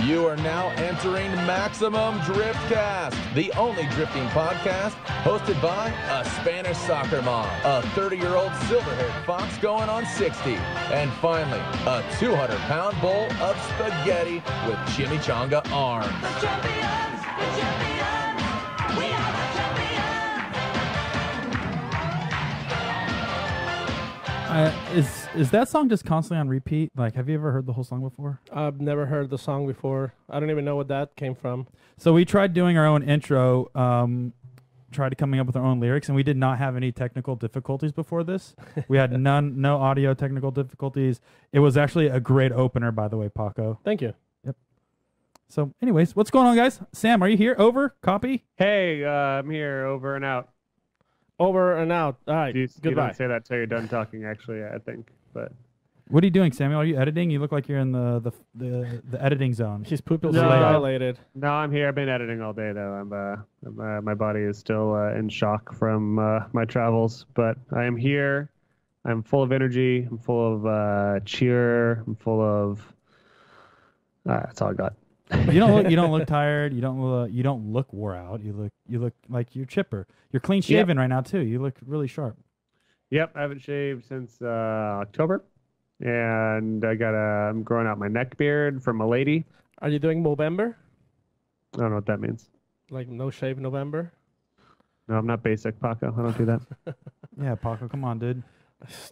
You are now entering Maximum Driftcast, the only drifting podcast hosted by a Spanish soccer mom, a 30-year-old silver-haired fox going on 60, and finally, a 200-pound bowl of spaghetti with chimichanga arms. The champions, we are the champions. Is that song just constantly on repeat? Like, have you ever heard the whole song before? I've never heard the song before. I don't even know what that came from. So we tried doing our own intro, tried coming up with our own lyrics, and we did not have any technical difficulties before this. We had no audio technical difficulties. It was actually a great opener, by the way, Paco. Thank you. Yep. So anyways, what's going on, guys? Sam, are you here? Over? Copy? Hey, I'm here. Over and out. Over and out. All right. You Goodbye. don't say that till you're done talking, actually, I think. But What are you doing, Samuel? Are you editing? You look like you're in the editing zone. His pupils No. are dilated. no, I'm here. I've been editing all day, though. My body is still in shock from my travels, but I am here. I'm full of energy. I'm full of cheer. I'm full of. That's all I got. You don't look tired. You don't look wore out. You look like you're chipper. You're clean shaven right now too. You look really sharp. Yep, I haven't shaved since October, and I'm growing out my neck beard for my lady. Are you doing Movember? I don't know what that means. Like no shave November? No, I'm not basic, Paco. I don't do that. Yeah, Paco, come on, dude.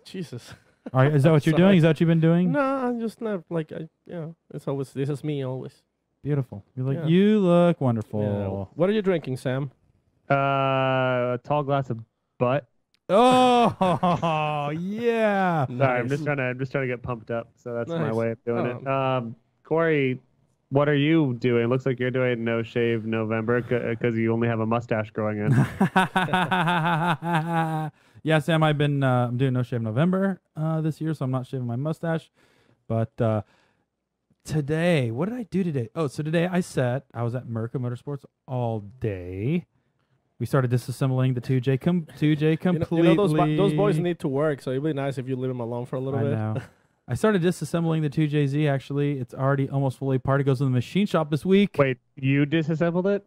Jesus. All right, is that what you're doing? Is that what you've been doing? No, I'm just not like it's always this is me always. Beautiful. Yeah. You look wonderful. Yeah. What are you drinking, Sam? A tall glass of butt. Oh yeah. Sorry, I'm Nice. just trying to get pumped up. So that's my Nice. way of doing it. Corey, what are you doing? Looks like you're doing no shave November because you only have a mustache growing in. Yeah, Sam, I'm doing no shave November this year, so I'm not shaving my mustache. But today, what did I do today? Oh, so today I was at Merca Motorsports all day. We started disassembling the 2J completely. You know those boys need to work, so it'd be nice if you leave them alone for a little I bit. know. I started disassembling the 2JZ, actually. It's already almost fully apart. It goes in the machine shop this week. Wait, you disassembled it?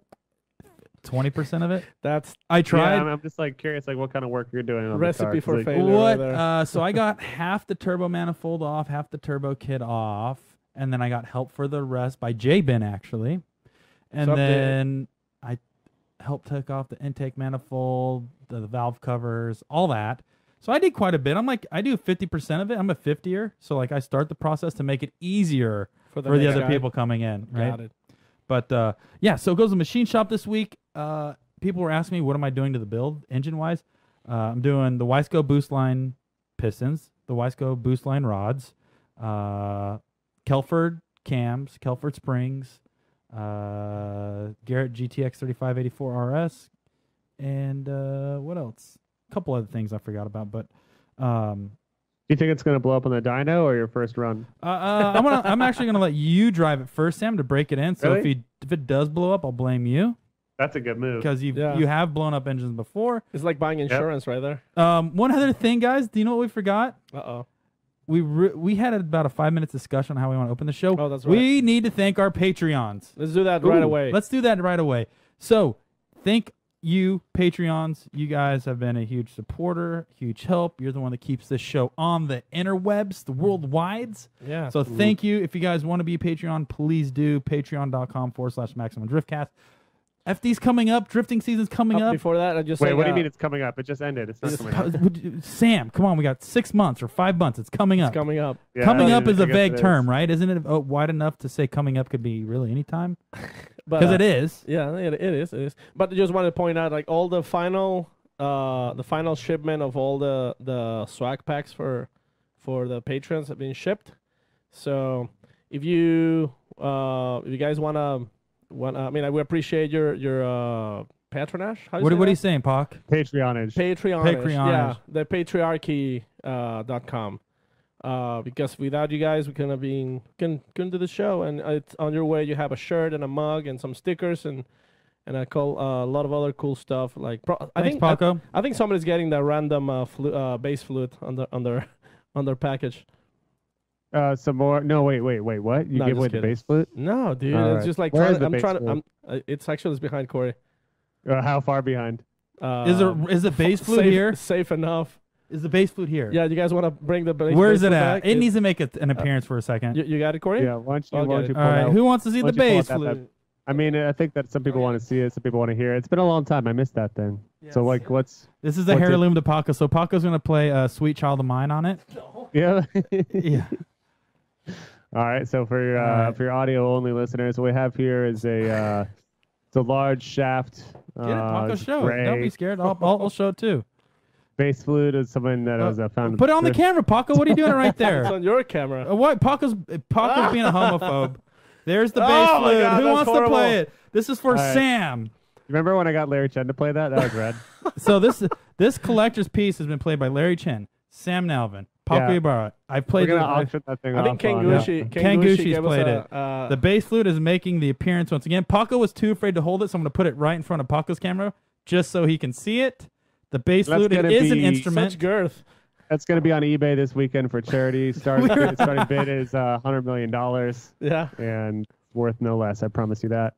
20% of it. That's I tried. Yeah, I'm just like curious, like what kind of work you're doing on recipe the car. for Like, failure. What? Right there. So I got half the turbo manifold off, half the turbo kit off, and then I got help for the rest by J-Bin, actually. And Sup, then I helped take off the intake manifold, the valve covers, all that. So I did quite a bit. I do 50% of it. I'm a 50er. So like I start the process to make it easier for the next other guy. people coming in, right? Got it. But yeah, so it goes to the machine shop this week. People were asking me, what am I doing to the build engine-wise? I'm doing the Wiseco boost line pistons, the Wiseco boost line rods, Kelford cams, Kelford springs, Garrett GTX 3584 RS, and what else? A couple other things I forgot about, but do you think it's going to blow up on the dyno or your first run? I'm actually gonna let you drive it first, Sam, to break it in. So Really? if it does blow up, I'll blame you That's a good move. because you Yeah. have blown up engines before. It's like buying insurance right there. One other thing, guys. Do you know what we forgot? Uh-oh. We had about a 5 minute discussion on how we want to open the show. Oh, that's right. We need to thank our Patreons. Let's do that right Ooh, away. Let's do that right away. So, thank you, Patreons. You guys have been a huge supporter, huge help. You're the one that keeps this show on the interwebs, the worldwides. Yeah. So thank you. If you guys want to be a Patreon, please do. Patreon.com/Maximum Driftcast. FD's coming up. Drifting season's coming up. Before that, I just Wait, say, what do you mean it's coming up? It just ended. It's not coming up. Sam, come on. We got 6 months or 5 months. It's coming up. It's coming up. Yeah, Coming up is I a guess vague it is. term, right? Isn't it wide enough to say coming up could be really any time? But, Because it is. Yeah, it is. But I just wanted to point out, like, all the final shipment of all the swag packs for the patrons have been shipped. So if you guys wanna, I mean, we appreciate your patronage. What are you saying, Pac? Patreonage. Patreonage. Yeah, the patriarchy.com. Because without you guys, we couldn't do the show. And it's on your way. You have a shirt and a mug and some stickers and a lot of other cool stuff. Like Thanks, Paco. I think somebody's getting the random bass flute on their package. Some more. No, wait. What? You No, gave just away the kidding. bass flute? No, dude. All It's right. just like Where is the I'm bass trying to. flute? It's actually it's behind Corey. How far behind? Is the bass flute safe, here? Safe enough. Is the bass flute here? Yeah, you guys want to bring the bass? Where's bass it flute at? back? It needs to make an appearance for a second. You got it, Corey? Yeah. Why don't I'll you get it. pull All right. that? Who wants to see Why the don't you pull bass out that flute? I mean, I think that some people want to see it, some people want to hear it. It's been a long time. I missed that thing. So like, what's? This is the What's it? heirloom to Paco. So Paco's gonna play "Sweet Child of Mine" on it. Yeah. Yeah. All right. So for your audio only listeners, what we have here is it's a large shaft. Get it, Paco. it's Show it. Don't be gray. scared. I'll show it too. Bass flute is something that was found. Put it on the camera, Paco. What are you doing right It's there? on your camera. What? Paco's being a homophobe. There's the Oh bass my flute. God, Who that's wants to horrible. play it? This is for All right. Sam. Remember when I got Larry Chen to play that? That was rad. So this collector's piece has been played by Larry Chen, Sam Nelvin, Paco Yeah. Ibarra. I've We're played gonna the, auction that thing I think off Ken on, Gucci. Ken Gucci's gave us played a, the bass flute is making the appearance once again. Paco was too afraid to hold it, so I'm going to put it right in front of Paco's camera just so he can see it. The bass That's flute it gonna is an be instrument. such girth. That's going to be on eBay this weekend for charity. Starting bid is $100 million, Yeah. and worth no less. I promise you that.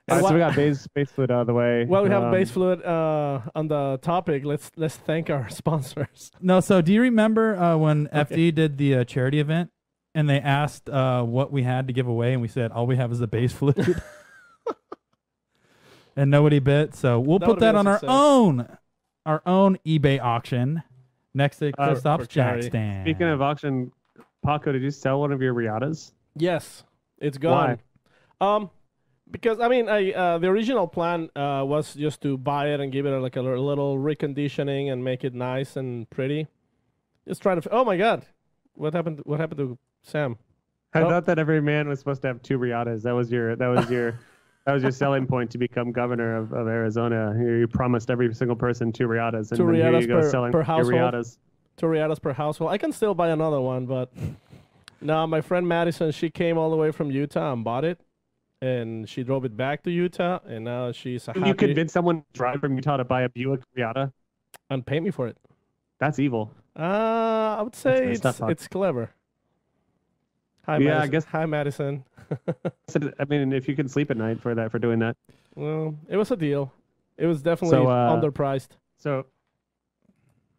And So what- we got bass flute out of the way. Well, we have a bass flute on the topic. Let's thank our sponsors. No, so do you remember when FD did the charity event and they asked what we had to give away and we said all we have is the bass flute? And nobody bit. So we'll That put would've that been a on success. our own eBay auction next to Christoph's for Jack charity. stand. Speaking of auction, Paco, did you sell one of your Riatas? Yes, it's gone. Because I mean, the original plan was just to buy it and give it like a little reconditioning and make it nice and pretty. Just trying to. Oh my God, what happened? What happened to Sam? I Oh. thought that every man was supposed to have 2 Riatas. That was your selling point to become governor of Arizona. You promised every single person 2 Riatas, and 2 then here Riatas you go per selling your household? Riatas. 2 Riatas per household. I can still buy another one, but no. My friend Madison, she came all the way from Utah and bought it, and she drove it back to Utah, and now she's Can you happy convince someone to drive from Utah to buy a Buick Riata? and pay me for it. That's evil. I would say messed up, Hawk. it's clever. Hi, Yeah, I Madison. guess- Hi, Madison. I mean, if you can sleep at night for doing that. Well, it was a deal. It was definitely underpriced. So,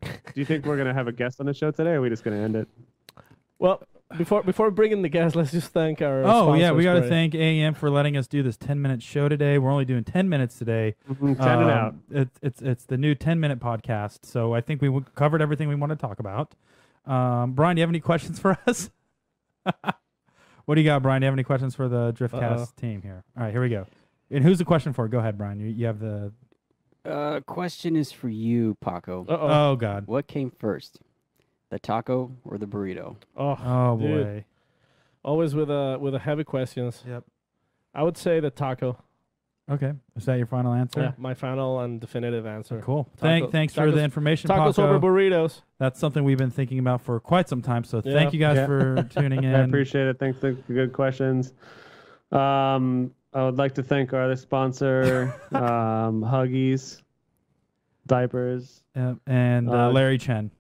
do you think we're gonna have a guest on the show today, or are we just gonna end it? Well, before bringing the guest, let's just thank our. Oh yeah, we sponsors, got to Corey. thank AEM for letting us do this 10-minute show today. We're only doing 10 minutes today. Send it out. It's the new 10-minute podcast. So I think we covered everything we want to talk about. Brian, do you have any questions for us? What do you got, Brian? Do you have any questions for the Driftcast team here? All right, here we go. And who's the question for? Go ahead, Brian. You have the. Question is for you, Paco. Uh-oh. Oh God. What came first, the taco or the burrito? Oh dude. boy. Always with a heavy questions. Yep. I would say the taco. Okay. Is that your final answer? Yeah, my final and definitive answer. Cool. Taco- Thanks for tacos- the information, Tacos Paco. over burritos. That's something we've been thinking about for quite some time. So Yeah. thank you guys Yeah. for tuning in. I appreciate it. Thanks for the good questions. I would like to thank our other sponsor, Huggies, Diapers. Yep, and Larry Chen.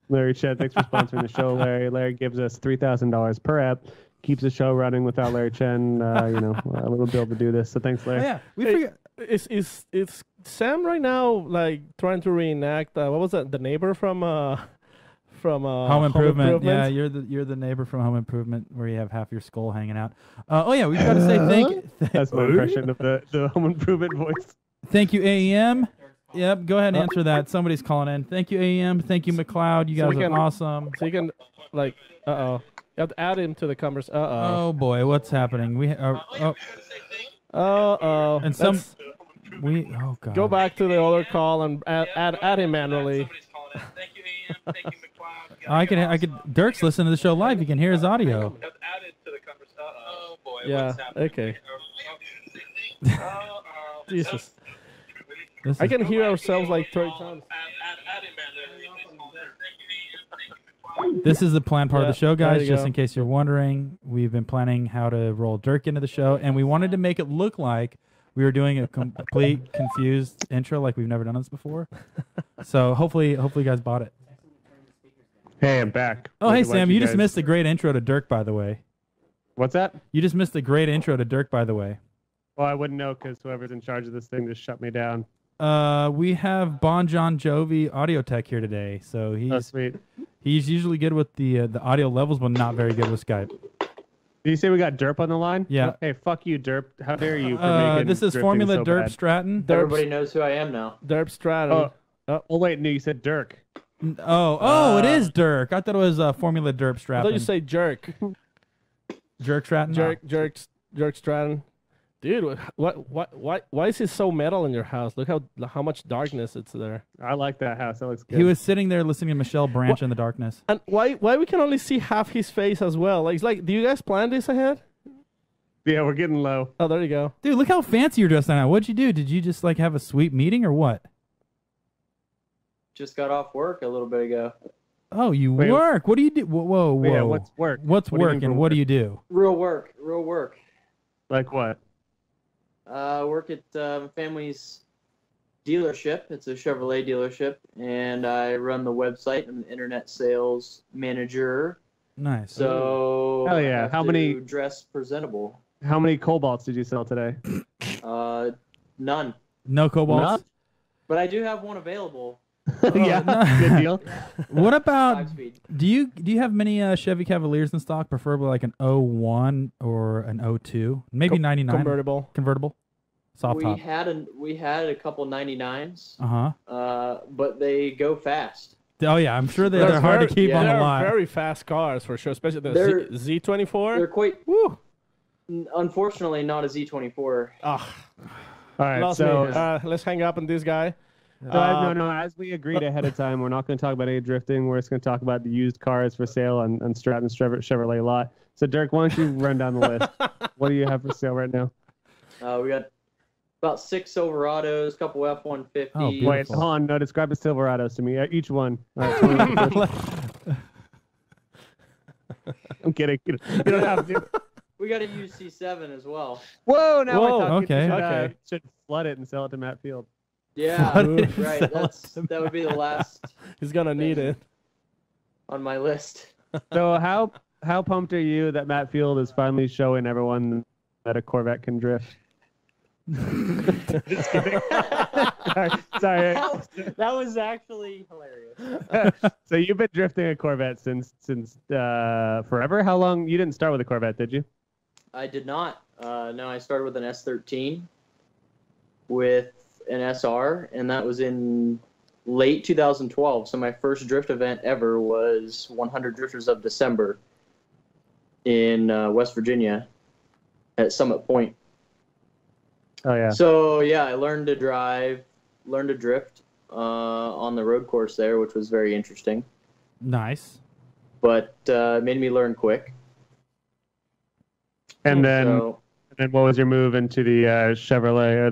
Larry Chen, thanks for sponsoring the show, Larry. Larry gives us $3,000 per app. Keeps the show running without Larry Chen. We wouldn't be able to do this. So thanks, Larry. Yeah, we Hey, forgot. Is Sam right now like trying to reenact what was that, the neighbor from Home Improvement. Yeah, you're the neighbor from Home Improvement where you have half your skull hanging out. Oh yeah, we've got to say That's my impression of the Home Improvement voice. thank you AEM. Yep, go ahead and answer that. Somebody's calling in. Thank you AEM. Thank you McLeod. You So we guys are can- awesome. So you can you have to add him to the conversation. Oh boy, what's happening? We and some Let's oh god. go back to the other call and add him manually. I could. Dirk's listening to the show live. You can hear his audio. Yeah. Okay. Jesus. This I is- can hear ourselves like 30 times. This is the planned part of Yeah, the show, there guys. you Just go. in case you're wondering, we've been planning how to roll Dirk into the show, and we wanted to make it look like we were doing a complete confused intro, like we've never done this before. So hopefully, you guys bought it. Hey, I'm back. Oh, hey, Why'd Sam, you just guys- missed a great intro to Dirk, by the way. What's that? You just missed a great intro to Dirk, by the way. Well, I wouldn't know because whoever's in charge of this thing just shut me down. We have Bon John Jovi audio tech here today, so Oh, he's sweet. he's usually good with the audio levels, but not very good with Skype. Did you say we got Derp on the line? Yeah. Hey, fuck you, Derp. How dare you? For making This is drifting Formula so Dirk bad. Stratton. Everybody knows who I am now. Dirk Stratton. Oh, wait, no, you said Dirk. It is Dirk. I thought it was Formula Derp I Stratton. thought you say jerk. Jerk Stratton. Dirk Stratton. Dude, why is it so metal in your house? Look how much darkness it's there. I like that house. That looks good. He was sitting there listening to Michelle Branch in the darkness. And why we can only see half his face as well? Like, it's like, do you guys plan this ahead? Yeah, we're getting low. Oh, there you go. Dude, look how fancy you're dressed now. What'd you do? Did you just like have a sweet meeting or what? Just got off work a little bit ago. Oh, you Wait, work. What do you do? Whoa. Yeah, what's work? What's What do you work mean and for what do work? you do? Real work. Like what? Work at family's dealership. It's a Chevrolet dealership, and I run the website. I'm the internet sales manager. Nice. So Hell I yeah. have How to many- dress presentable? How many cobalts did you sell today? None. No cobalts. None? But I do have one available. Yeah, no. good deal. What about 5-speed. do you have many Chevy Cavaliers in stock? Preferably like an 01 or an 02, maybe 99 Convertible. soft top. We had a couple 99s, But they go fast. oh yeah, I'm sure they're hard to keep on the They're lot. very fast cars for sure, especially the They're- Z24. They're quite, Woo! unfortunately, not a Z24. Ah, All right, lost so me. Let's hang up on this guy. no. As we agreed ahead of time, we're not going to talk about any drifting. We're just going to talk about the used cars for sale on Stratton Chevrolet lot. So, Dirk, why don't you run down the list? What do you have for sale right now? We got about 6 Silverados, a couple F-150s. Oh, beautiful. Wait, hold on. No, describe the Silverados to me. Each one. All right, tell me first. I'm kidding. You don't have to. We got a UC7 as well. Whoa, now Whoa, we're talking. okay. You should, Okay. should flood it and sell it to Matt Field. Yeah, What is right. That would be the last He's gonna need it. on my list. So how pumped are you that Matt Field is finally showing everyone that a Corvette can drift? Just kidding. Sorry. That was actually hilarious. So you've been drifting a Corvette since forever? How long? You didn't start with a Corvette, did you? I did not. No, I started with an S13 with an SR, and that was in late 2012. So my first drift event ever was 100 Drifters of December in West Virginia at Summit Point. Oh yeah. So yeah, I learned to drift on the road course there, which was very interesting, Nice. but it made me learn quick. And then So, what was your move into the Chevrolet or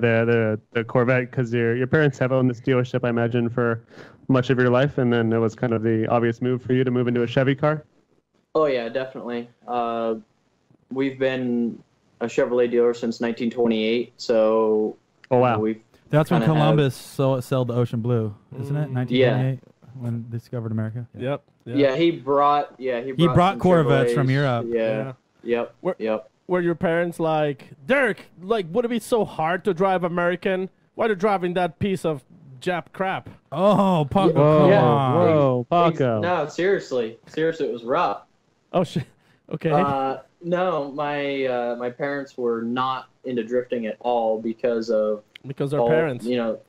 the Corvette? Because your parents have owned this dealership, I imagine, for much of your life, and then it was kind of the obvious move for you to move into a Chevy car. oh yeah, definitely. We've been a Chevrolet dealer since 1928, so Oh wow. we've That's when Kinda have- Columbus sold the Ocean Blue, isn't it? 1928 when they discovered America. Yep. yeah he brought some Corvettes from Chevrolets. Europe. Yeah. Yep. Where- Yep. Were your parents like, Dirk, like, would it be so hard to drive American? Why are you driving that piece of Jap crap? Oh, Paco, Whoa, come Yeah. on. whoa, Paco. No, seriously, it was rough. Oh, shit. Okay. No, my parents were not into drifting at all because of because they're all, parents. You know,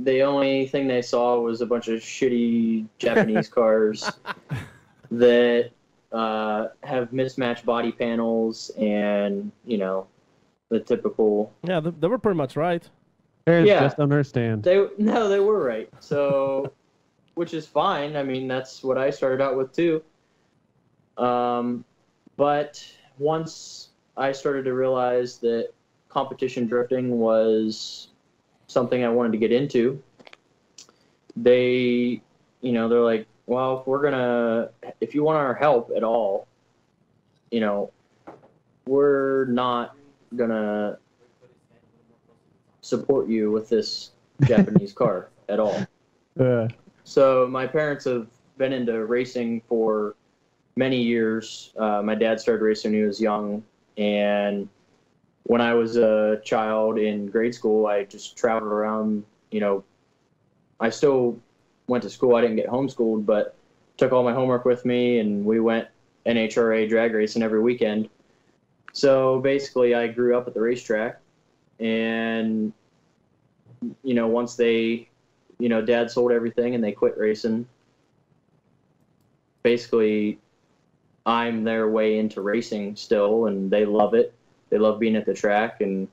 the only thing they saw was a bunch of shitty Japanese cars that have mismatched body panels and, you know, the typical. Yeah, they were pretty much right. Parents Yeah. just don't understand. They were right. So, which is fine. I mean, that's what I started out with too. But once I started to realize that competition drifting was something I wanted to get into, they're like, well, if you want our help at all, you know, we're not gonna support you with this Japanese car at all. Uh, So my parents have been into racing for many years. My dad started racing when he was young, and when I was a child in grade school, I just traveled around. I still went to school. I didn't get homeschooled, but took all my homework with me, and we went NHRA drag racing every weekend. So basically, I grew up at the racetrack, and once they, Dad sold everything and they quit racing. Basically, I'm their way into racing still, and they love it. They love being at the track, and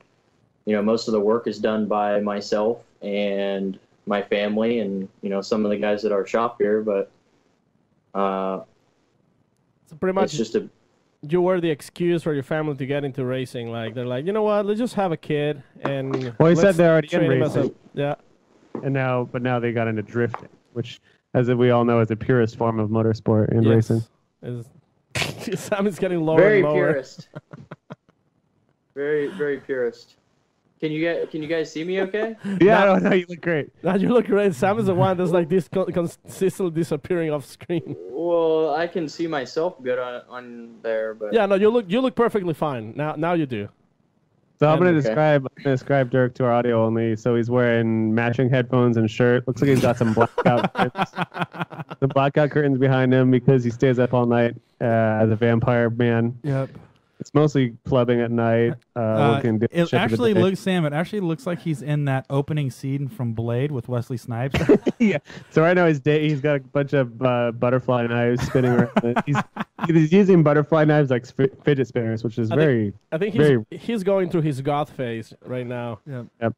most of the work is done by myself and my family, and some of the guys at our shop here. But So pretty much, it's just you were the excuse for your family to get into racing. Like they're like, you know what? Let's just have a kid and. Well, he said let's they're already in train him as racing. yeah. And now they got into drifting, which, as we all know, is the purest form of motorsport and racing. Sam is getting lower very and lower. purist. Very, very purist. Can you guys see me okay? Yeah, no, you look great. Now you look great. Sam is the one that's like this consistently disappearing off screen. Well, I can see myself good on there, but Yeah, no, you look perfectly fine. Now you do. So I'm gonna Okay. describe Dirk to our audio only. So he's wearing matching headphones and shirt. Looks like he's got some blackout curtains behind him because he stays up all night as a vampire man. Yep. It's mostly clubbing at night. Working It shit for the actually day. looks, Sam. It actually looks like he's in that opening scene from Blade with Wesley Snipes. Yeah. So right now he's got a bunch of butterfly knives spinning around. He's using butterfly knives like fidget spinners, which is I think very. he's going through his goth phase right now. Yep.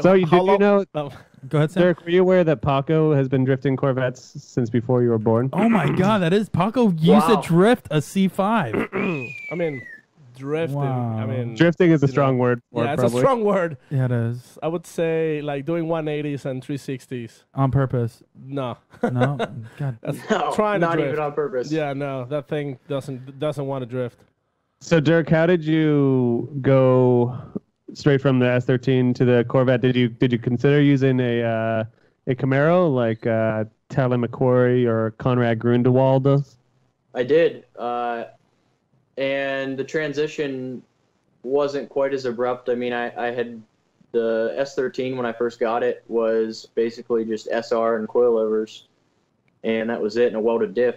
So did you know, Oh, Go ahead, Sam. Dirk? Were you aware that Paco has been drifting Corvettes since before you were born? Oh my God, that is Paco used to Wow. drift a C5. I mean, drifting. Wow. I mean, Drifting is a strong word for yeah, it, it's probably. a strong word. Yeah, it is I would say like doing 180s and 360s. on purpose. No, No, God. that's no, trying to not drift. even on purpose. Yeah, no, that thing doesn't want to drift. So Dirk, how did you go straight from the S13 to the Corvette? Did you consider using a Camaro like Tally McQuarrie or Conrad Grundewald does? I did, and the transition wasn't quite as abrupt. I mean, I had the S13 when I first got it was basically just SR and coilovers, and that was it, and a welded diff.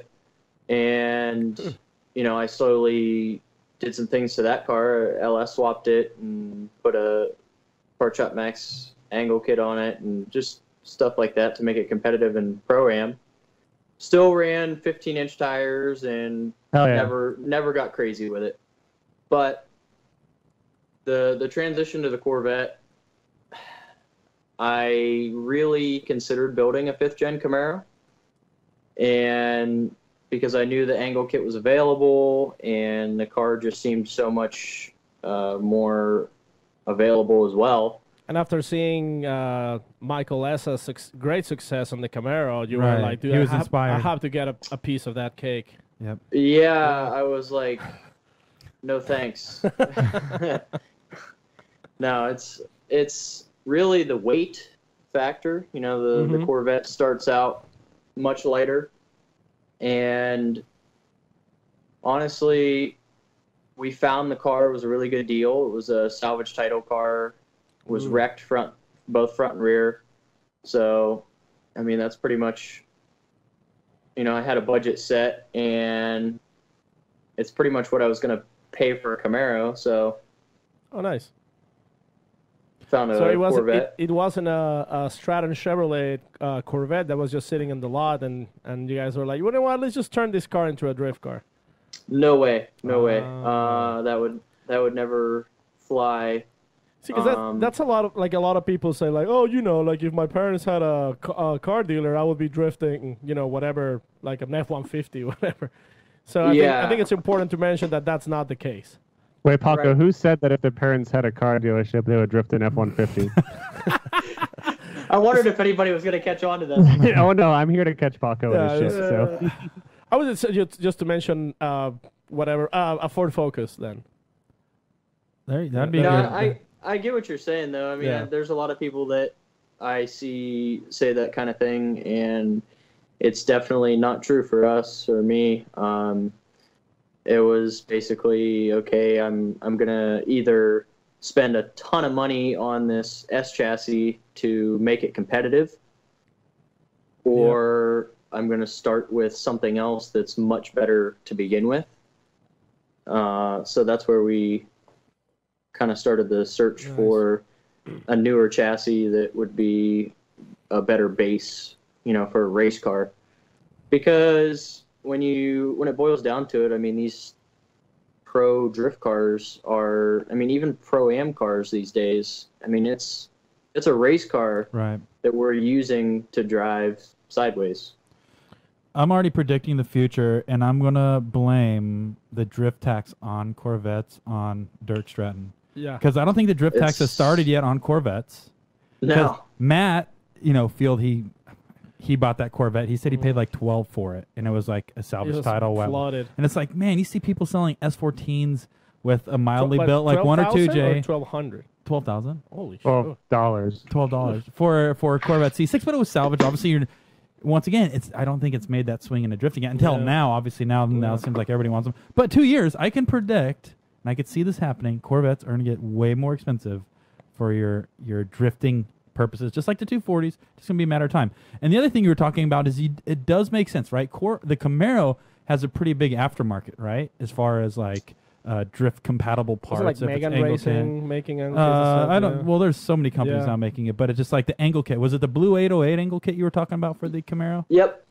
And I slowly did some things to that car. LS swapped it and put a Part Shop Max angle kit on it, and just stuff like that to make it competitive in Pro-Am. Still ran 15-inch tires and Hell yeah. never got crazy with it. But the transition to the Corvette, I really considered building a 5th-gen Camaro, and because I knew the angle kit was available and the car just seemed so much more available as well. And after seeing Michael Essa's great success on the Camaro, you Right. were like, dude, He was I inspired. have to get a piece of that cake. Yep. Yeah, I was like, no thanks. No, it's really the weight factor. The Corvette starts out much lighter, and honestly, we found the car was a really good deal. It was a salvage title car. It was wrecked both front and rear. So, I mean, that's pretty much, I had a budget set, and it's pretty much what I was going to pay for a Camaro. So, Oh, nice. found a So Corvette. it wasn't a Stratton Chevrolet Corvette that was just sitting in the lot, and you guys were like, you know what? Let's just turn this car into a drift car. No way. Ah. That would never fly. See, because that's a lot of people say like, oh, like if my parents had a car dealer, I would be drifting, whatever, like an F-150, whatever. So I think it's important to mention that that's not the case. Wait, Paco, Right. who said that if their parents had a car dealership, they would drift an F-150? I wondered if anybody was going to catch on to that. Oh, no, I'm here to catch Paco Yeah, and his shit. So. I would say just to mention whatever a Ford Focus then. That'd be No, good. I get what you're saying, though. I mean, Yeah. there's a lot of people that I see say that kind of thing, and it's definitely not true for us or me. It was basically, okay, I'm gonna either spend a ton of money on this S chassis to make it competitive, or I'm gonna start with something else that's much better to begin with. So that's where we kind of started the search for a newer chassis that would be a better base, for a race car. Because when it boils down to it, I mean, these pro drift cars even pro-am cars these days, I mean, it's a race car that we're using to drive sideways. I'm already predicting the future, and I'm going to blame the drift tax on Corvettes on Dirk Stratton. Yeah. Because I don't think the drift tax has started yet on Corvettes. No. Matt, Field, he bought that Corvette. He said he paid like 12 for it, and it was like a salvage title. Flooded. And it's like, man, you see people selling S14s with a mildly built, like 1 or 2J. 1,200. 12,000. Holy shit. $12. $12 for a Corvette C6, but it was salvage. Obviously, once again, I don't think it's made that swing into drifting yet until now. Obviously, now it seems like everybody wants them. But 2 years, I can predict, and I could see this happening. Corvettes are going to get way more expensive for your drifting purposes, just like the 240s. It's going to be a matter of time. And the other thing you were talking about is it does make sense, right? The Camaro has a pretty big aftermarket, right? As far as like drift compatible parts. Like Megan Racing making angle kits. I don't. Well, there's so many companies now making it, but it's just like the angle kit. Was it the Blue 808 angle kit you were talking about for the Camaro? Yep.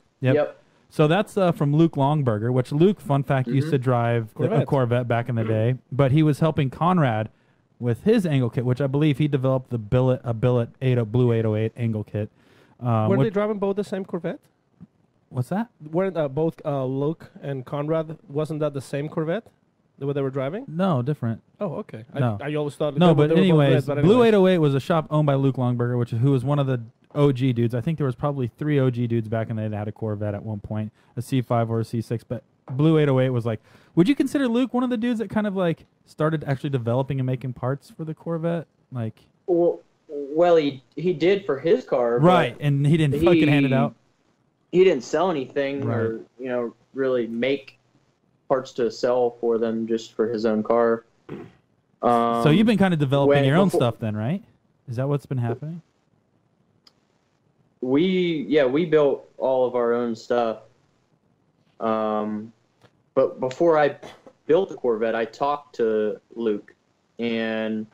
So that's from Luke Longberger, which Luke, fun fact, used to drive a Corvette back in the day, but he was helping Conrad with his angle kit, which I believe he developed the Blue 808 angle kit. Were they driving both the same Corvette? What's that? Weren't both Luke and Conrad, wasn't that the same Corvette that they were driving? No, different. Oh, okay. No. I always thought... No, but anyways, Blue 808 was a shop owned by Luke Longberger, who was one of the OG dudes. I think there was probably 3 OG dudes back in the day that had a Corvette at one point, a C5 or a C6, but Blue 808 was like... Would you consider Luke one of the dudes that kind of like started actually developing and making parts for the Corvette? Like... Well, he did for his car. Right, and he didn't fucking hand it out. He didn't sell anything or, really make parts to sell for them just for his own car. So you've been kind of developing your own stuff then, right? Is that what's been happening? We built all of our own stuff. But before I built the Corvette, I talked to Luke, and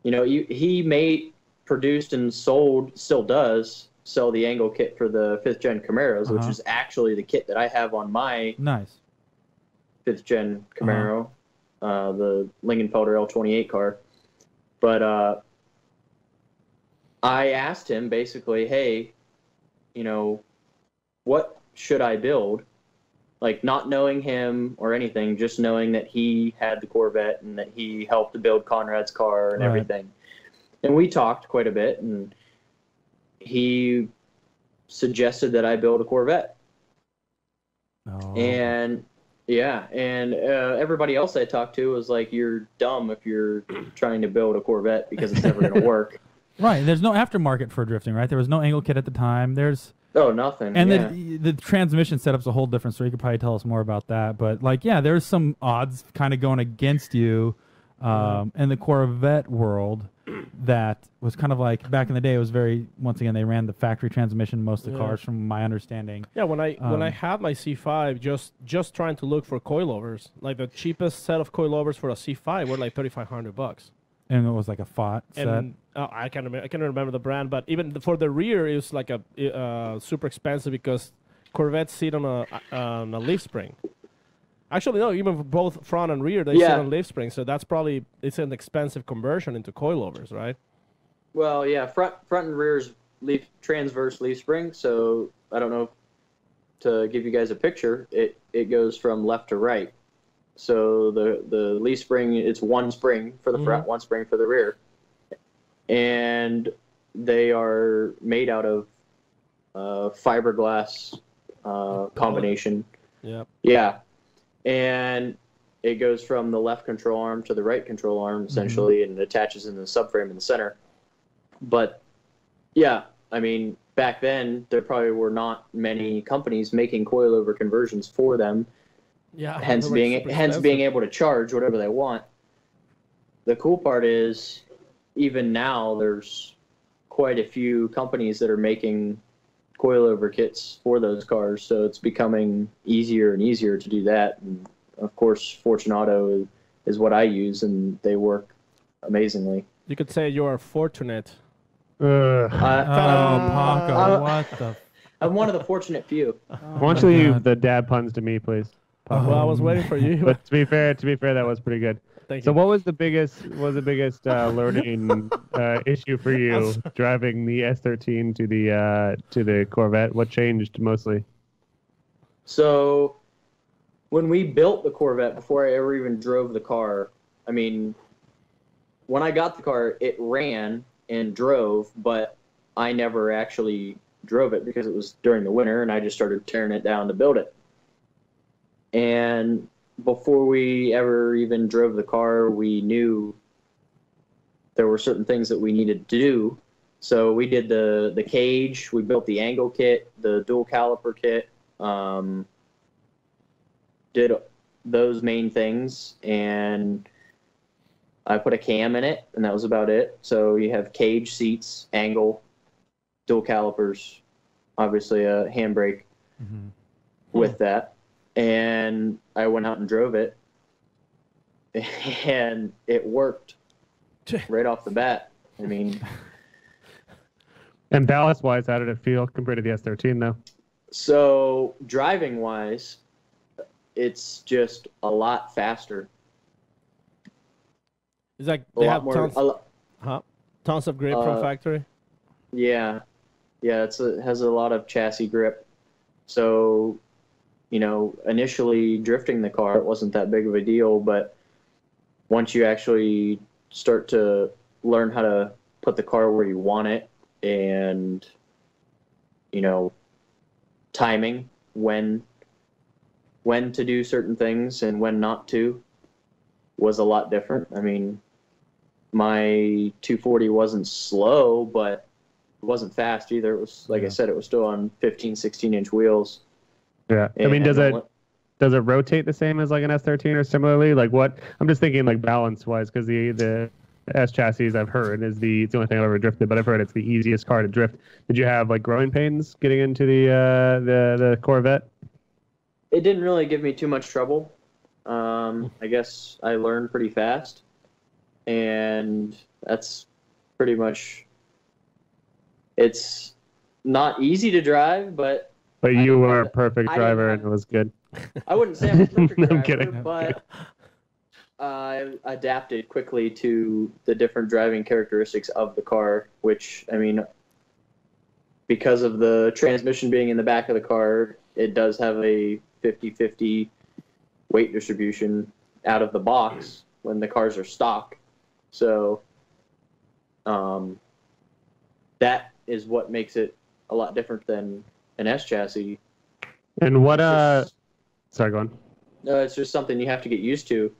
he produced and sold, still does sell the angle kit for the 5th gen Camaros, which is actually the kit that I have on my 5th gen Camaro, the Lingenfelder L28 car. But I asked him basically, hey, what should I build? Like, not knowing him or anything, just knowing that he had the Corvette and that he helped to build Conrad's car and everything. And we talked quite a bit, and he suggested that I build a Corvette. And everybody else I talked to was like, you're dumb if you're trying to build a Corvette because it's never going to work. Right. There's no aftermarket for drifting, right? There was no angle kit at the time. Nothing. And the transmission setup's a whole different story. You could probably tell us more about that. But there's some odds kind of going against you in the Corvette world. That was kind of like back in the day. It was once again, they ran the factory transmission most of the cars, from my understanding. Yeah, when I had my C5, just trying to look for coilovers, like the cheapest set of coilovers for a C5 were like $3,500. And it was like a FOT set. I can't remember the brand, but even for the rear, it was like a super expensive because Corvettes sit on a leaf spring. Actually, no, even for both front and rear, they sit on leaf springs, so it's an expensive conversion into coilovers, right? Well, yeah, front and rear's transverse leaf spring, so I don't know, to give you guys a picture, it goes from left to right. So the leaf spring, it's one spring for the front, one spring for the rear. And they are made out of fiberglass combination. Yeah. And it goes from the left control arm to the right control arm, essentially, and it attaches in the subframe in the center. But, yeah, I mean, back then there probably were not many companies making coilover conversions for them. Yeah. Hence they were super being expensive. able to charge whatever they want. The cool part is, even now there's quite a few companies that are making coilover kits for those cars, so it's becoming easier and easier to do that. And of course, Fortunato is what I use, and they work amazingly. You could say you are fortunate. Oh, I, Paco, what the? I'm one of the fortunate few. Why don't you leave the dad puns to me, please? Well, I was waiting for you. But to be fair, that was pretty good. Thank So you. what was the biggest learning issue for you driving the S13 to the Corvette? What changed mostly? So when we built the Corvette, before I ever even drove the car, I mean, when I got the car, it ran and drove, but I never actually drove it because it was during the winter, and I just started tearing it down to build it. And before we ever even drove the car, we knew there were certain things that we needed to do. So we did the cage, we built the angle kit, the dual caliper kit, did those main things, and I put a cam in it, and that was about it. So you have cage, seats, angle, dual calipers, obviously a handbrake with that. And I went out and drove it, and it worked right off the bat. I mean, And ballast-wise, how did it feel compared to the S13, though? so driving-wise, it's just a lot faster. It's like A they lot have more. tons of grip from factory. Yeah, it has a lot of chassis grip. So, initially drifting the car, it wasn't that big of a deal, but once you actually start to learn how to put the car where you want it, and timing when to do certain things and when not to, was a lot different. I mean, my 240 wasn't slow, but it wasn't fast either. It was, like I said, it was still on 15, 16-inch wheels. Yeah. I mean, does it rotate the same as like an S13 or similarly? Like what? I'm just thinking like balance-wise, because the S chassis I've heard it's the only thing I've ever drifted, but I've heard it's the easiest car to drift. Did you have like growing pains getting into the Corvette? It didn't really give me too much trouble. I guess I learned pretty fast, and that's pretty much. It's not easy to drive, but You were a perfect I driver, didn't and it was good. I wouldn't say I'm a perfect I'm driver, kidding. but I adapted quickly to the different driving characteristics of the car, which, I mean, because of the transmission being in the back of the car, it does have a 50-50 weight distribution out of the box when the cars are stock. So that is what makes it a lot different than an S chassis. And what It's just- sorry, go on. it's just something you have to get used to.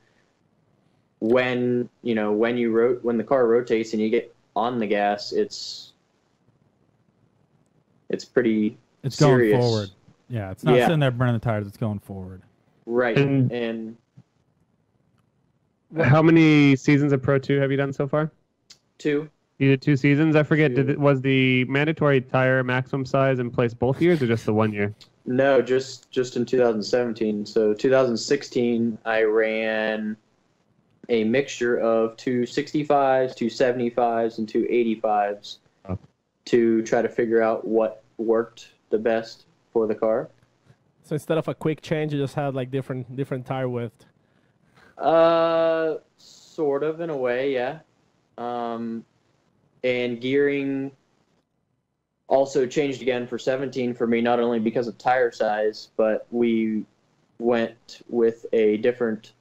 When the car rotates and you get on the gas, it's pretty It's serious. going forward. Yeah, it's not Yeah. sitting there burning the tires. It's going forward. Right. And- And How many seasons of Pro 2 have you done so far? two. You did 2 seasons. I forget. Two. Was the mandatory tire maximum size in place both years or just the 1 year? No, just in 2017. So 2016, I ran a mixture of 265s, 275s, and 285s Oh. to try to figure out what worked the best for the car. So instead of a quick change, you just had like different tire width. Sort of, in a way, yeah. And gearing also changed again for 17 for me, not only because of tire size, but we went with a different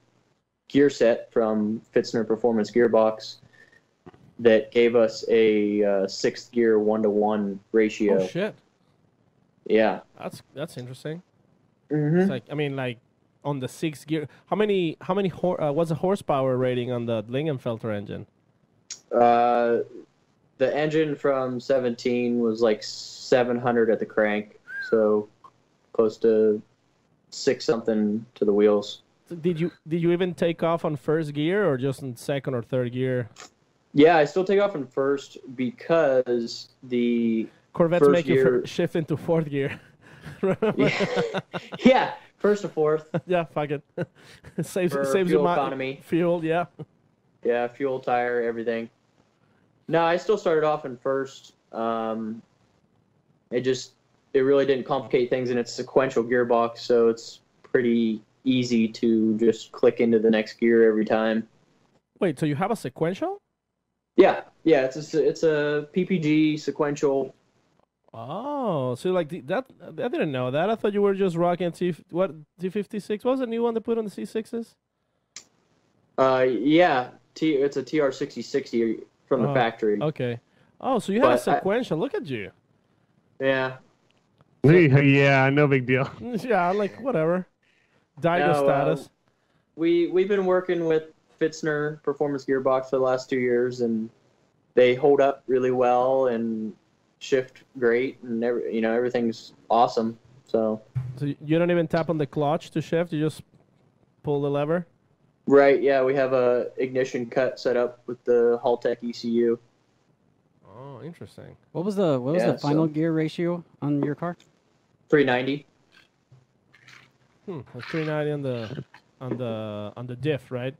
gear set from Fitzner Performance Gearbox that gave us a sixth gear 1-to-1 ratio. Oh shit, Yeah. that's interesting. Mm-hmm. It's like, I mean, like on the 6th gear, how many what's the horsepower rating on the Lingenfelter engine? The engine from 17 was like 700 at the crank, so close to 6 something to the wheels. So did you even take off on first gear or just in second or third gear? Yeah, I still take off in first because the Corvettes first make you gear, shift into fourth gear. yeah, first to fourth. Yeah, fuck it. saves For saves fuel you economy. Fuel, yeah. Yeah, fuel, tire, everything. No, I still started off in first. It really didn't complicate things, and it's sequential gearbox, so it's pretty easy to just click into the next gear every time. Wait, so you have a sequential? Yeah, it's a PPG sequential. Oh, so like that? I didn't know that. I thought you were just rocking T56. What was the new one they put on the C6s? Yeah, it's a TR6060 from the factory. Okay. Oh, so you have a But sequential. Look at you. Yeah. Yeah, no big deal. Yeah, like whatever. Daigo No, status. We've been working with Fitzner Performance Gearbox for the last 2 years, and they hold up really well and shift great, and everything's awesome. So you don't even tap on the clutch to shift. You just pull the lever. right, yeah, we have a ignition cut set up with the Haltech ECU. Oh, interesting. What was the final gear ratio on your car? 390. That's 390 on the diff, right?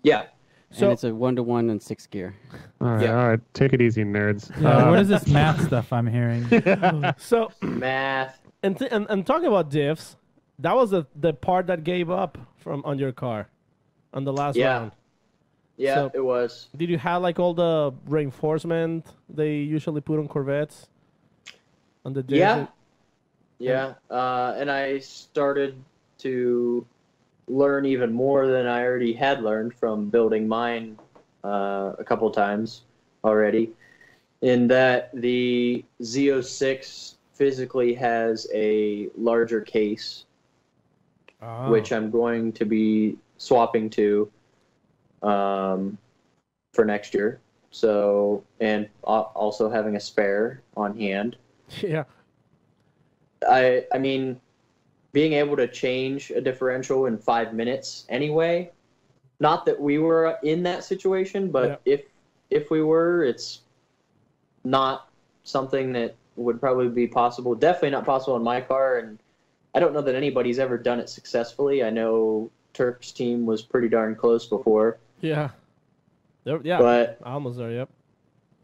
Yeah. So And it's a 1-to-1 and 6 gear. All right, Yeah. all right. Take it easy, nerds. Yeah, what is this math stuff I'm hearing? so Math. and talking about diffs, that was the part that gave up on your car on the last Yeah. round. Yeah, So- it was. Did you have like all the reinforcement they usually put on Corvettes? On the diffs? Yeah. Yeah. And I started to learn even more than I already had learned from building mine a couple times already, in that the Z06 physically has a larger case, Oh. which I'm going to be swapping to for next year. So, and also having a spare on hand. Yeah. I mean, being able to change a differential in 5 minutes anyway, not that we were in that situation, but if we were, it's not something that would probably be possible. Definitely not possible in my car, and I don't know that anybody's ever done it successfully. I know Turk's team was pretty darn close before. Yeah. Yeah. But almost there. Yep.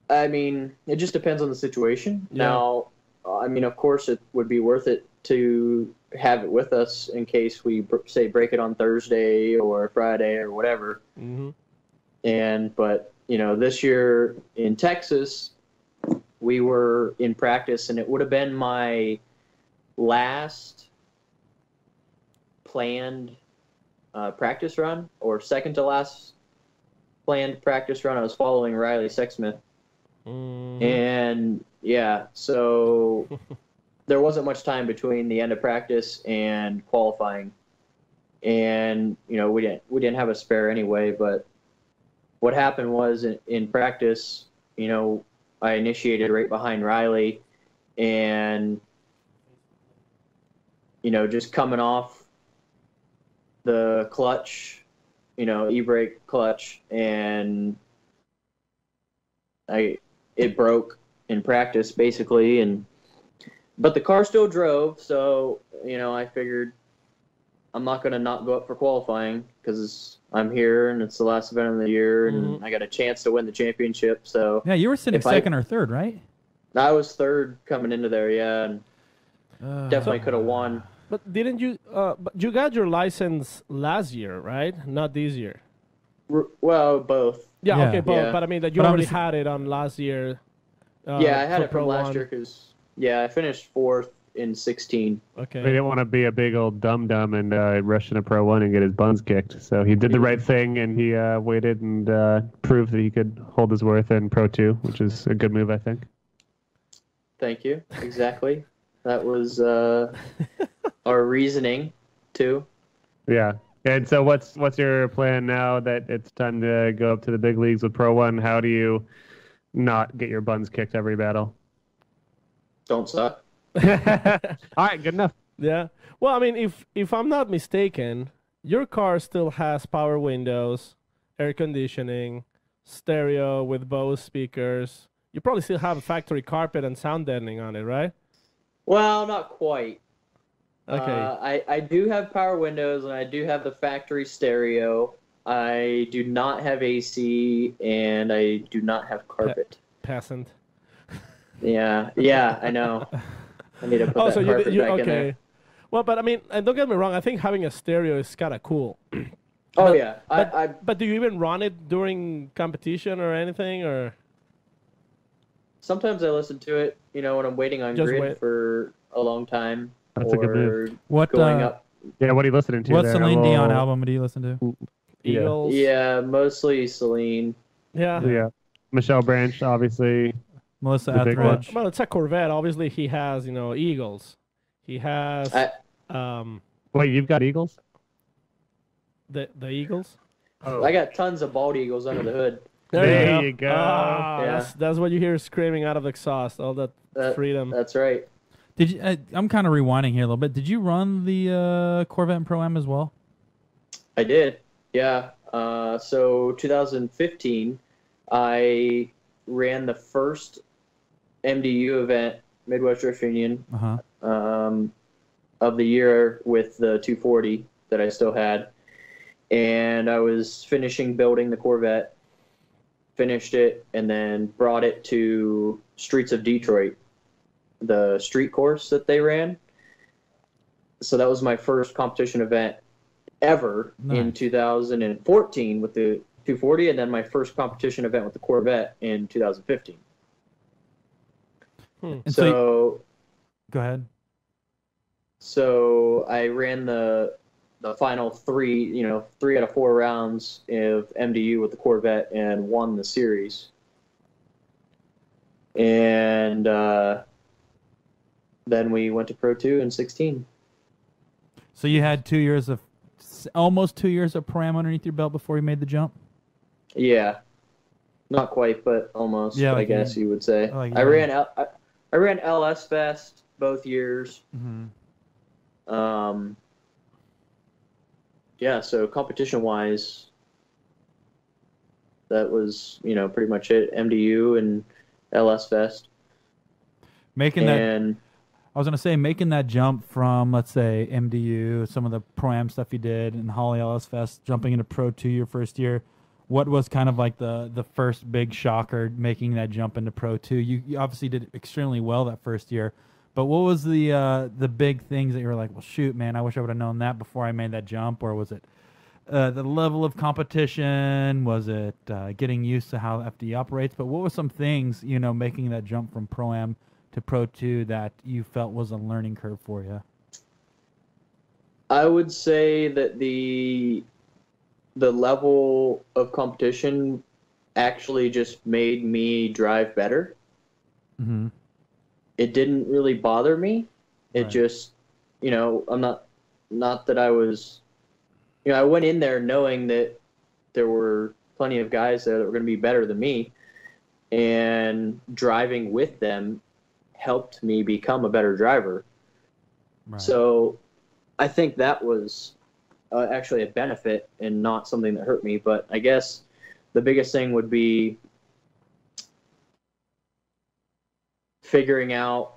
I mean, it just depends on the situation. Yeah. Now, I mean, of course, it would be worth it to have it with us in case we say break it on Thursday or Friday or whatever. Mm-hmm. But this year in Texas, we were in practice, and it would have been my last planned practice run, or second to last planned practice run. I was following Riley Sexsmith. Mm-hmm. And yeah, so there wasn't much time between the end of practice and qualifying, and we didn't have a spare anyway. But what happened was in practice, I initiated right behind Riley, and just coming off the clutch, e-brake clutch, and it broke in practice basically, but the car still drove, so I figured I'm not going to not go up for qualifying because I'm here and it's the last event of the year, and I got a chance to win the championship. So Yeah, you were sitting second or third, right? I was third coming into there, yeah, and definitely could have won. But didn't you? But you got your license last year, right? Not this year. Well, both. Yeah. Yeah. Okay. But Yeah. I mean that you But already obviously- had it on last year. Yeah, I had for it Pro from last 1. year because I finished fourth in 16. He Okay. didn't want to be a big old dum-dum and rush into Pro 1 and get his buns kicked. So he did the right thing, and he waited and proved that he could hold his worth in Pro 2, which is a good move, I think. Thank you. Exactly. That was our reasoning too. Yeah. And so what's your plan now that it's time to go up to the big leagues with Pro 1? How do you not get your buns kicked every battle. Don't suck. All right, good enough. Yeah. Well, I mean, if I'm not mistaken, your car still has power windows, air conditioning, stereo with Bose speakers. You probably still have a factory carpet and sound deadening on it, right? Well, not quite. Okay. I do have power windows and I do have the factory stereo. I do not have AC and I do not have carpet. Peasant. Yeah, I know. I need to put that So carpet you back in okay. there. Well, but I mean, and don't get me wrong, I think having a stereo is kind of cool. Oh yeah, I But do you even run it during competition or anything, or sometimes I listen to it, when I'm waiting on Just grid wait. for a long time. That's a good or move. What going up. Yeah, what are you listening to what there? Celine Dion Well, album do you listen to? Yeah. Eagles? Yeah, mostly Celine. Yeah. Yeah. Michelle Branch, obviously. Melissa The big one. Etheridge. Well, it's a Corvette. Obviously, he has Eagles. He has Wait, you've got Eagles? the Eagles. I got tons of bald eagles under the hood. There you go. Ah, Yeah. that's what you hear screaming out of the exhaust. All that freedom. That's right. Did you? I'm kind of rewinding here a little bit. Did you run the Corvette Pro-Am as well? I did. Yeah. So 2015, I ran the first MDU event, Midwest Drift Union, of the year with the 240 that I still had. And I was finishing building the Corvette, finished it, and then brought it to Streets of Detroit, the street course that they ran. So that was my first competition event ever in Nice. 2014 with the 240, and then my first competition event with the Corvette in 2015. And So go ahead. So I ran the final three out of 4 rounds of MDU with the Corvette and won the series. And then we went to Pro 2 in 16. So you had almost 2 years of Pro-Am underneath your belt before you made the jump? Yeah. Not quite, but almost, Yeah, I like guess you- you would say. like I you- ran LS Fest both years. Mm-hmm. Yeah, so competition-wise, that was, pretty much it. MDU and LS Fest. Making And that jump from, let's say, MDU, some of the Pro-Am stuff you did, and Holly LS Fest, jumping into Pro 2 your first year, what was kind of like the first big shocker making that jump into Pro 2? You obviously did extremely well that first year, but what was the big things that you were like, well, shoot, man, I wish I would have known that before I made that jump? Or was it the level of competition? Was it getting used to how FD operates? But what were some things, making that jump from Pro-Am to Pro 2 that you felt was a learning curve for you? I would say that the level of competition actually just made me drive better. Mm-hmm. It didn't really bother me. It Right. just, I'm not that I was, I went in there knowing that there were plenty of guys there that were going to be better than me, and driving with them helped me become a better driver. Right. So I think that was actually a benefit and not something that hurt me. But I guess the biggest thing would be figuring out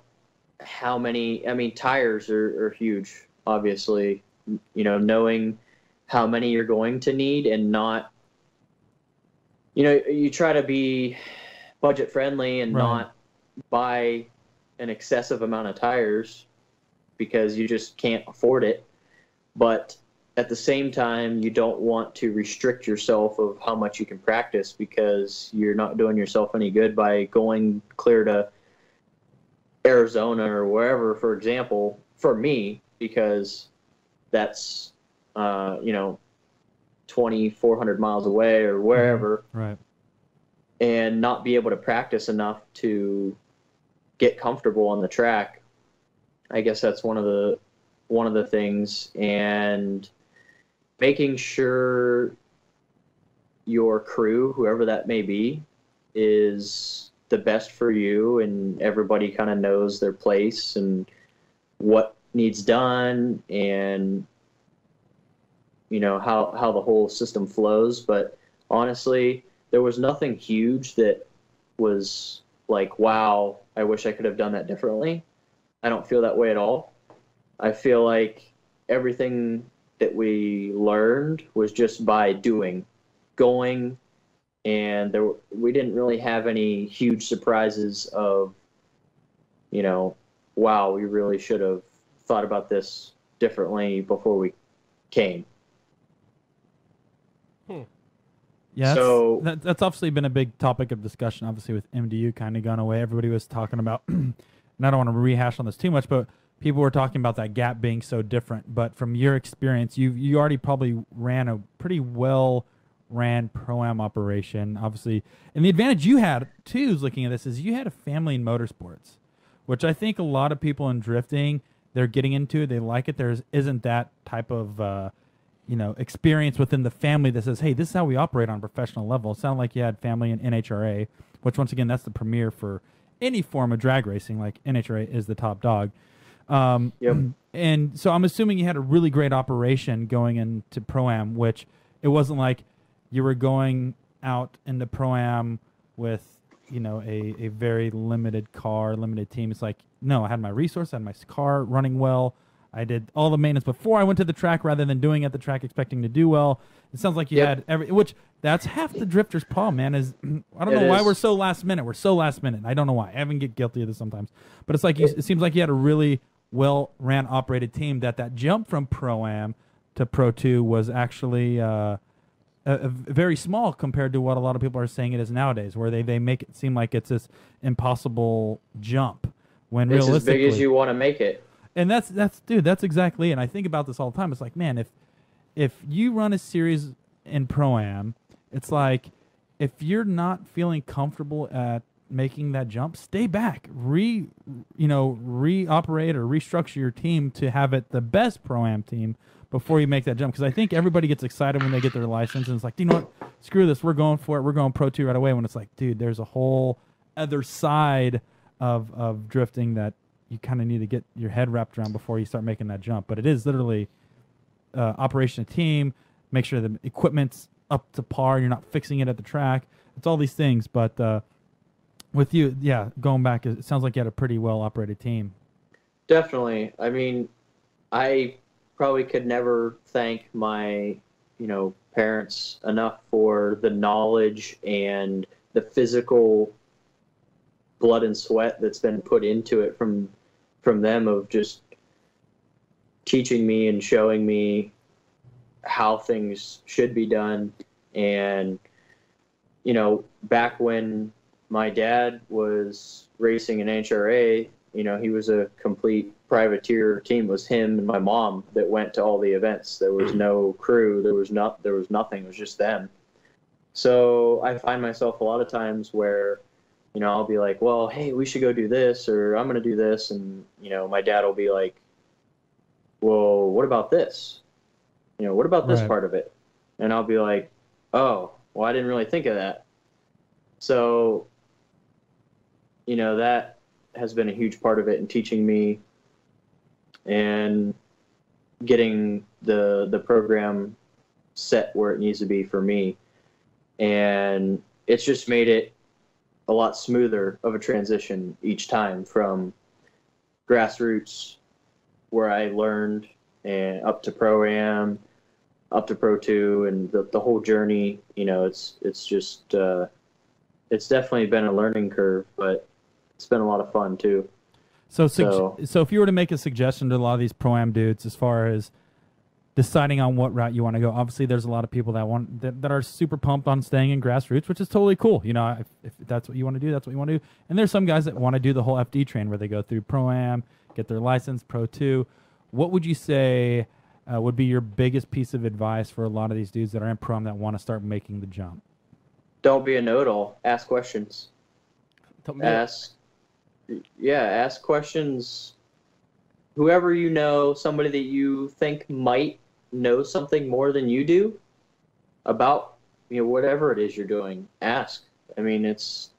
how many, tires are huge, obviously, knowing how many you're going to need and not, you try to be budget friendly and Right. not buy an excessive amount of tires because you just can't afford it. But at the same time, you don't want to restrict yourself of how much you can practice because you're not doing yourself any good by going clear to Arizona or wherever, for example, for me, because that's, 2,400 miles away or wherever, Right. and not be able to practice enough to get comfortable on the track. I guess that's one of the things. And making sure your crew, whoever that may be, is the best for you, and everybody kind of knows their place and what needs done, and how the whole system flows. But honestly, there was nothing huge that was like, wow, I wish I could have done that differently. I don't feel that way at all. I feel like everything that we learned was just by going, and we didn't really have any huge surprises of, wow, we really should have thought about this differently before we came. Yeah, So that's obviously been a big topic of discussion, obviously, with MDU kind of gone away. Everybody was talking about, and I don't want to rehash on this too much, but people were talking about that gap being so different. But from your experience, you already probably ran a pretty well-ran Pro-Am operation, obviously. And the advantage you had, too, is looking at this, is you had a family in motorsports, which I think a lot of people in drifting, they're getting into it, they like it. There isn't that type of experience within the family that says, hey, this is how we operate on a professional level. It sounded like you had family in NHRA, which, once again, that's the premier for any form of drag racing. Like, NHRA is the top dog. Yep. And so I'm assuming you had a really great operation going into Pro-Am, which it wasn't like you were going out into Pro-Am with, a very limited car, limited team. It's like, no, I had my resource, I had my car running well. I did all the maintenance before I went to the track rather than doing at the track expecting to do well. It sounds like you had which that's half the drifter's problem, man, is I don't know why we're so last minute. We're so last minute. I don't know why. I even get guilty of this sometimes. But it's like it seems like you had a really well-ran, operated team that jump from Pro-Am to Pro 2 was actually a very small compared to what a lot of people are saying it is nowadays, where they make it seem like it's this impossible jump when it's realistically, as big as you want to make it. And that's exactly it. And I think about this all the time. It's like, man, if you run a series in Pro-Am, it's like if you're not feeling comfortable at making that jump, stay back, reoperate or restructure your team to have it the best Pro-Am team before you make that jump. Because I think everybody gets excited when they get their license and it's like, you know what, screw this, we're going for it, we're going Pro 2 right away. When it's like, dude, there's a whole other side of drifting that you kind of need to get your head wrapped around before you start making that jump. But it is literally operation of team, make sure the equipment's up to par, you're not fixing it at the track. It's all these things. But with you, yeah, going back, it sounds like you had a pretty well-operated team. Definitely. I mean, I probably could never thank my, parents enough for the knowledge and the physical blood and sweat that's been put into it from them, of just teaching me and showing me how things should be done. And, back when my dad was racing in NHRA, he was a complete privateer team. It was him and my mom that went to all the events. There was no crew. There was nothing. It was just them. So I find myself a lot of times where, I'll be like, well, hey, we should go do this, or I'm going to do this. And, my dad will be like, well, what about this? What about this part of it? And I'll be like, oh, well, I didn't really think of that. So, that has been a huge part of it in teaching me and getting the program set where it needs to be for me. And it's just made it a lot smoother of a transition each time, from grassroots, where I learned, and up to Pro-Am, up to Pro 2, and the whole journey. It's just it's definitely been a learning curve, but it's been a lot of fun too. So if you were to make a suggestion to a lot of these Pro-Am dudes as far as deciding on what route you want to go, obviously there's a lot of people that are super pumped on staying in grassroots, which is totally cool. If that's what you want to do, that's what you want to do. And there's some guys that want to do the whole FD train where they go through Pro-Am, get their license, Pro 2. What would you say would be your biggest piece of advice for a lot of these dudes that are in Pro-Am that want to start making the jump? Don't be a know-it-all. Ask questions. Ask questions. Whoever somebody that you think might know something more than you do about, whatever it is you're doing, ask. I mean, it's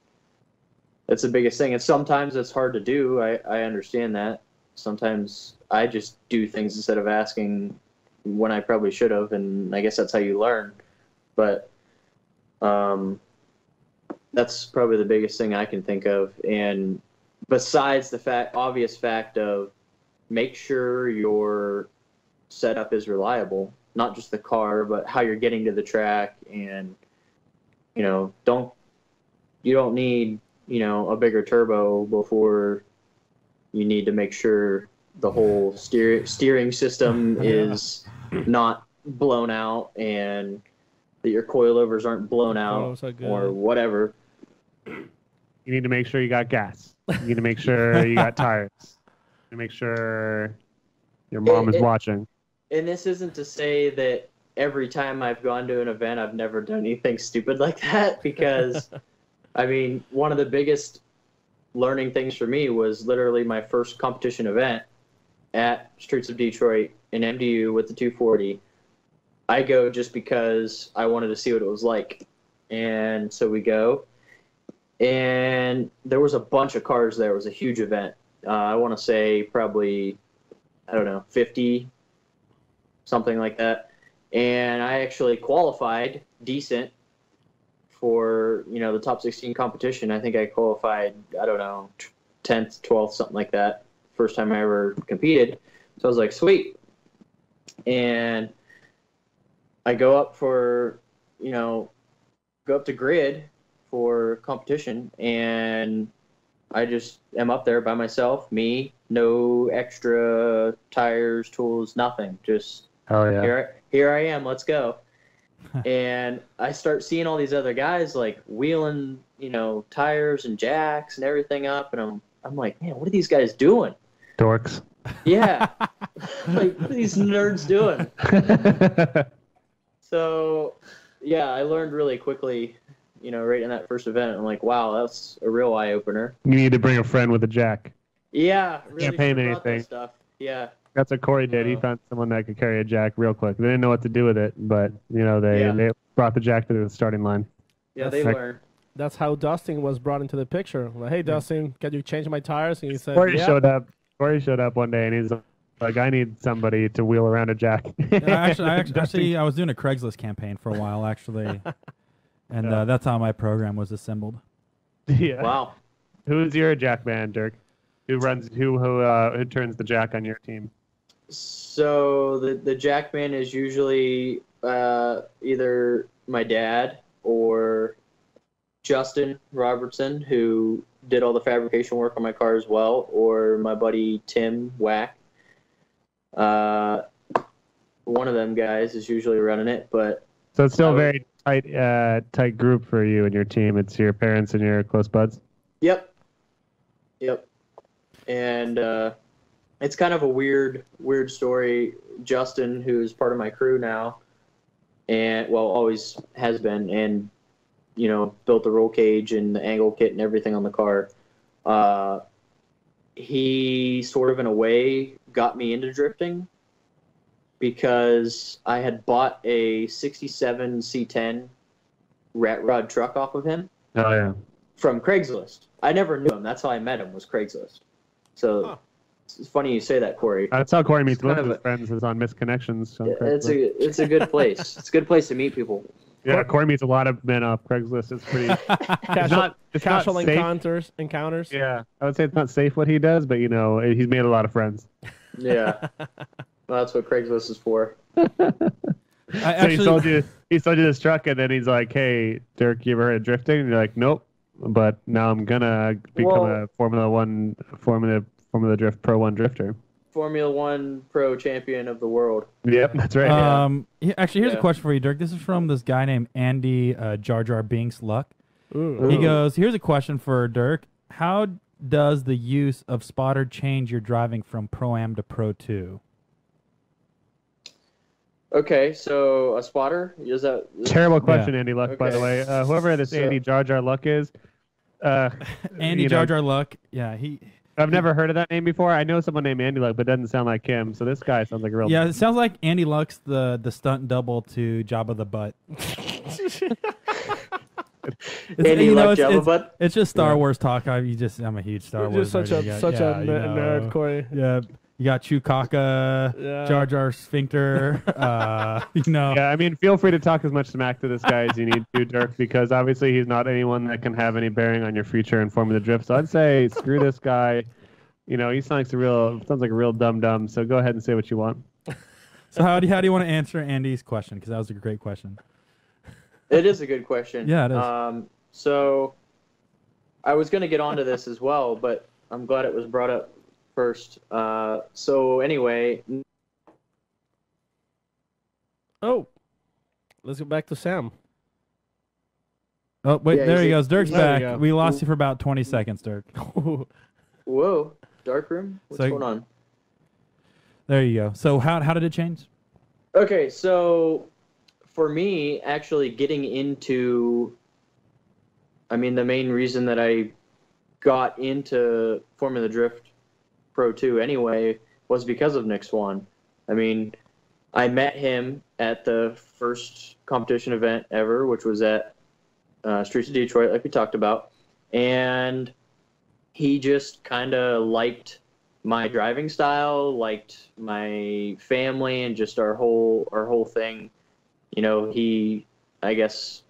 the biggest thing. And sometimes it's hard to do. I understand that. Sometimes I just do things instead of asking when I probably should have, and I guess that's how you learn. But that's probably the biggest thing I can think of. And besides the obvious fact of make sure your setup is reliable, not just the car, but how you're getting to the track, and you don't need a bigger turbo before you need to make sure the whole steering system is not blown out and that your coilovers aren't blown out or whatever. You need to make sure you got gas. You need to make sure you got tires. You make sure your mom is watching. And this isn't to say that every time I've gone to an event, I've never done anything stupid like that, because, I mean, one of the biggest learning things for me was literally my first competition event at Streets of Detroit in MDU with the 240. I go just because I wanted to see what it was like. And so we go. And there was a bunch of cars there. It was a huge event. I want to say probably, 50, something like that. And I actually qualified decent for, the top 16 competition. I think I qualified, 10th, 12th, something like that. First time I ever competed. So I was like, sweet. And I go up to grid for competition, and I just am up there by myself, no extra tires, tools, nothing. Just here I am, let's go. And I start seeing all these other guys like wheeling, tires and jacks and everything up, and I'm like, man, what are these guys doing? Dorks. Yeah. Like, what are these nerds doing? So, yeah, I learned really quickly, right in that first event. I'm like, wow, that's a real eye-opener. You need to bring a friend with a jack. Yeah. Really can't pay him anything. that stuff. Yeah. That's what Corey did. He found someone that could carry a jack real quick. They didn't know what to do with it, but, they brought the jack to the starting line. Yeah, they learned. That's how Dustin was brought into the picture. Like, hey, Dustin, can you change my tires? And he said, Corey showed up one day, and he's like, I need somebody to wheel around a jack. Actually, I was doing a Craigslist campaign for a while, actually, and that's how my program was assembled. Yeah. Wow. Who's your jack man, Dirk? Who turns the jack on your team? So the jack man is usually either my dad or Justin Robertson, who did all the fabrication work on my car as well, or my buddy Tim Wack. One of them guys is usually running it, but so it's still a very tight group for you and your team. It's your parents and your close buds. Yep. And it's kind of a weird story. Justin, who's part of my crew now, and always has been, and built the roll cage and the angle kit and everything on the car. He sort of, in a way, got me into drifting because I had bought a 67 C10 rat rod truck off of him. Oh, yeah. From Craigslist. I never knew him. That's how I met him, was Craigslist. So it's funny you say that, Corey. That's how Corey meets most of his friends, is on misconnections. It's a good place. It's a good place to meet people. Yeah, Corey meets a lot of men off Craigslist. It's pretty casual not encounters. Yeah, I would say it's not safe what he does, but he's made a lot of friends. Yeah, well, that's what Craigslist is for. He sold you this truck, and then he's like, "Hey, Dirk, you ever heard of drifting?" And you're like, "Nope," but now I'm gonna become a Formula Drift Pro 1 drifter. Formula One Pro champion of the world. Yep, that's right. Actually, here's a question for you, Dirk. This is from this guy named Andy Jar Jar Binks Luck. Ooh. He goes, here's a question for Dirk. How does the use of spotter change your driving from Pro-Am to Pro 2? Okay, so a spotter? Is that Terrible question, Yeah. Andy Luck, by Okay. the way. Whoever this Andy Jar Jar Luck is. Andy Jar Jar Luck. Yeah, I've never heard of that name before. I know someone named Andy Luck, but it doesn't sound like him. So this guy sounds like a real. Yeah, it sounds like Andy Luck's the stunt double to Jabba the Butt. Any luck, Java, but it's just Star Yeah. Wars talk. I'm a huge Star You're Wars. just nerd. such a you know. nerd, Corey. Yeah, you got Chewbacca, Yeah. Jar Jar Sphincter. You know, Yeah, I mean, feel free to talk as much smack to this guy as you need to, Dirk, because obviously he's not anyone that can have any bearing on your future in Formula Drift. So I'd say screw this guy. You know, he sounds like a real dum-dum. So go ahead and say what you want. So how do you want to answer Andy's question? Because that was a great question. it is a good question. Yeah, it is. So I was going to get onto this as well, but I'm glad it was brought up first. So anyway, Oh, let's go back to Sam. Oh wait, Yeah, there he he's- goes. Dirk's there back. you go. We lost you for about 20 seconds, Dirk. whoa, darkroom? What's So- going on? There you go. So how did it change? Okay, so for me, actually getting into, I mean, the main reason that I got into Formula Drift Pro 2 anyway was because of Nick Swan. I mean, I met him at the first competition event ever, which was at Streets of Detroit, like we talked about, and he just kind of liked my driving style, liked my family, and just our whole thing. You know, he, I guess,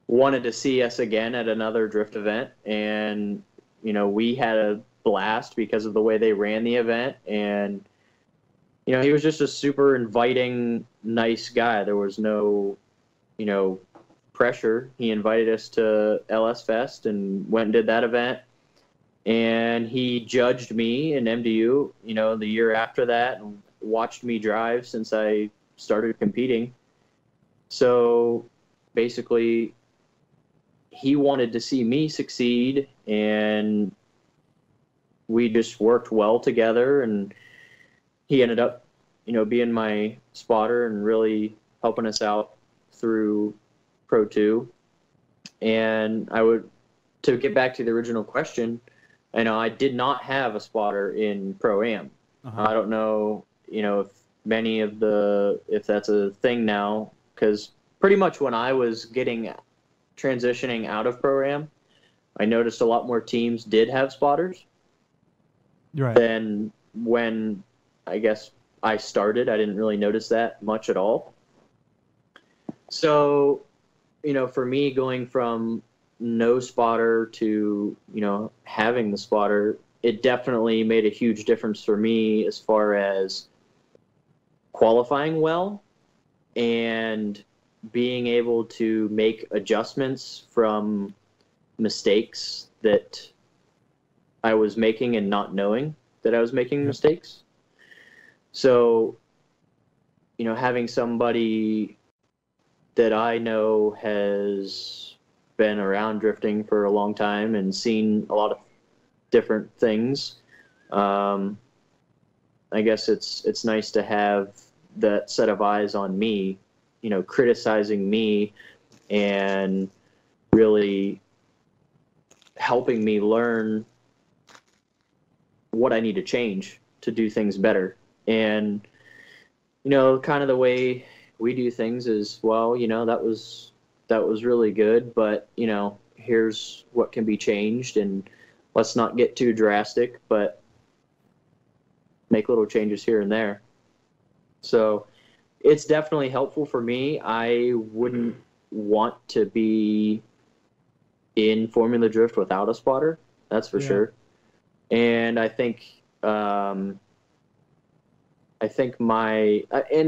wanted to see us again at another drift event, and you know, we had a blast because of the way they ran the event, and you know, he was just a super inviting, nice guy. There was no, you know, pressure. He invited us to LS Fest and went and did that event. And he judged me in MDU, you know, the year after that, and watched me drive since I started competing. So basically, he wanted to see me succeed, and we just worked well together, and he ended up, you know, being my spotter and really helping us out through Pro 2. And to get back to the original question, I know I did not have a spotter in Pro-Am. I don't know, you know, if that's a thing now, because pretty much when I was transitioning out of Pro-Am, I noticed a lot more teams did have spotters Right. than when, I guess, I started. I didn't really notice that much at all. So, you know, for me, going from no spotter to, you know, having the spotter, it definitely made a huge difference for me as far as qualifying well and being able to make adjustments from mistakes that I was making and not knowing that I was making mistakes. So, you know, having somebody that I know has been around drifting for a long time and seen a lot of different things, I guess it's nice to have that set of eyes on me, you know, criticizing me and really helping me learn what I need to change to do things better. And, you know, kind of the way we do things is, well, you know, that was really good, but, you know, here's what can be changed, and let's not get too drastic, but make little changes here and there. So it's definitely helpful for me. I wouldn't want to be in Formula Drift without a spotter, that's for sure. And I think and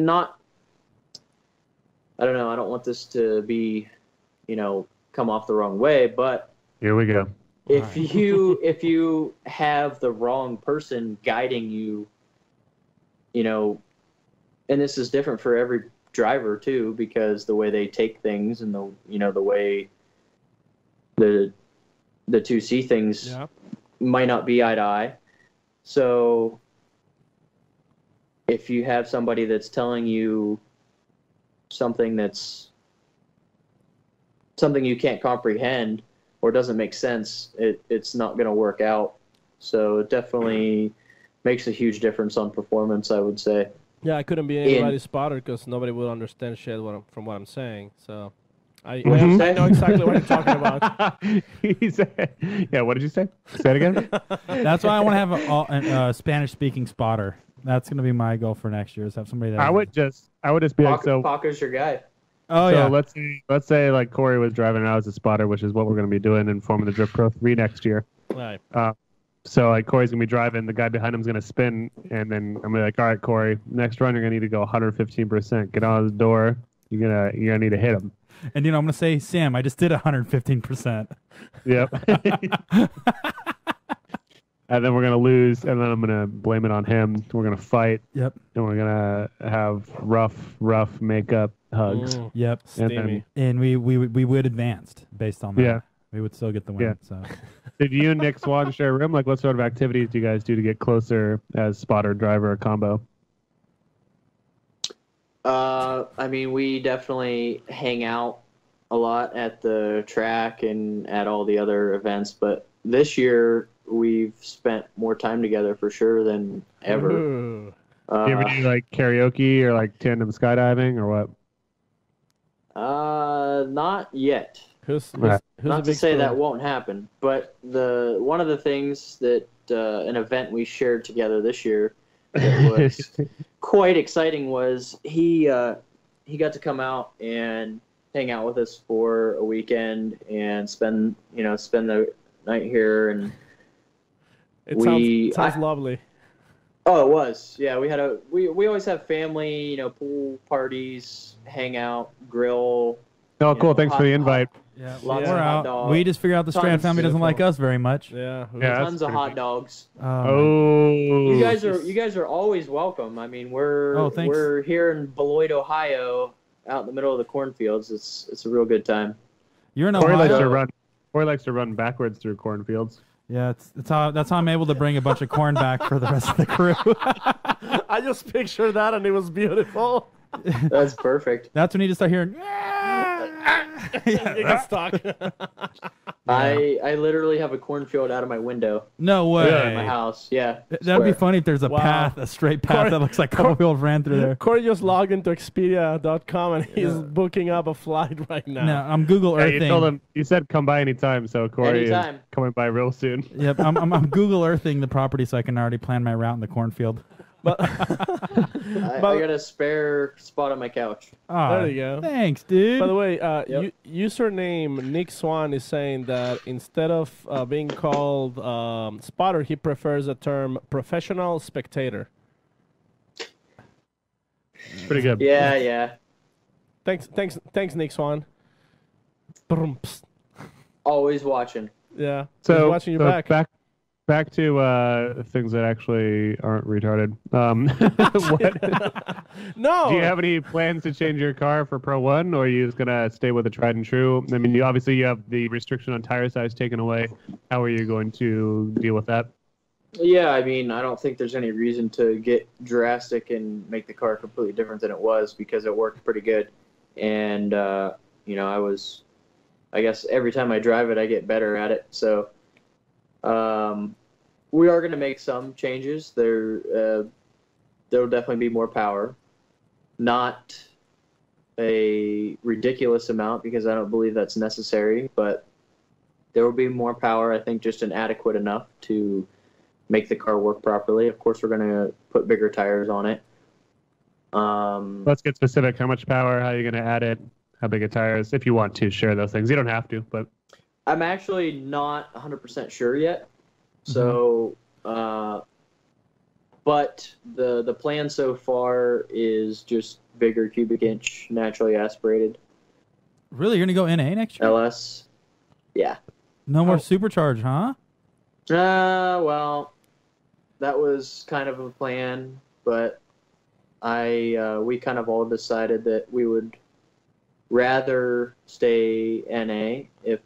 not, I don't know, I don't want this to be, you know, come off the wrong way, but Here we go. if you have the wrong person guiding you, you know, and this is different for every driver too, because the way they take things and the, you know, the way the two see things might not be eye to eye. So if you have somebody that's telling you something you can't comprehend or doesn't make sense, it's not going to work out. So it definitely makes a huge difference on performance, I would say. Yeah, I couldn't be anybody's spotter because nobody would understand shit from what I'm saying. So I Mhm. know exactly what you're talking about. He said, yeah, what did you say? Say it again. That's why I want to have a Spanish-speaking spotter. That's going to be my goal for next year. Is have somebody that I would just be like, so Paco's your guy. Oh so yeah. let's say like Corey was driving and I was a spotter, which is what we're going to be doing in Forming the Drift Pro 3 next year. Right. So like Corey's going to be driving, the guy behind him's going to spin, and then I'm going to be like, all right, Corey, next run you're going to need to go 115%. Get on his door. You're gonna need to hit him. And I'm going to say, Sam, I just did 115%. Yep. And then we're going to lose, and then I'm going to blame it on him. We're going to fight. Yep. And we're going to have rough makeup hugs. Yep. And Steamy. And we would advanced based on that. Yeah. We would still get the win. Yeah. So Did you and Nick Swan share a room? Like, what sort of activities do you guys do to get closer as spotter, driver, or combo? I mean, we definitely hang out a lot at the track and at all the other events, but this year we've spent more time together for sure than ever. Ooh. Do you ever do like karaoke or like tandem skydiving or what? Not yet. Who's Right. Not a to big say that spoon? won't happen, but one of the things that an event we shared together this year that was quite exciting was he got to come out and hang out with us for a weekend and spend the night here, and It sounds lovely. oh, it was, yeah, we always have family, pool parties, hang out, grill. Oh, cool. Thanks for the hot- invite. yeah, Lots we're of hot out. dogs. We just figured out the Stratton Tons. family doesn't like Beautiful. us very much. Yeah. Yeah, that's Tons of pretty hot good. dogs. Oh. You guys are always welcome. I mean, Oh, thanks. we're here in Beloit, Ohio, out in the middle of the cornfields. It's a real good time. You're in Corey likes Ohio. to run. Corey likes to run backwards through cornfields. Yeah, that's how I'm able to bring a bunch of corn back for the rest of the crew. I just pictured that and it was beautiful. That's perfect. That's when you just start hearing. You get stuck. I literally have a cornfield out of my window No way. in my house. Yeah, That'd be swear. funny if there's a Wow. path, a straight path Corey- that looks like a couple people ran through there. Corey just logged into Expedia.com and he's booking up a flight right now. No, I'm Google Yeah, you Earthing. told him. You said come by anytime, so Corey Anytime. is coming by real soon. Yep, I'm Google Earthing the property so I can already plan my route in the cornfield. But I got a spare spot on my couch. Ah, There you go. Thanks, dude. by the way, Yep. username Nick Swan is saying that instead of being called spotter, he prefers the term professional spectator. Pretty good. Yeah. Thanks, Nick Swan. Brumps. Always watching. Yeah. So, He's watching you back. back to things that actually aren't retarded. What, No. do you have any plans to change your car for Pro 1, or are you just going to stay with the tried and true? I mean, you have the restriction on tire size taken away. How are you going to deal with that? Yeah, I mean, I don't think there's any reason to get drastic and make the car completely different than it was because it worked pretty good. And, I guess every time I drive it, I get better at it. So we are going to make some changes. There'll definitely be more power. Not a ridiculous amount because I don't believe that's necessary, but there will be more power, I think just an adequate enough to make the car work properly. Of course, we're going to put bigger tires on it. Let's get specific. How much power? How are you going to add it? How big a tires? If you want to share those things, you don't have to. But I'm actually not 100% sure yet. So, but the plan so far is just bigger cubic inch, naturally aspirated Really, you're gonna go NA next year? LS. Yeah. No more supercharge, huh? Well, that was kind of a plan, but we kind of all decided that we would rather stay NA if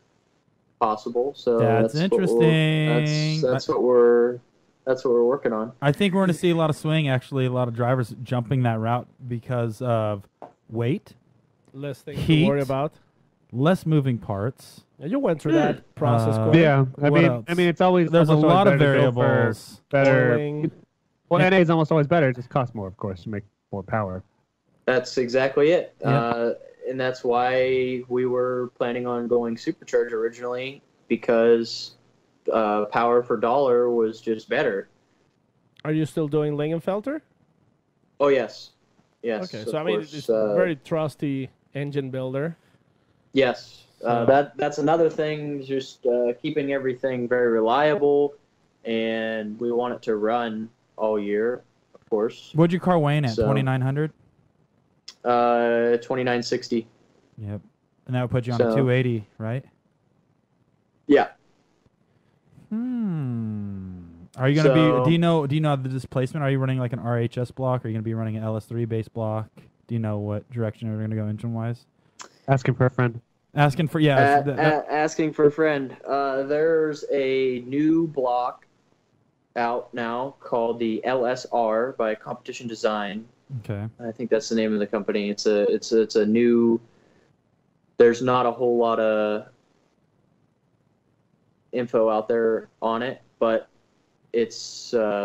possible. So That's interesting. That's what we're working on. I think we're going to see a lot of swing, actually, a lot of drivers jumping that route because of weight, Less things Heat. to worry about. less moving parts. Yeah, you went through that process, Corey. yeah, What else? I mean, it's always There's a almost always lot of better to go for variables. Better. Oiling. Well, NA is almost always better. It just costs more, of course, to make more power. That's exactly it. Yeah. and that's why we were planning on going supercharged originally, because power for dollar was just better. Are you still doing Lingenfelter? Oh yes. Okay, of so I mean, course, it's very trusty engine builder. yes. So- That's another thing, just keeping everything very reliable, and we want it to run all year, of course. What'd your car weigh in at? So- 2,900. 2960. Yep. And that would put you on a So- 280, right? Yeah. Are you gonna So- be? Do you know the displacement? Are you running like an RHS block? Are you gonna be running an LS3 base block? Do you know what direction you're gonna go engine wise? Asking for a friend. Asking for Asking for a friend. There's a new block out now called the LSR by Competition Design. Okay. I think that's the name of the company. It's a new. There's not a whole lot of info out there on it, but it's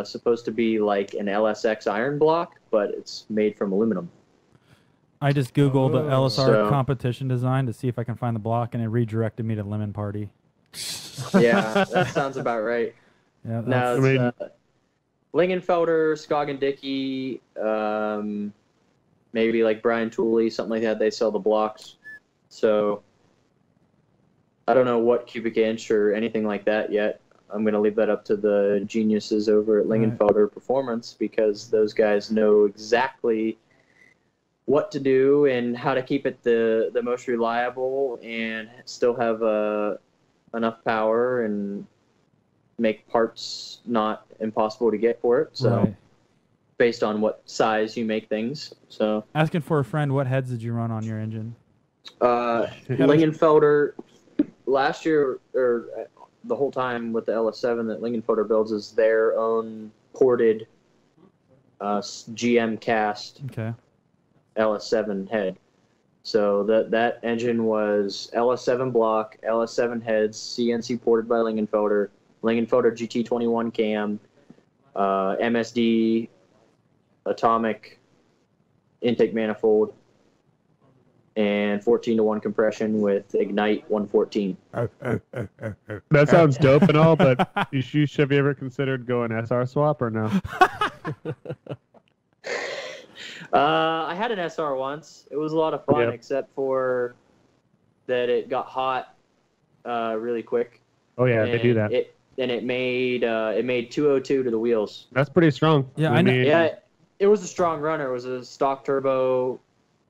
supposed to be like an LSX iron block, but it's made from aluminum. I just googled the Oh. LSR So- competition design to see if I can find the block, and it redirected me to Lemon Party. Yeah, that sounds about right. Yeah. No, I mean- it's Lingenfelter, Skog and Dickey, maybe like Brian Tooley, something like that. They sell the blocks. So I don't know what cubic inch or anything like that yet. I'm going to leave that up to the geniuses over at Lingenfelter Performance, because those guys know exactly what to do and how to keep it the most reliable and still have enough power and make parts not impossible to get for it. So Right. based on what size you make things. So Asking for a friend, what heads did you run on your engine? Lingenfelter last year, or the whole time with the LS7 that Lingenfelter builds, is their own ported GM cast Okay. LS7 head. So that engine was LS7 block, LS7 heads, CNC ported by Lingenfelter GT21 cam, MSD atomic intake manifold, and 14-to-1 compression with Ignite 114. That sounds dope and all, but have you ever considered going SR swap or no? I had an SR once. It was a lot of fun, Yeah. except for that it got hot really quick. Oh yeah, they do that. It made 202 to the wheels. That's pretty strong. Yeah, I know. mean, Yeah, it was a strong runner. It was a stock turbo,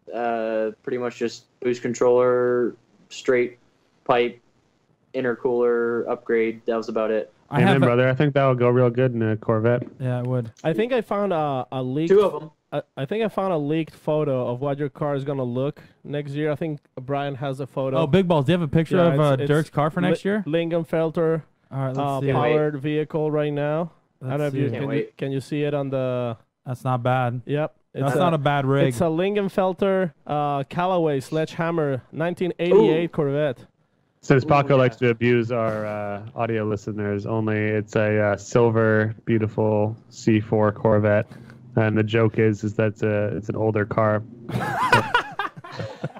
pretty much just boost controller, straight pipe, intercooler upgrade. That was about it. I Amen, have. brother. I think that'll go real good in a Corvette. Yeah, it would. I think I found a leaked. Two of them. I think I found a leaked photo of what your car is gonna look next year. I think Brian has a photo. Oh, Big Balls. Do you have a picture Yeah, of it's Dirk's car for next year? Lingenfelter All right, let's see. powered vehicle right now. I don't know Let's if you see. Can't wait. can you see it on the. That's not bad. Yep. That's not a bad rig. It's a Lingenfelter Callaway Sledgehammer 1988 Corvette. Since Paco yeah. likes to abuse our audio listeners only, it's a silver, beautiful C4 Corvette, and the joke is that it's an older car.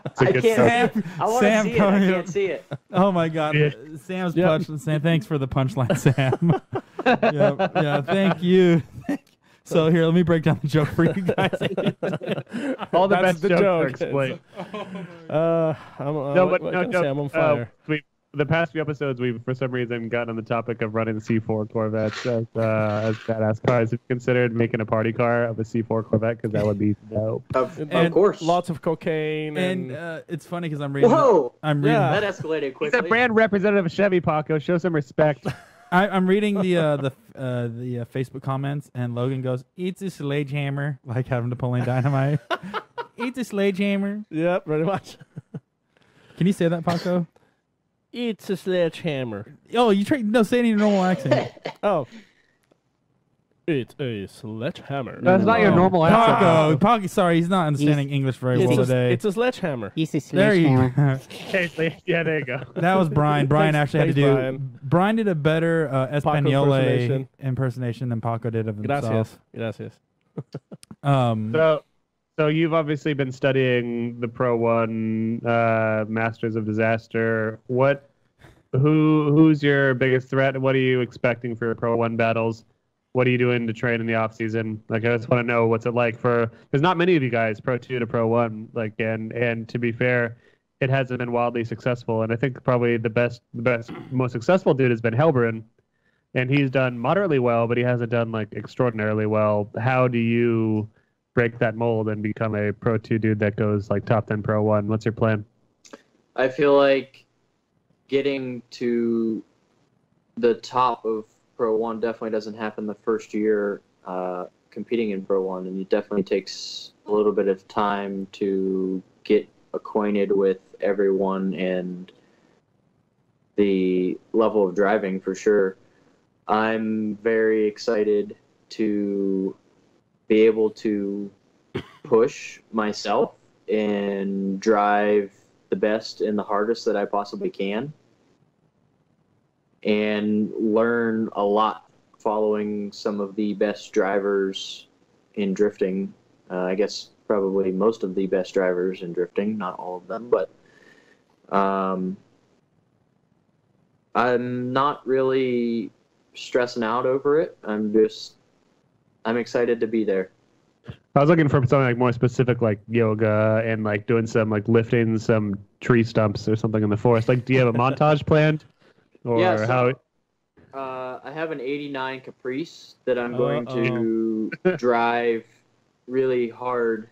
It's a I good can't. start. I want to Sam see it. I coming can't see it. Oh my God, Yeah. Sam's Yep. punch. Sam, thanks for the punchline, Sam. yeah, thank you. So here, let me break down the joke for you guys. All the That's best the jokes joke. are explained. What can I say? I'm on fire. The past few episodes, we've for some reason gotten on the topic of running the C4 Corvettes as badass cars. Have you considered making a party car of a C4 Corvette? Because that would be dope. Of And course. Lots of cocaine And and it's funny because I'm reading. Whoa! I'm reading. Yeah. That escalated He's quickly. a brand representative of Chevy, Paco. Show some respect. I'm reading the Facebook comments, and Logan goes, "It's a sledgehammer," like having to pull in dynamite. It's a sledgehammer. yeah, pretty much. Can you say that, Paco? It's a sledgehammer. Oh, you try. No, say it in your normal accent. Oh. It's a sledgehammer. That's not your normal Paco, accent. Paco, sorry, he's not understanding English very well today. It's a sledgehammer. He's a There you sledgehammer. go. Okay, yeah, there you go. That was Brian. Brian Thanks- actually had to thanks, do. Brian. Brian did a better Espanole impersonation. impersonation than Paco did of himself. Gracias. Gracias. Um, So you've obviously been studying the Pro One Masters of Disaster. Who's your biggest threat? What are you expecting for your Pro One battles? What are you doing to train in the off season? Like, I just want to know what's it like there's not many of you guys Pro 2 to Pro 1. Like, and to be fair, it hasn't been wildly successful. And I think probably the most successful dude has been Helbrin, and he's done moderately well, but he hasn't done like extraordinarily well. How do you break that mold and become a Pro 2 dude that goes like top 10 Pro 1? What's your plan? I feel like getting to the top of Pro 1 definitely doesn't happen the first year competing in Pro 1, and it definitely takes a little bit of time to get acquainted with everyone and the level of driving for sure. I'm very excited to be able to push myself and drive the best and the hardest that I possibly can, and learn a lot following some of the best drivers in drifting. I guess probably most of the best drivers in drifting, not all of them, but I'm not really stressing out over it. I'm excited to be there. I was looking for something like more specific, like yoga and like doing some like lifting some tree stumps or something in the forest. Like, do you have a montage planned? Or Yeah, so, how? I have an 89 Caprice that I'm going to drive really hard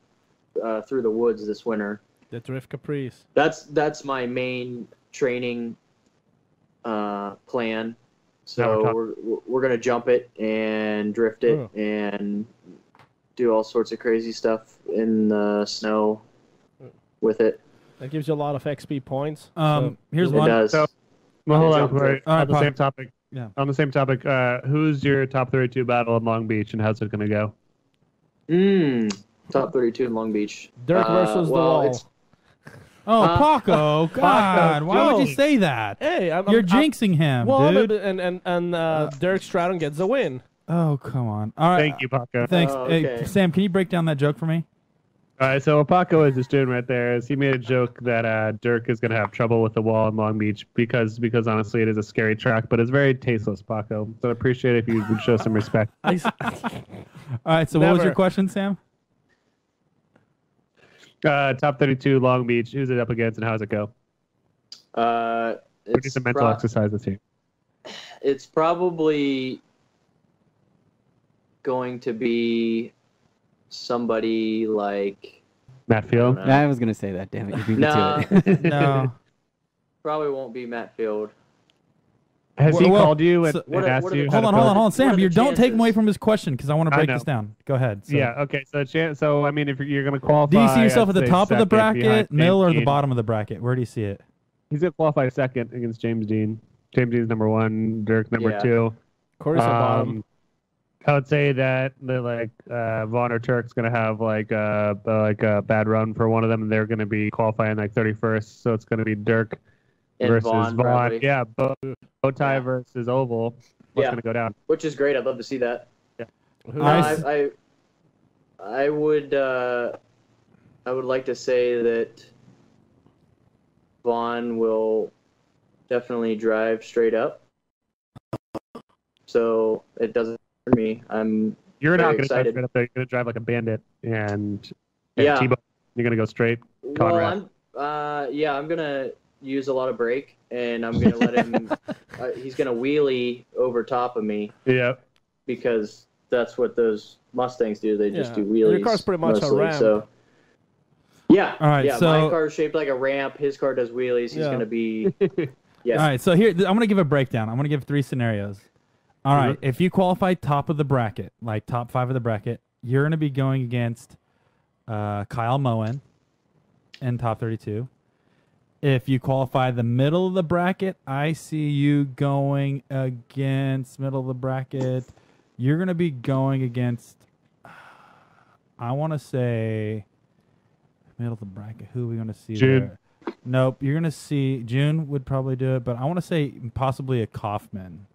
through the woods this winter. The Drift Caprice. That's my main training plan. So we're gonna jump it and drift it and do all sorts of crazy stuff in the snow with it. That gives you a lot of XP points. Here's It one. does. Well, hold on. All right, On the Pop. same topic. Yeah. On the same topic, who's your top 32 battle in Long Beach, and how's it going to go? Top 32 in Long Beach. Dirk versus the wall. Oh, Paco! God, why would you say that? Hey, You're jinxing him, dude. And Dirk Stratton gets the win. Oh, come on. All right. Thank you, Paco. Thanks. Oh, Hey, okay. Sam, can you break down that joke for me? All right, so what Paco is just doing right there is he made a joke that Dirk is going to have trouble with the wall in Long Beach because honestly it is a scary track, but it's very tasteless, Paco. So I appreciate it if you would show some respect. All right, so what was your question, Sam? Top 32 Long Beach. Who's it up against, and how does it go? We'll do some mental exercises here. It's probably going to be somebody like Matt Field. I was gonna say that. Damn it, you beat me No. to it. No. probably won't be Matt Field. Has he called you and, so- and asked what are you? the- how Hold to on. build- Sam, are the you don't take chances? away from his question because I want to I break know. this down. Go ahead. So. Yeah. Okay. So I mean, if you're going to qualify, Do you see yourself I'd at the say top of the second behind bracket, middle, or James the Dean. bottom of the bracket? Where do you see it? He's going to qualify second against James Dean. James Dean's number 1. Dirk number Yeah. 2. Corey's at bottom. I would say that Vaughn or Turk's gonna have like a bad run for one of them, and they're gonna be qualifying like 31st. So it's gonna be Dirk And versus Vaughn, probably. Yeah, bow tie Yeah. versus oval. What's Yeah. gonna go down? Which is great. I'd love to see that. Who Nice. knows? I would like to say that Vaughn will definitely drive straight up. So it doesn't hurt me. You're Very not gonna excited. drive straight up there. You're gonna drive like a bandit, and Yeah. T-bone. You're gonna go straight. Conrad. Well, I'm gonna use a lot of brake, and I'm gonna let him. He's gonna wheelie over top of me Yeah. because that's what those Mustangs do. They just Yeah. do wheelies. Your car's pretty much a mostly, ramp. So. Yeah. All right, Yeah. so- My car's shaped like a ramp. His car does wheelies. He's Yeah. gonna be. Yes. All right, so here I'm going to give a breakdown. I'm going to give 3 scenarios. All Mm-hmm. right, if you qualify top of the bracket, like top 5 of the bracket, you're going to be going against Kyle Moen in top 32. If you qualify the middle of the bracket, I see you going against middle of the bracket. You're going to be going against, I want to say, middle of the bracket. Who are we going to see June. there? Nope. You're going to see, June would probably do it, but I want to say possibly a Kaufman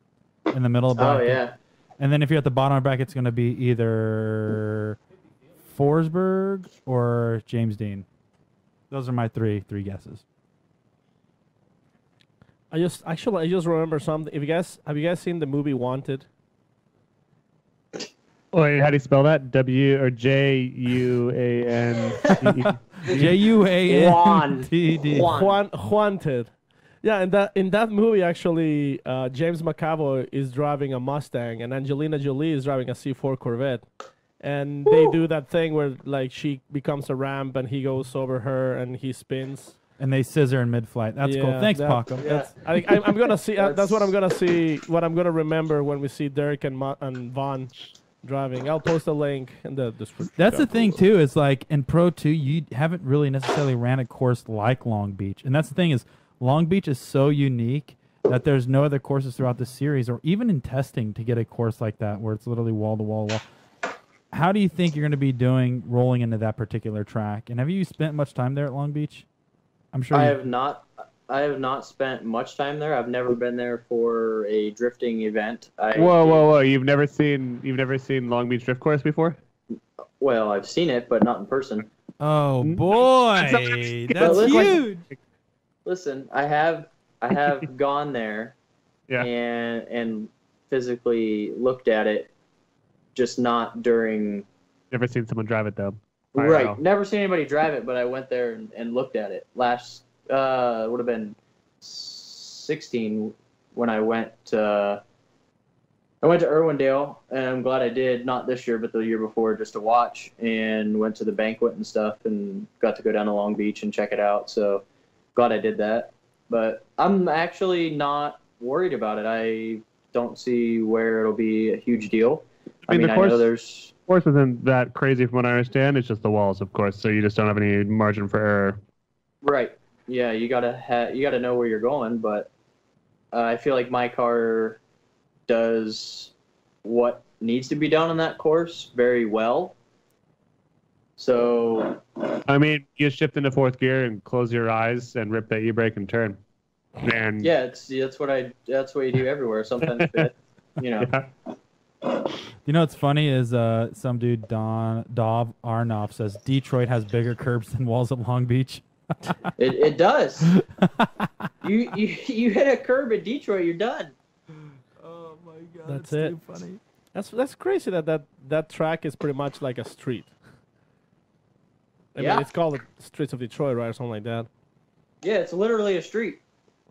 in the middle of the Oh bracket. yeah. And then if you're at the bottom of the bracket, it's going to be either Forsberg or James Dean. Those are my three guesses. I just remember something. Have you guys seen the movie Wanted? Wait, how do you spell that? W or J-U-A-N? Juantd. Wanted. Yeah, in that movie, actually, James McAvoy is driving a Mustang, and Angelina Jolie is driving a C4 Corvette, and they do that thing where like she becomes a ramp, and he goes over her, and he spins. And they scissor in mid-flight. That's cool. Thanks, Paco. Yeah. I'm gonna see. That's what I'm gonna see. What I'm gonna remember when we see Dirk and Vaughn driving. I'll post a link in the description. That's the thing too. Is like in Pro 2, you haven't really necessarily ran a course like Long Beach, and that's the thing is Long Beach is so unique that there's no other courses throughout the series, or even in testing, to get a course like that where it's literally wall to wall. How do you think you're going to be rolling into that particular track? And have you spent much time there at Long Beach? I'm sure I have not spent much time there. I've never been there for a drifting event. Whoa! You've never seen Long Beach Drift Course before? Well, I've seen it, but not in person. Oh boy, that's huge. Listen, I have gone there, Yeah. and physically looked at it, just not during. Never seen someone drive it though. Right, IRL. never seen anybody drive it, but I went there and looked at it. Last would have been 16 when I went to Irwindale, and I'm glad I did. Not this year, but the year before, just to watch, and went to the banquet and stuff, and got to go down to Long Beach and check it out. So glad I did that. But I'm actually not worried about it. I don't see where it'll be a huge deal. I mean, I know there's. Course isn't that crazy from what I understand. It's just the walls, of course. So you just don't have any margin for error. Right. Yeah, you gotta know where you're going. But I feel like my car does what needs to be done on that course very well. So. I mean, you shift into fourth gear and close your eyes and rip that e-brake and turn. And Yeah, that's what you do everywhere. Sometimes fifth, you know. Yeah. You know what's funny is some dude, Dov Arnoff, says Detroit has bigger curbs than walls at Long Beach. It does. You hit a curb in Detroit, you're done. Oh my god, That's it. too funny. That's crazy that track is pretty much like a street. I Yeah. mean, it's called the Streets of Detroit, right, or something like that. Yeah, it's literally a street.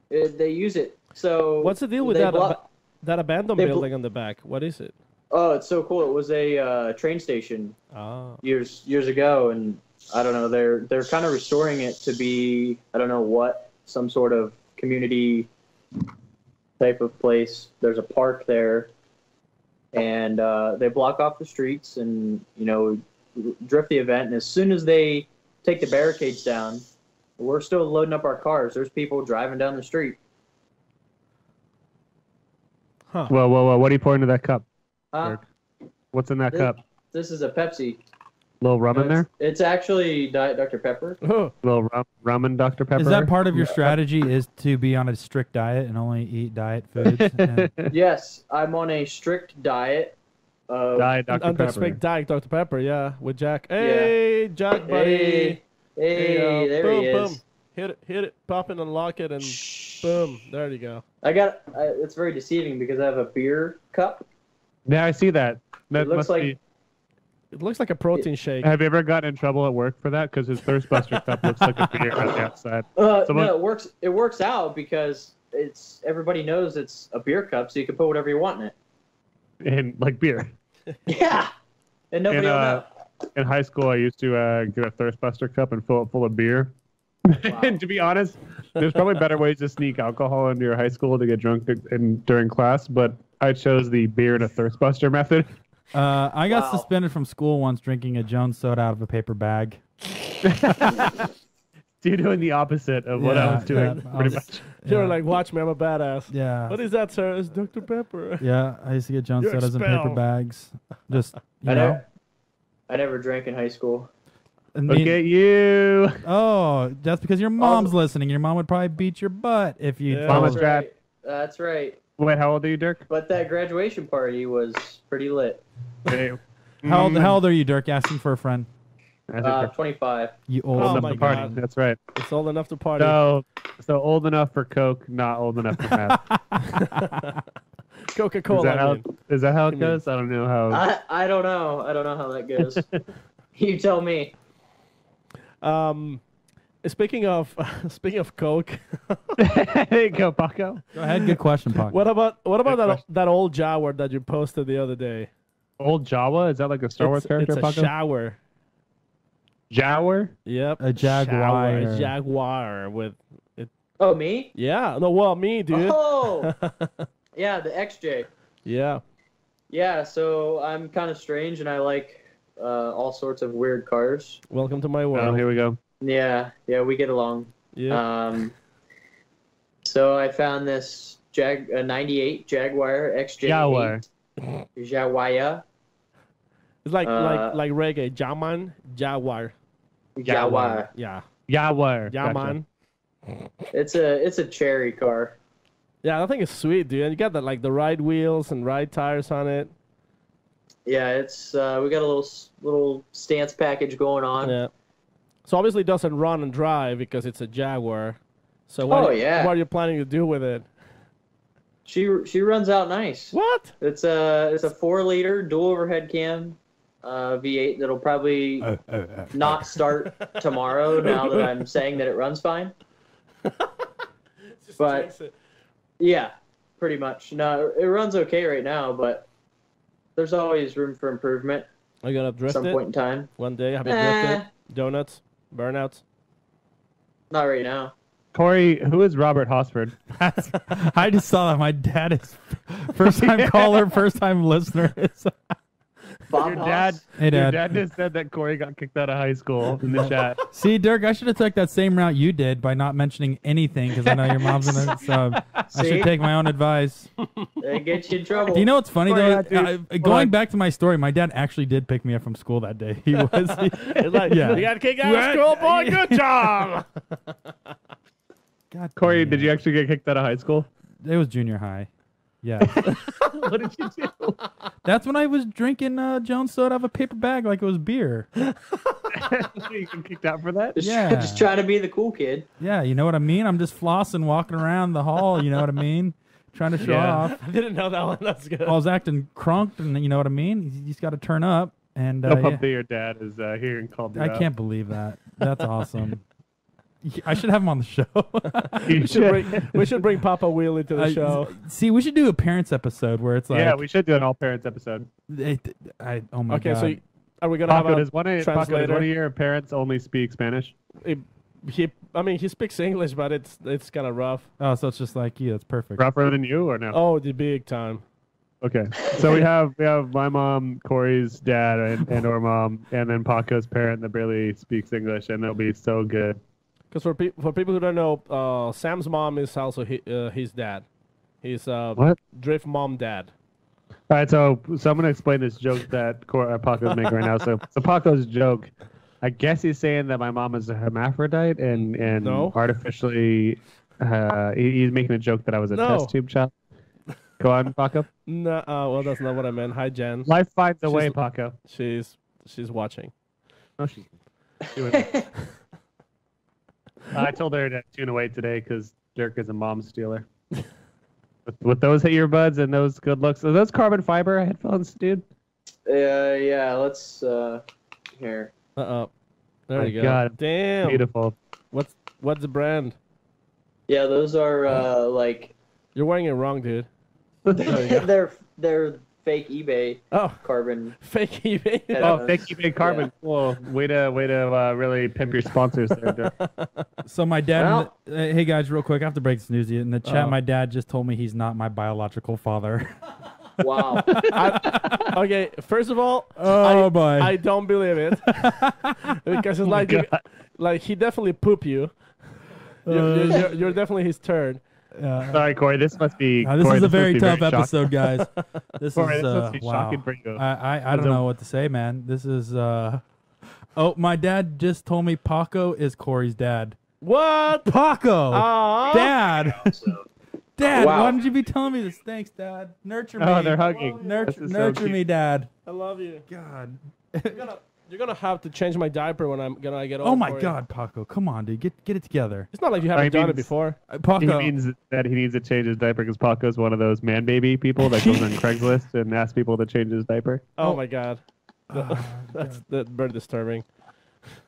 They use it. So What's the deal with they that? That abandoned they building on the back. What is it? Oh, it's so cool. It was a train station Ah. years ago, and I don't know. They're kind of restoring it to be, I don't know what, some sort of community type of place. There's a park there, and they block off the streets and drift the event. And as soon as they take the barricades down, we're still loading up our cars. There's people driving down the street. Huh. Whoa! What do you pour into that cup? Huh? What's in that cup? This is a Pepsi. Little rum in there? It's actually Diet Dr. Pepper. Oh. Little rum and Dr. Pepper? Is that part of your strategy? Is to be on a strict diet and only eat diet foods? And Yes, I'm on a strict diet. Diet Dr. Under Pepper. Strict Diet Dr. Pepper, yeah, with Jack. Hey, Jack, buddy. Hey, there boom, he is. boom. Hit it, pop it, unlock it, and boom. There you go. It's very deceiving because I have a beer cup. Yeah, I see that. That It looks must like be... It looks like a protein shake. Have you ever gotten in trouble at work for that? Because his Thirstbuster cup looks like a beer on the outside. Someone- No, it works out because everybody knows it's a beer cup, so you can put whatever you want in it. And like beer. Yeah, and nobody will know. In high school, I used to get a Thirstbuster cup and fill it full of beer. And to be honest, there's probably better ways to sneak alcohol into your high school to get drunk during class, but I chose the beer and a Thirstbuster method. I got Wow. suspended from school once drinking a Jones soda out of a paper bag. You're doing the opposite of what I was doing, I pretty was- much. You're yeah. like, watch me, I'm a badass. Yeah. What is that, sir? It's Dr. Pepper. Yeah, I used to get Jones You're sodas in paper expelled. bags. Just, you know. I never drank in high school. And Look at you. Oh, that's because your mom's listening. Your mom would probably beat your butt if you. Yeah. told Mama's her. Strap. That's right. Wait, how old are you, Dirk? But that graduation party was pretty lit. Hey, How old are you, Dirk? Asking for a friend. 25. You old Oh enough my to party. God. That's right. It's old enough to party. So old enough for Coke, not old enough for meth. Coca-Cola. Is that how it goes? I don't know how. I don't know. I don't know how that goes. You tell me. Speaking of Coke, There you go, Paco. Go ahead. Good question, Pac. what about question. that old Jaguar that you posted the other day? Old Jawa? Is that like a Star Wars character, It's a Paco? shower. Jaguar? Yep. A Jaguar. Shower, a Jaguar with it. Oh, me? Yeah. No, well, me, dude. Oh, yeah, the XJ. Yeah. Yeah, so I'm kind of strange, and I like all sorts of weird cars. Welcome to my Oh, world. here we go. Yeah, we get along. Yeah. So I found this a 98 Jaguar XJ8. Jaguar. It's like uh, like reggae. Jaman, Jaguar. Jaguar. Yeah. Jaguar. Yeah, Gotcha. man. It's a cherry car. Yeah, that thing is sweet, dude. And you got the ride wheels and ride tires on it. Yeah, it's we got a little stance package going on. Yeah. So obviously it doesn't run and drive because it's a Jaguar. So what what are you planning to do with it? She runs out nice. What? It's a 4-liter dual overhead cam V8 that'll probably not start tomorrow. Now that I'm saying that it runs fine. But yeah, pretty much. No, it runs okay right now, but there's always room for improvement. Are you gonna drift Some it point in time. one day? Have you drifted? Donuts, burnouts. Not right now. Corey, who is Robert Hosford? I just saw that my dad is first time caller, first time listener. Bob Your dad, Hoss? Hey, your Dad. dad just said that Corey got kicked out of high school in the chat. See, Dirk, I should have took that same route you did by not mentioning anything because I know your mom's gonna. So I See? should take my own advice. It gets you in trouble. Do you know what's funny Corey, though? dude, Going back to my story, my dad actually did pick me up from school that day. He was. It's like, Yeah. you got kicked out of school, boy. Good job. God Corey, damn. did you actually get kicked out of high school? It was junior high. Yeah. What did you do? That's when I was drinking Jones soda out of a paper bag like it was beer. You get kicked out for that? Yeah. Just trying to be the cool kid. Yeah, you know what I mean? I'm just flossing, walking around the hall, you know what I mean? Trying to show Yeah. off. I didn't know that one. That's good. I was acting crunked, and you know what I mean? You just got to turn up. And No yeah. pump that your dad is here and called you I out. can't believe that. That's awesome. I should have him on the show. We should bring Papa Wheelie to the show. See, we should do a parents episode where it's like, Yeah, we should do an all parents episode. oh my Okay, god. so are we gonna Paco, have a does one of translator? your parents only speak Spanish? He speaks English, but it's kind of rough. Oh, so it's just like you. That's perfect. Rougher than you or no? Oh, the big time. Okay, so we have my mom, Corey's dad, and our mom, and then Paco's parent that barely speaks English, and they'll be so good. Because for people who don't know, Sam's mom is also his dad. He's What? Drift mom dad. All right, so I'm gonna explain this joke that Paco's making right now. So Paco's joke, I guess he's saying that my mom is a hermaphrodite and No. artificially, he's making a joke that I was a No. test tube child. Go on, Paco. No, well, that's not what I meant. Hi, Jen. Life finds a She's- way, Paco. She's watching. No, she's doing it. I told her to tune away today because Dirk is a mom stealer. with those earbuds and those good looks, are those carbon fiber headphones, dude? Yeah. Let's here. There My you go. God, Damn. beautiful. What's the brand? Yeah, those are like You're wearing it wrong, dude. There you go. they're fake eBay Oh, carbon. fake eBay. Yeah. Oh, thank you, Big Carbon. Cool. Way to really pimp your sponsors there, Dirk. So my dad, Well- hey guys, real quick, I have to break this news to you. In the chat, Uh-oh. my dad just told me he's not my biological father. Wow. Okay, first of all, Oh, boy. I don't believe it because it's like like he definitely poop you. You're definitely his turd. Sorry, Corey. This must be. This Corey, is a this very must be tough shocking. episode, guys. This Corey, is this must be wow. shocking for you. I don't know what to say, man. This is oh, my dad just told me Paco is Corey's dad. What? Paco, Aw. Dad, Dad, Wow. why didn't you be telling me this? Thanks, Dad. Nurture me. Oh, they're hugging. Nurture, This is so nurture cute. me, Dad. I love you. God. You're gonna have to change my diaper when I get older. Oh my for you. God, Paco, come on, dude, get it together. It's not like you I haven't done it mean, before. He Paco, means that he needs to change his diaper because Paco's one of those man baby people that goes on Craigslist and asks people to change his diaper. Oh my God. That's very disturbing.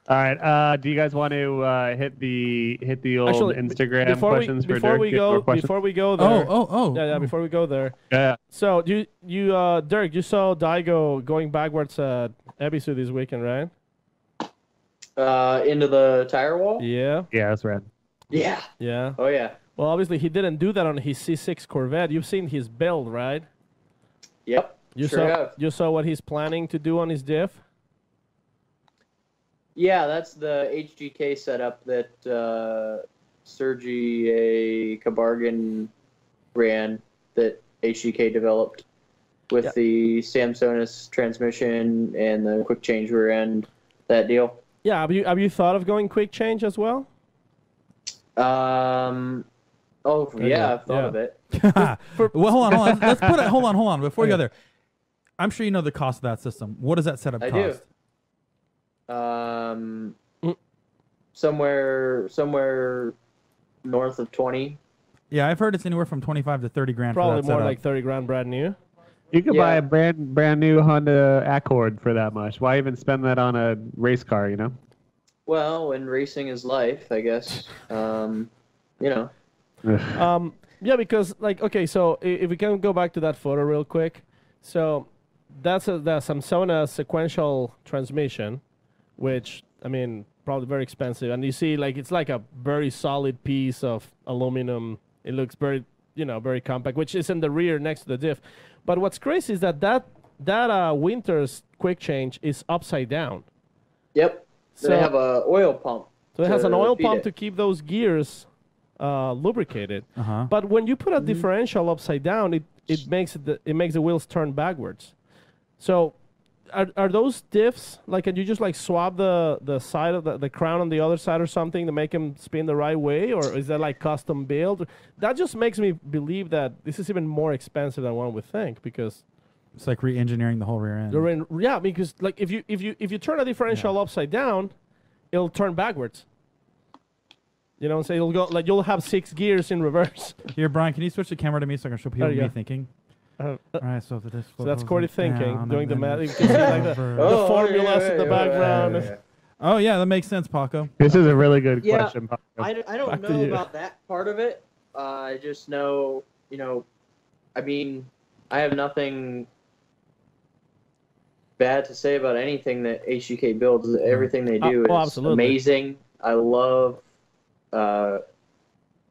All right. Do you guys want to hit the old Actually, Instagram questions for Dirk? Get more questions? Before we go there. oh. Yeah. Before we go there. Yeah. So Dirk, you saw Daigo going backwards at Ebisu this weekend, right? Into the tire wall? Yeah. Yeah, that's right. Yeah. Yeah. Oh, yeah. Well, obviously he didn't do that on his C6 Corvette. You've seen his build, right? Yep. You saw what he's planning to do on his diff? Yeah, that's the HGK setup that Sergey Kabargan ran that HGK developed with the Samsonus transmission and the quick change rear end, that deal. Yeah. Have you thought of going quick change as well? Oh, yeah, I've thought of it. Well, hold on. Let's put it. Hold on. Before you go there, I'm sure you know the cost of that system. What does that setup I cost? do. Somewhere north of 20. Yeah, I've heard it's anywhere from 25 to 30 grand. Probably for that more setup. like 30 grand brand new. You could Yeah. buy a brand new Honda Accord for that much. Why even spend that on a race car? You know. Well, when racing is life, I guess. You know. Yeah, because okay, so if we can go back to that photo real quick, so that's the Samsona sequential transmission, which I mean probably very expensive, and you see it's like a very solid piece of aluminum. It looks very very compact, which is in the rear next to the diff. But what's crazy is that Winter's quick change is upside down. Yep. So They have a oil pump. so it has an oil feed pump it. to keep those gears lubricated. Uh-huh. But when you put a differential upside down, it makes the wheels turn backwards. So are those diffs can you just swap the side of the crown on the other side or something to make them spin the right way, or is that custom build? That just makes me believe that this is even more expensive than one would think, because It's like re-engineering the whole rear end. because if you turn a differential upside down, it'll turn backwards. You know what I'm saying? It'll go you'll have 6 gears in reverse. Here, Brian, can you switch the camera to me so I can show people There you me go. thinking? All right, so this. So that's goes Cordy down thinking, doing and the then math. You can see over. the formulas in the background. Oh yeah, that makes sense, Paco. This is a really good Yeah. question. Paco. I don't Back to know you. about that part of it. I just know, I mean, I have nothing bad to say about anything that HGK builds. Everything they do is absolutely. amazing. I love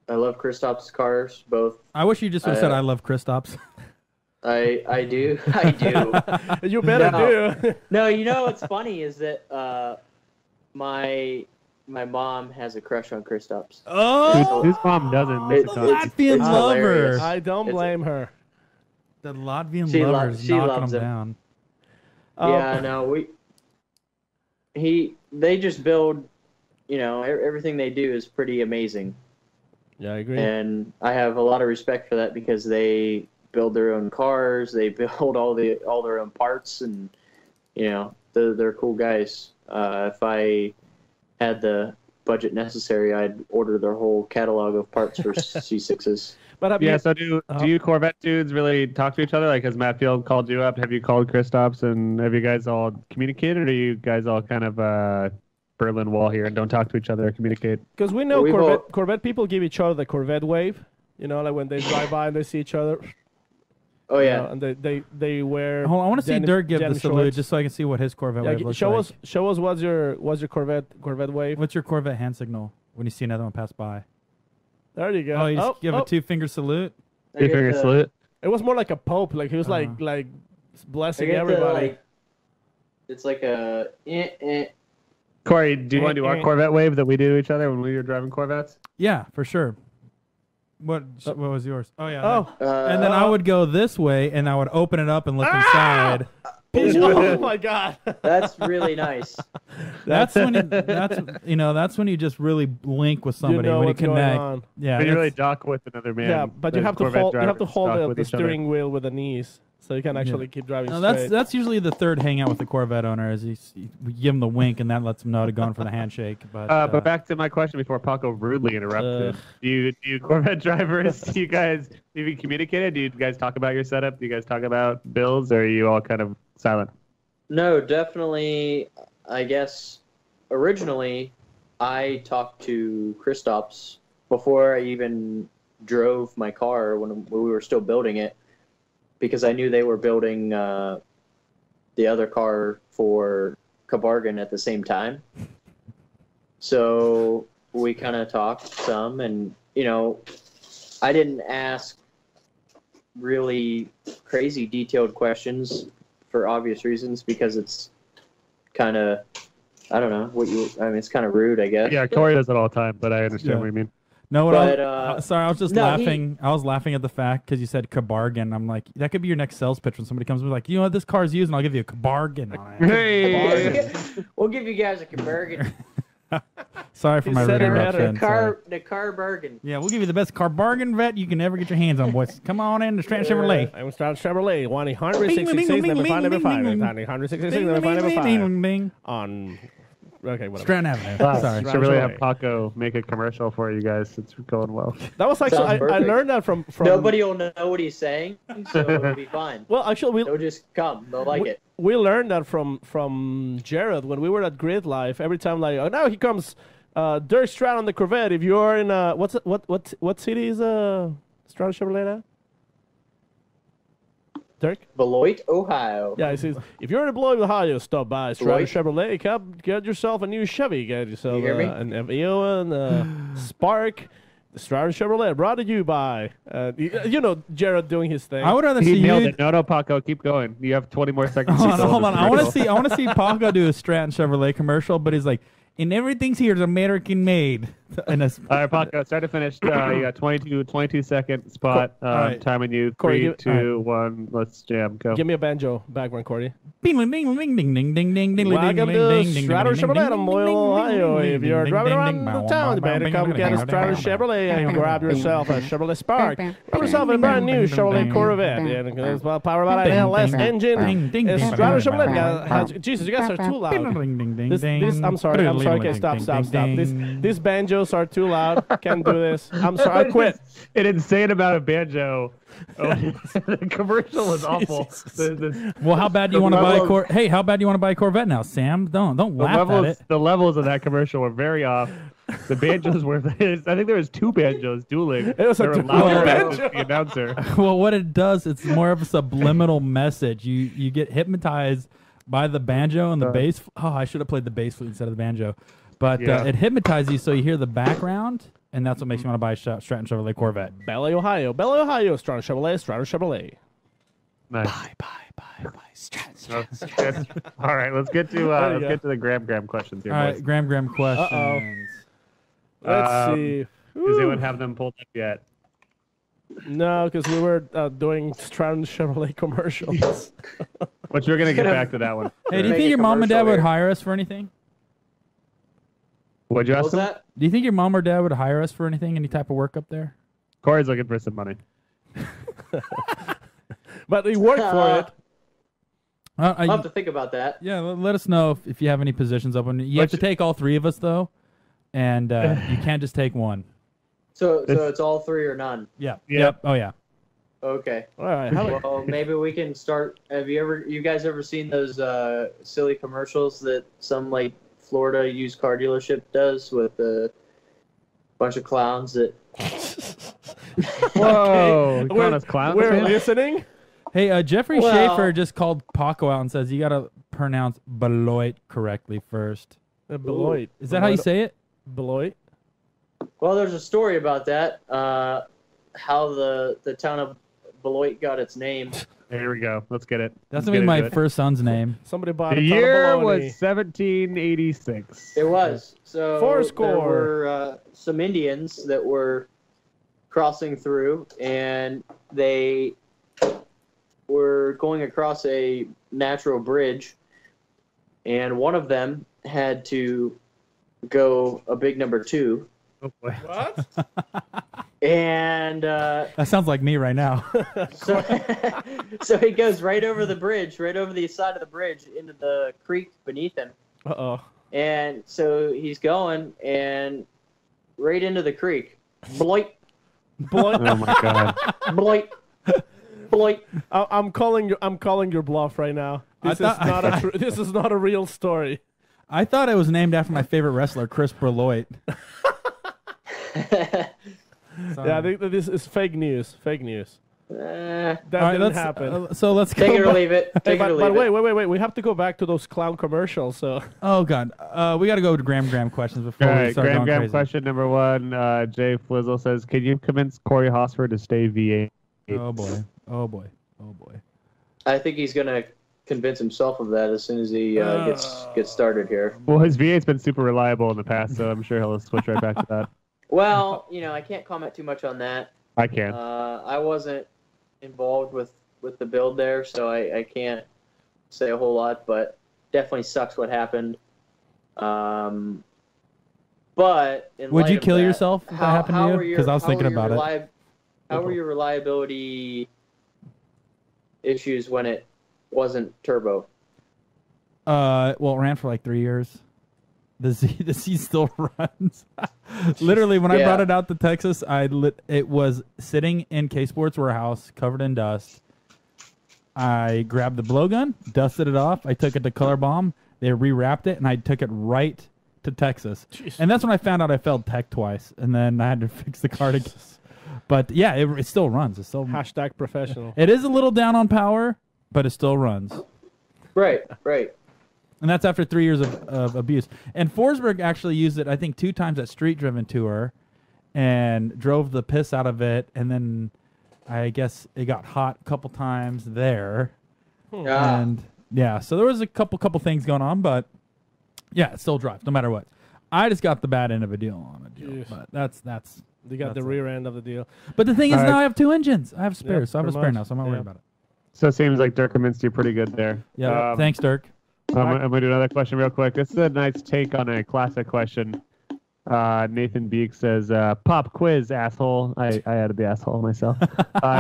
Kristaps' cars, both. I wish you just would have said I love Kristaps. I do. I do. You better No. do. No, what's funny is that my mom has a crush on Kristaps. Oh, Whose mom doesn't miss a It's- con- Latvian it's lover. hilarious. I don't It's- blame her. The Latvian She lo- lovers she knocking loves them him. down. Yeah, no, they just build, everything they do is pretty amazing. Yeah, I agree. And I have a lot of respect for that because they build their own cars, they build all their own parts, and they're cool guys. If I had the budget necessary, I'd order their whole catalog of parts for C6s. But have Yeah, you, so do you Corvette dudes really talk to each other? Has Matt Field called you up? Have you called Kristaps, and have you guys all communicated, or are you guys all kind of Berlin Wall here and don't talk to each other or communicate? because we know We've Corvette people give each other the Corvette wave. When they drive by and they see each other. Oh yeah, And they wear. Hold on, I want to see denim- Dirk give the denim salute shorts. just so I can see what his Corvette wave looks show like. us what's your Corvette wave. What's your Corvette hand signal when you see another one pass by? There you go. Oh, you just give a 2-finger salute. I get Two-finger the- salute. It was more like a pope. He was like I blessing get the, everybody. it's like a. Corey, do you want to do our Corvette wave that we do to each other when we were driving Corvettes? Yeah, for sure. What was yours? Oh yeah. Oh, And then I would go this way, and I would open it up and look inside. Oh my God. That's really nice. That's when that's when you just really link with somebody know when you what's going connect. on. Yeah, When you really that's- dock with another man. Yeah, but you the have to Corvette hold. You have to drivers hold dock the with each other. steering wheel with the knees, so you can actually keep driving No, straight. that's usually the third hangout with the Corvette owner is we give him the wink and that lets him know to go in for the handshake. But back to my question before Paco rudely interrupted. Do you Corvette drivers, do you communicated? Do you guys talk about your setup? Do you guys talk about builds, or are you all kind of silent? No, definitely. I guess originally I talked to Kristaps before I even drove my car when we were still building it, because I knew they were building the other car for Cabargan at the same time. So we kind of talked some, and I didn't ask really crazy detailed questions for obvious reasons, because it's kind of, I don't know it's kind of rude, I guess. Yeah, Corey does it all the time, but I understand what you mean. No, But, sorry, I was just no, laughing. I was laughing at the fact because you said Cabargan. I'm like, that could be your next sales pitch when somebody comes and be like, you know what, this car's used, and I'll give you a Cabargan on it. Hey! We'll give you guys a Cabargan. Sorry for You my said rude it better. interruption. sorry. The Cabargan. Yeah, we'll give you the best Cabargan vet you can ever get your hands on, boys. Come on in to Stratton Chevrolet. I'm Stratton Chevrolet, 166, Bing, bing, bing, number 5, number bing, 5, bing, 166, Bing, number 5, bing, number bing, 5, bing, bing. on, okay, whatever. Stratton Avenue. Wow, Sorry. you should really have Chevrolet. Paco make a commercial for you guys. It's going well. That was actually, Sounds I perfect. learned that from Nobody will know what he's saying, so it'll be fine. well, actually, They'll just come. They'll like it. we learned that from Jared when we were at Grid Life. Every time, like, oh, now he comes, Dirk Stratton on the Corvette. If you're in what city is Stratton Chevrolet at? Dirk? Beloit, Ohio. Yeah, he says, if you're in Beloit, Ohio, stop by Stratton Beloit. Chevrolet. Come get yourself a new Chevy. Get yourself You hear me? an Evian, Spark. The Stratton Chevrolet brought to you by, Jared doing his thing. I would rather He see nailed you. it. No, Paco, keep going. You have 20 more seconds. Hold on. I want to see Paco do a Stratton Chevrolet commercial, but he's like, and everything's here is American made. And All right, Paco, start to finish. You got 22 second spot. All right. Time on you. Corey, 3, 2, 1. Let's jam. Go. Give me a banjo background, Cordy. Ding ding ding ding ding ding ding ding ding Welcome ding to ding ding Stratton ding, Chevrolet ding, in Loyal, ding, Ohio. ding, If ding, you're ding, driving ding, around ding, the bow, town, you bow, better bing, come bing, get a bing, Stratton bing, Chevrolet and grab yourself a Chevrolet Spark. Grab yourself a brand new Chevrolet Corvette. And it's powered by an LS engine. ding, ding, It's ding, Stratton ding, Chevrolet. ding, Jesus, you guys are too loud. ding, ding, ding, This, ding. I'm sorry. Okay, stop. These banjos are too loud. Can't do this. I'm sorry. I quit. An insane amount of banjo. The commercial was awful. Well, how bad do you want to buy a levels- Hey, how bad do you want to buy a Corvette now, Sam? Don't laugh at it. The levels of that commercial were very off. The banjos were. I think there was 2 banjos dueling. It was They a were dual louder banjo. than the announcer. Well, what it does, it's more of a subliminal message. You get hypnotized by the banjo and the bass. Oh, I should have played the bass flute instead of the banjo. But Yeah. it hypnotizes you so you hear the background, and that's what makes you want to buy a Stratton Chevrolet Corvette. Bella, Ohio. Stratton Chevrolet. Nice. Bye. That's good. All right, let's get to you go. the Graham questions here, All boys. right, Graham questions. Let's see. Does anyone have them pulled up yet? No, because we were doing Stratton Chevrolet commercials. But you're gonna get back to that one. Hey, do you Make think a your mom and dad commercial would here. hire us for anything? What'd you What ask was them? that? Do you think your mom or dad would hire us for anything, any type of work up there? Corey's looking for some money. But we worked for it. I'll have to think about that. Yeah, let us know if you have any positions open. You have to take all 3 of us, though, and you can't just take one. So it's all 3 or none. Yeah. Yeah. Yep. Oh, yeah. Okay. All right. Well, maybe we can start. Have you guys ever seen those silly commercials that some like Florida used car dealership does with a bunch of clowns that? Whoa! You calling us clowns? We're man? listening. Hey, Jeffrey Well- Schaefer just called Paco out and says you got to pronounce Beloit correctly first. Beloit. Is that how you say it? Beloit? Well, there's a story about that. How the town of Beloit got its name. Here we go. Let's get it. That's Let's gonna be get my into it. first son's name. Somebody bought The a ton year of was bologna. 1786. It was. So Fourscore. there were some Indians that were crossing through, and they were going across a natural bridge, and one of them had to go a big number 2. Oh boy. What? And That sounds like me right now. so he goes right over the bridge, right over the side of the bridge into the creek beneath him. Uh-oh. And so he's going and right into the creek. Bloit, Boy, Oh my god. bloit, bloit. I'm calling your bluff right now. This is not a real story. I thought it was named after my favorite wrestler, Chris Berloit. Yeah, I think that this is fake news. Fake news. That didn't happen. So let's go. Take it or back- leave it. Take it or leave but it. wait. We have to go back to those clown commercials. So Oh god, we got to go to Graham questions before All we right, start going Graham crazy. question number 1. Jay Flizzle says, "Can you convince Corey Hosford to stay V8?" Oh boy, oh boy, oh boy. I think he's gonna convince himself of that as soon as he gets started here. Well, his V8's been super reliable in the past, so I'm sure he'll switch right back to that. Well, I can't comment too much on that. I can. I wasn't involved with the build there, so I can't say a whole lot, but definitely sucks what happened. But in Would light you of kill that, yourself if that happened to you? Because I was thinking about it. How were your reliability issues when it wasn't turbo? Well, it ran for like 3 years. The Z still runs. Literally, when I Yeah. brought it out to Texas, it was sitting in K Sports warehouse, covered in dust. I grabbed the blowgun, dusted it off. I took it to Color Bomb. They rewrapped it, and I took it right to Texas. Jeez. And that's when I found out I failed tech twice, and then I had to fix the car to. But yeah, it still runs. It still. hashtag professional. It is a little down on power, but it still runs. Right. And that's after 3 years of abuse. And Forsberg actually used it, I think, 2 times at Street Driven Tour and drove the piss out of it. And then I guess it got hot a couple times there. And yeah, so there was a couple things going on, but yeah, it still drives no matter what. I just got the bad end of a deal on it. Jeez. But that's You got the That's rear end of the deal. But the thing is, All now right. I have 2 engines. I have spares, Yeah, so I have a pretty spare much. now, so I'm not worried Yeah. about it. So it seems like Dirk convinced you pretty good there. Yeah, thanks, Dirk. I'm going to do another question real quick. This is a nice take on a classic question. Nathan Beek says, pop quiz, asshole. I added the asshole myself.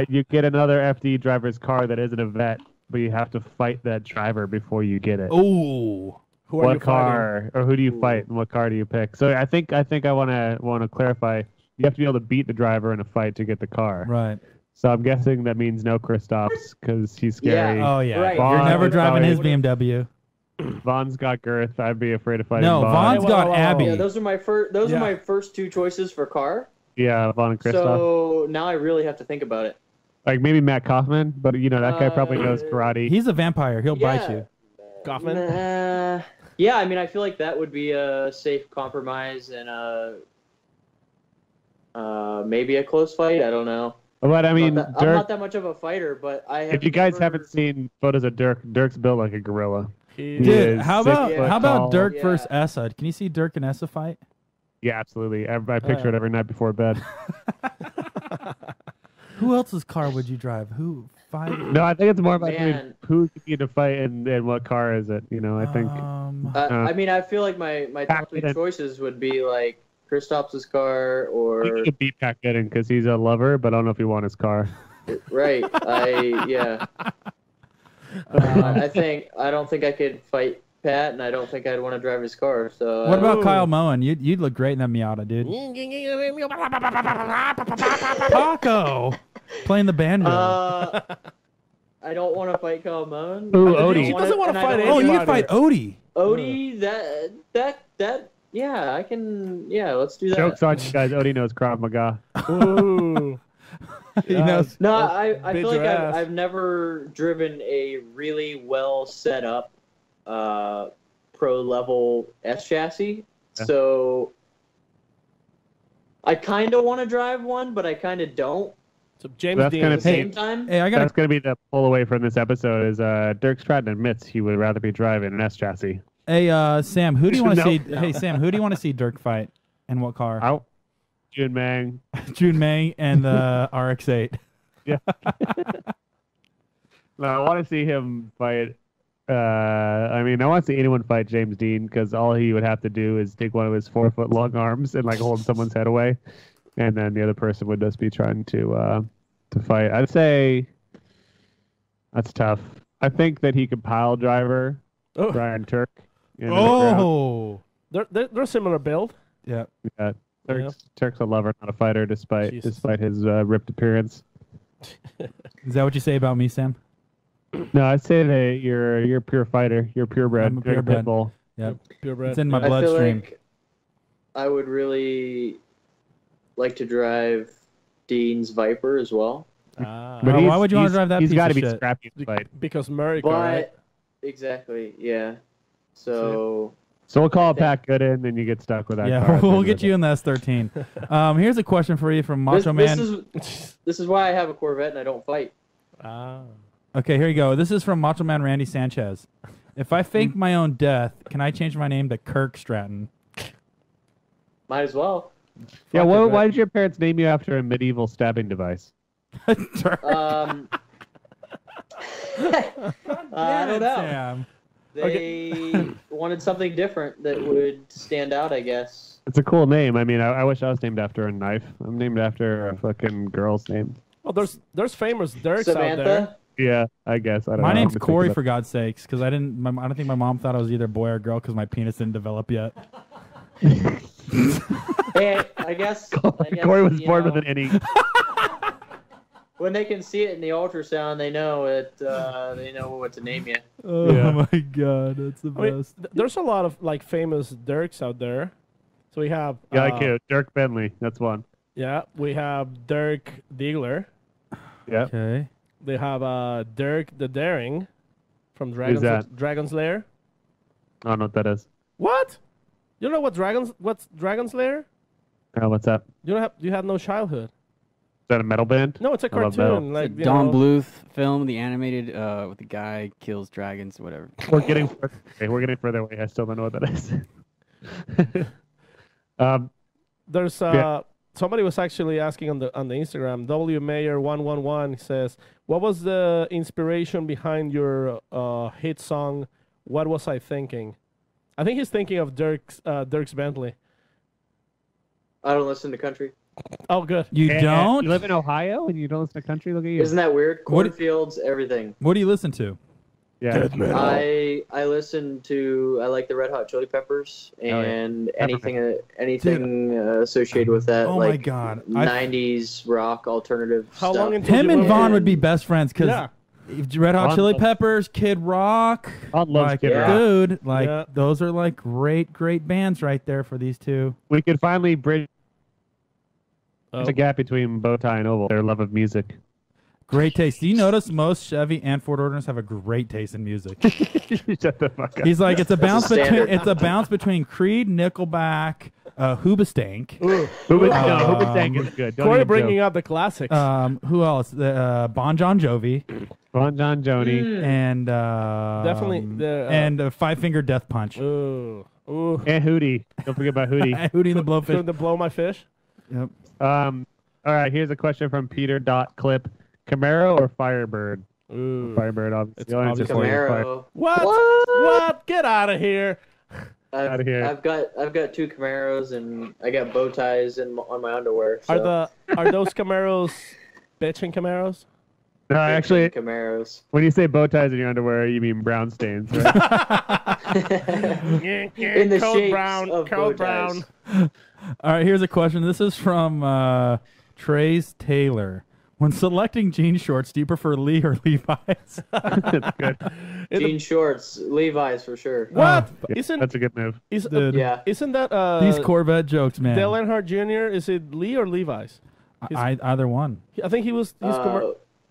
You get another FD driver's car that isn't a vet, but you have to fight that driver before you get it. Oh, Who are you What car, or who do you fight, and what car do you pick? So I think I want to clarify. You have to be able to beat the driver in a fight to get the car. right. So I'm guessing that means no Kristaps because he's scary. Oh, yeah. Right. You're Vaughn never is driving his probably- BMW. Vaughn's got girth. I'd be afraid of fighting No, Vaughn. Vaughn's got whoa, whoa. Abby. Yeah, those are my first. Those Yeah. are my first 2 choices for car. Yeah, Vaughn and Kristaps. So now I really have to think about it. Like maybe Matt Kaufman, but that guy probably knows karate. He's a vampire. He'll bite Yeah. you. Kaufman? Yeah, I mean, I feel like that would be a safe compromise and maybe a close fight. I don't know. But I mean, I'm Dirk, not that much of a fighter, but I have if you guys never- haven't seen photos of Dirk, Dirk's built like a gorilla. He- He Dude, is how 6 about foot how about tall. Dirk Yeah. versus Essa? Can you see Dirk and Essa fight? Yeah, absolutely. I picture it every night before bed. Who else's car would you drive? Who fight? No, I think it's more about Man. who could be in a fight and what car is it. I think I mean, I feel like my top 3 Packard. choices would be like Kristaps' car he or could beat Pat Gooden because he's a lover, but I don't know if he won his car. right. Yeah. I don't think I could fight Pat, and I don't think I'd want to drive his car. So What about Ooh. Kyle Moen? You'd look great in that Miata, dude. Paco playing the banjo. I don't want to fight Kyle Moen. Ooh, I don't Odie. He doesn't want and to I fight don't- oh, you anybody. can fight Odie. Odie. That. Yeah, I can. Yeah, let's do that. Jokes on you guys. Odie knows Krav Maga. Ooh. He Yeah. knows. No, That I bit feel like your ass. I've never driven a really well set up pro level S chassis. Yeah. So I kind of want to drive one, but I kind of don't So James That's Dean. kinda at the Hey. same time. Hey, I got That's going to be the pull away from this episode is Dirk Stratton admits he would rather be driving an S chassis. Hey, Sam, who do you want to No. see? Hey, Sam, who do you want to see Dirk fight, and what car? Out. June Mang. June May and the RX-8. Yeah. No, I want to see him fight. I mean, I want to see anyone fight James Dean because all he would have to do is take one of his 4-foot long arms and like hold someone's head away, and then the other person would just be trying to fight. I'd say that's tough. I think that he could pile driver Brian Turk. Oh, They're similar build. yeah. Yeah, Turk's a lover, not a fighter, despite his ripped appearance. Is that what you say about me, Sam? No, I'd say that you're a pure fighter. You're purebred. I'm a You're purebred. pit bull. Yep. Purebred. It's in my I feel bloodstream. like I would really like to drive Dean's Viper as well. But why would you want to drive that He's piece got to of be shit? scrappy in the fight. Because Murray, But right? exactly, yeah. So So we'll call it Pat Gooden, then you get stuck with that. Yeah, car. we'll get you in the S13. Here's a question for you from Macho Man. this is why I have a Corvette and I don't fight. Okay, here you go. This is from Macho Man Randy Sanchez. If I fake my own death, can I change my name to Dirk Stratton? Might as well. Yeah, why did your parents name you after a medieval stabbing device? I don't know. Sam. They wanted something different that would stand out, I guess. It's a cool name. I mean, I wish I was named after a knife. I'm named after a fucking girl's name. Well, there's famous Dirks out there. Samantha. Yeah, I guess. I don't know. My name's I'm Corey, thinking for God's sakes, because I don't think my mom thought I was either boy or girl because my penis didn't develop yet. Hey, I guess Corey was born with an innie. When they can see it in the ultrasound, they know it. They know what to name you. Oh Yeah. my God, that's the I mean, best. there's a lot of like famous Dirks out there. So we have Yeah, like you. Dirk Bentley. That's one. Yeah, we have Dirk Diegler. Yeah. Okay. They have Dirk the Daring from Who's that? Dragon's Lair. I don't know what that is. What? You don't know what's Dragon's Lair? Oh, what's that? You have no childhood. Is that a metal band? No, it's a I love metal. cartoon. Like you Don know, Bluth film, the animated with the guy kills dragons, whatever. We're getting further away. I still don't know what that is. There's Yeah. somebody was actually asking on the Instagram. W Mayor 111 says, "What was the inspiration behind your hit song? What was I thinking?" I think he's thinking of Dirk's Bentley. I don't listen to country. Oh, good. You And don't? You live in Ohio and you don't listen to country? Look at you. Isn't that weird? What- Cornfields, everything. What do you listen to? Yeah. I listen to. I like the Red Hot Chili Peppers and anything associated with that. Oh my like God. 90s rock alternative How stuff. long until Him you and moved Vaughn in? would be best friends because Yeah. Red Hot Vaughn Chili loves- Peppers, Kid Rock, Vaughn loves like, Kid Rock. dude, like Yeah. those are like great bands right there for these two. We could finally bridge Oh. the gap between Bowtie and Oval, their love of music. Great taste. Do you notice most Chevy and Ford owners have a great taste in music? Shut the fuck up. He's like, it's a bounce between standard. Creed, Nickelback, Hoobastank. Hoobastank is good. Don't Corey even bringing joke. up the classics. Who else? Bon John Jovi Bon John Joni and Definitely the, and Five Finger Death Punch. Ooh. and Hootie. Don't forget about Hootie. Hootie and the Going Blowfish. to blow my fish. Yep. All right, here's a question from Peter.clip. Camaro or Firebird? Ooh. Firebird, obviously. It's The answer is Fire- Camaro. What? Get out of here. Outta here. I've got two Camaros and I got bow ties on my underwear. So. Are those Camaros bitchin' Camaros? No, actually, Camaros. when you say bow ties in your underwear, you mean brown stains, right? In the Cold shapes brown, of cold bow brown. ties. All right, here's a question. This is from Trace Taylor. When selecting jean shorts, do you prefer Lee or Levi's? That's good. Jean shorts, Levi's for sure. What? That's a good move. Dude, Yeah. Isn't that These Corvette jokes, man. Dale Earnhardt Jr.? Is it Lee or Levi's? Either one. I think he was.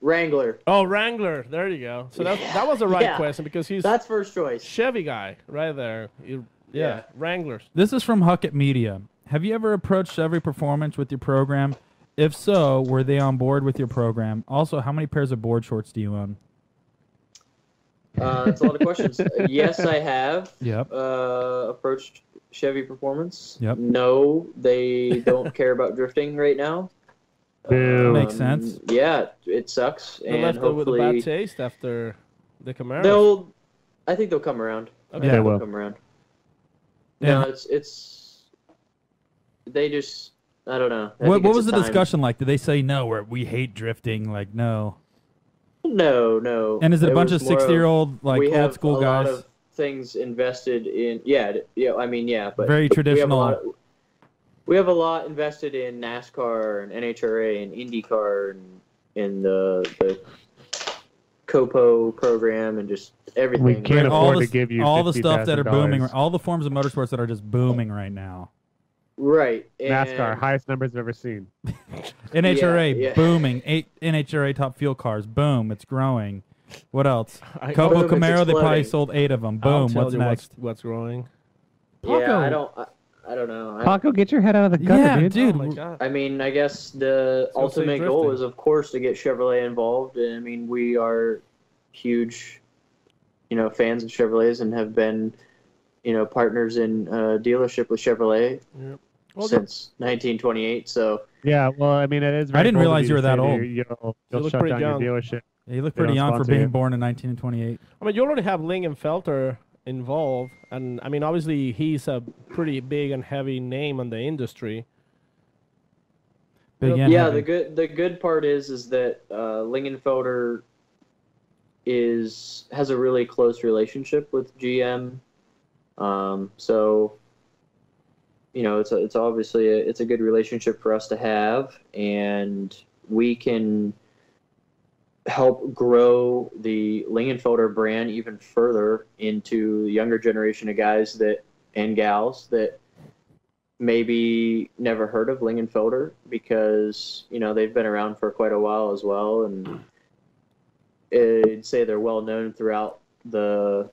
Wrangler. Oh, Wrangler. There you go. So that was the right Yeah. question because he's That's first choice. Chevy guy right there. Yeah, Wranglers. This is from Huckett Media. Have you ever approached Chevy Performance with your program? If so, were they on board with your program? Also, how many pairs of board shorts do you own? That's a lot of questions. Yes, I have. Yep. Boo. Makes sense. Yeah, it sucks, They and left it with a hopefully bad taste after the Camaro. I think they'll come around. Okay. Yeah. They They'll will. come around. Yeah. No, it's they just I don't know. I What think it's was a the time- discussion like? Did they say no, we hate drifting? Like no. No. And is it a bunch was of more 60-year-old like we old have school a guys? lot of things invested in. I mean, yeah, but Very traditional. We have a lot invested in NASCAR and NHRA and IndyCar and in the COPO program and just everything. We can't all afford the, to give you all the stuff that are booming, $50,000. all the forms of motorsports that are just booming right now. Right. And NASCAR, highest numbers I've ever seen. NHRA Yeah. booming. 8 NHRA top fuel cars. Boom, it's growing. What else? I- Copo Boom, it's Camaro, they probably exploding. sold 8 of them. I'll Boom, tell what's you next? What's growing? Yeah, I don't know. Paco, get your head out of the gutter, Yeah, dude. dude. Oh my god. I mean, I guess the So say ultimate goal drifting. is, of course, to get Chevrolet involved. And I mean, we are huge, fans of Chevrolets and have been, partners in dealership with Chevrolet Yeah. Well, since 1928. So Yeah, well, I mean, it is. I didn't very bold realize of you were to that say old. You'll look shut pretty down young. your dealership. Yeah, you look They pretty don't young for sponsor being you. born in 1928. I mean, you already have Lingenfelter involved, and I mean, obviously, he's a pretty big and heavy name in the industry. Big Yeah, and yeah, heavy. the good part is that Lingenfelter has a really close relationship with GM. So it's obviously it's a good relationship for us to have, and we can help grow the Lingenfelter brand even further into the younger generation of guys and gals that maybe never heard of Lingenfelter because they've been around for quite a while as well, and I'd say they're well known throughout the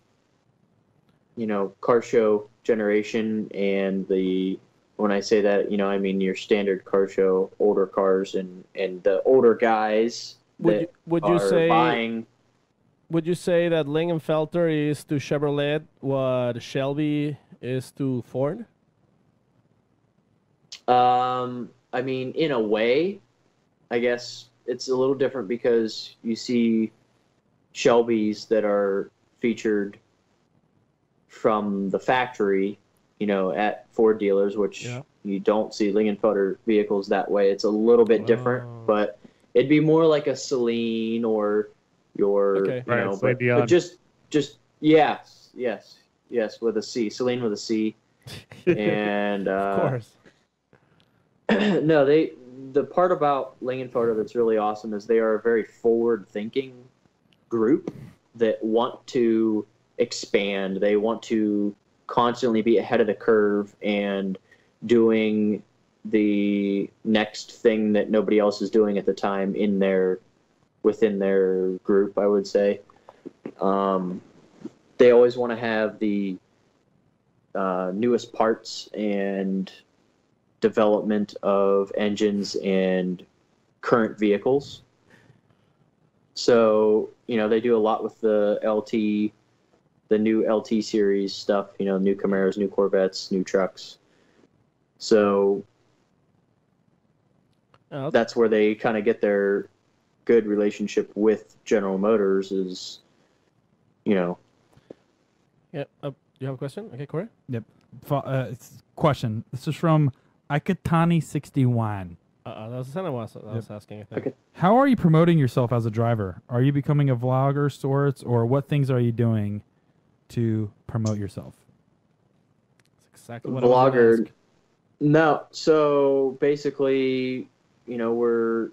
car show generation. And when I say that, I mean your standard car show older cars and the older guys that Would you are say buying. Would you say that Lingenfelter is to Chevrolet what Shelby is to Ford? I mean, in a way, I guess it's a little different because you see Shelbys that are featured from the factory, at Ford dealers, which Yeah. you don't see Lingenfelter vehicles that way. It's a little bit different, Oh. but it'd be more like a Celine or your, Okay. Right, Celine but Dion. just yes, with a C, Celine with a C, and Of course. no, the part about Lingenfelter that's really awesome is they are a very forward-thinking group that want to expand. They want to constantly be ahead of the curve and doing the next thing that nobody else is doing at the time within their group, I would say. They always want to have the newest parts and development of engines and current vehicles. So, they do a lot with the new LT series stuff, new Camaros, new Corvettes, new trucks. So Oh, that's where they kind of get their good relationship with General Motors is, yeah. You have a question? Okay, Corey. Question. This is from Ikatani61. That was the same I was asking. I think. Okay. How are you promoting yourself as a driver? Are you becoming a vlogger sorts, or what things are you doing to promote yourself? That's exactly what I was gonna vlogger. ask. No, so basically, we're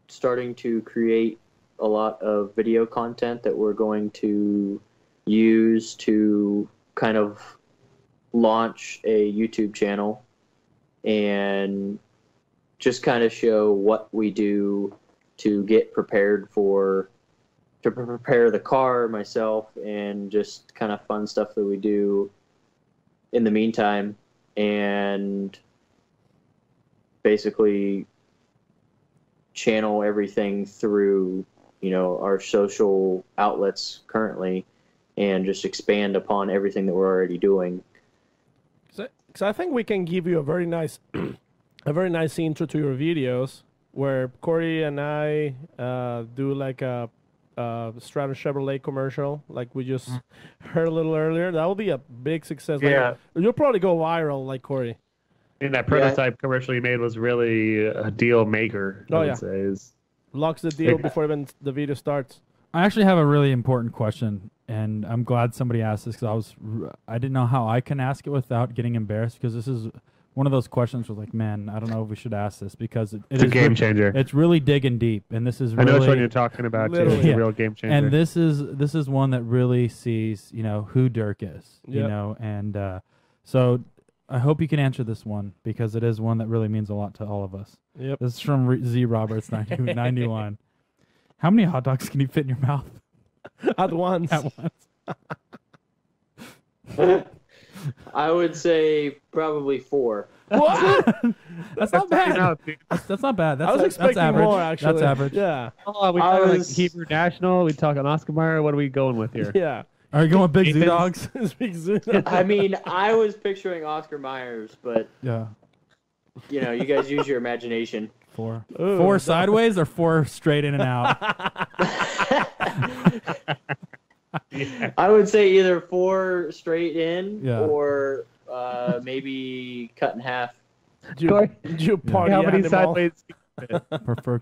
starting to create a lot of video content that we're going to use to kind of launch a YouTube channel and just kind of show what we do to get prepared to prepare the car, myself, and just kind of fun stuff that we do in the meantime, and basically channel everything through our social outlets currently and just expand upon everything that we're already doing. Because I think we can give you a very nice a very nice intro to your videos where Corey and I do like a Stratton Chevrolet commercial, like we just heard a little earlier. That will be a big success. Yeah. Like, you'll probably go viral, like Corey. And that prototype commercial you made was really a deal maker. I would say is locks the deal before even the video starts. I actually have a really important question, and I'm glad somebody asked this because I didn't know how I can ask it without getting embarrassed, because this is one of those questions where like, man, I don't know if we should ask this because it's a game changer. It's really digging deep, and this is really, I know which one you're talking about. Too. It's a real game changer. And this is one that really sees, you know, who Dirk is, you know, and so I hope you can answer this one because it is one that really means a lot to all of us. Yep. This is from Z Roberts 91. How many hot dogs can you fit in your mouth at once? At once. I would say probably 4. What? That's not bad. That's not bad. I was expecting that's average. more, actually. That's average. Yeah. Oh, we talking like Hebrew National? We talking Oscar Mayer? What are we going with here? Yeah. Are you going with Big Zoo Dogs? Big Zoo. I mean, I was picturing Oscar Myers, but yeah, you know, you guys use your imagination. 4. Ooh, 4 sideways or 4 straight in and out? I would say either 4 straight in or maybe cut in half. You party How many animal. sideways?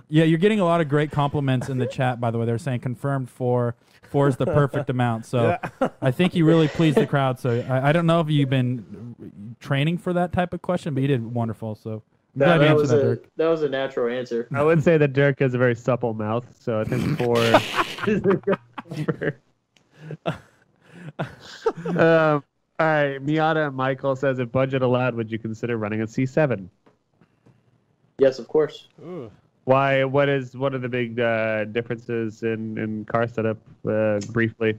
Yeah, you're getting a lot of great compliments in the chat, by the way. They're saying confirmed 4 is the perfect amount. So I think you really pleased the crowd. So I don't know if you've been training for that type of question, but you did wonderful. So I'm glad you answered that, Dirk. That was a natural answer. I would say that Dirk has a very supple mouth, so I think 4 is a good number. All right, Miata Michael says, if budget allowed, would you consider running a C7? Yes, of course. Ooh. Why? What are the big differences in car setup? Briefly,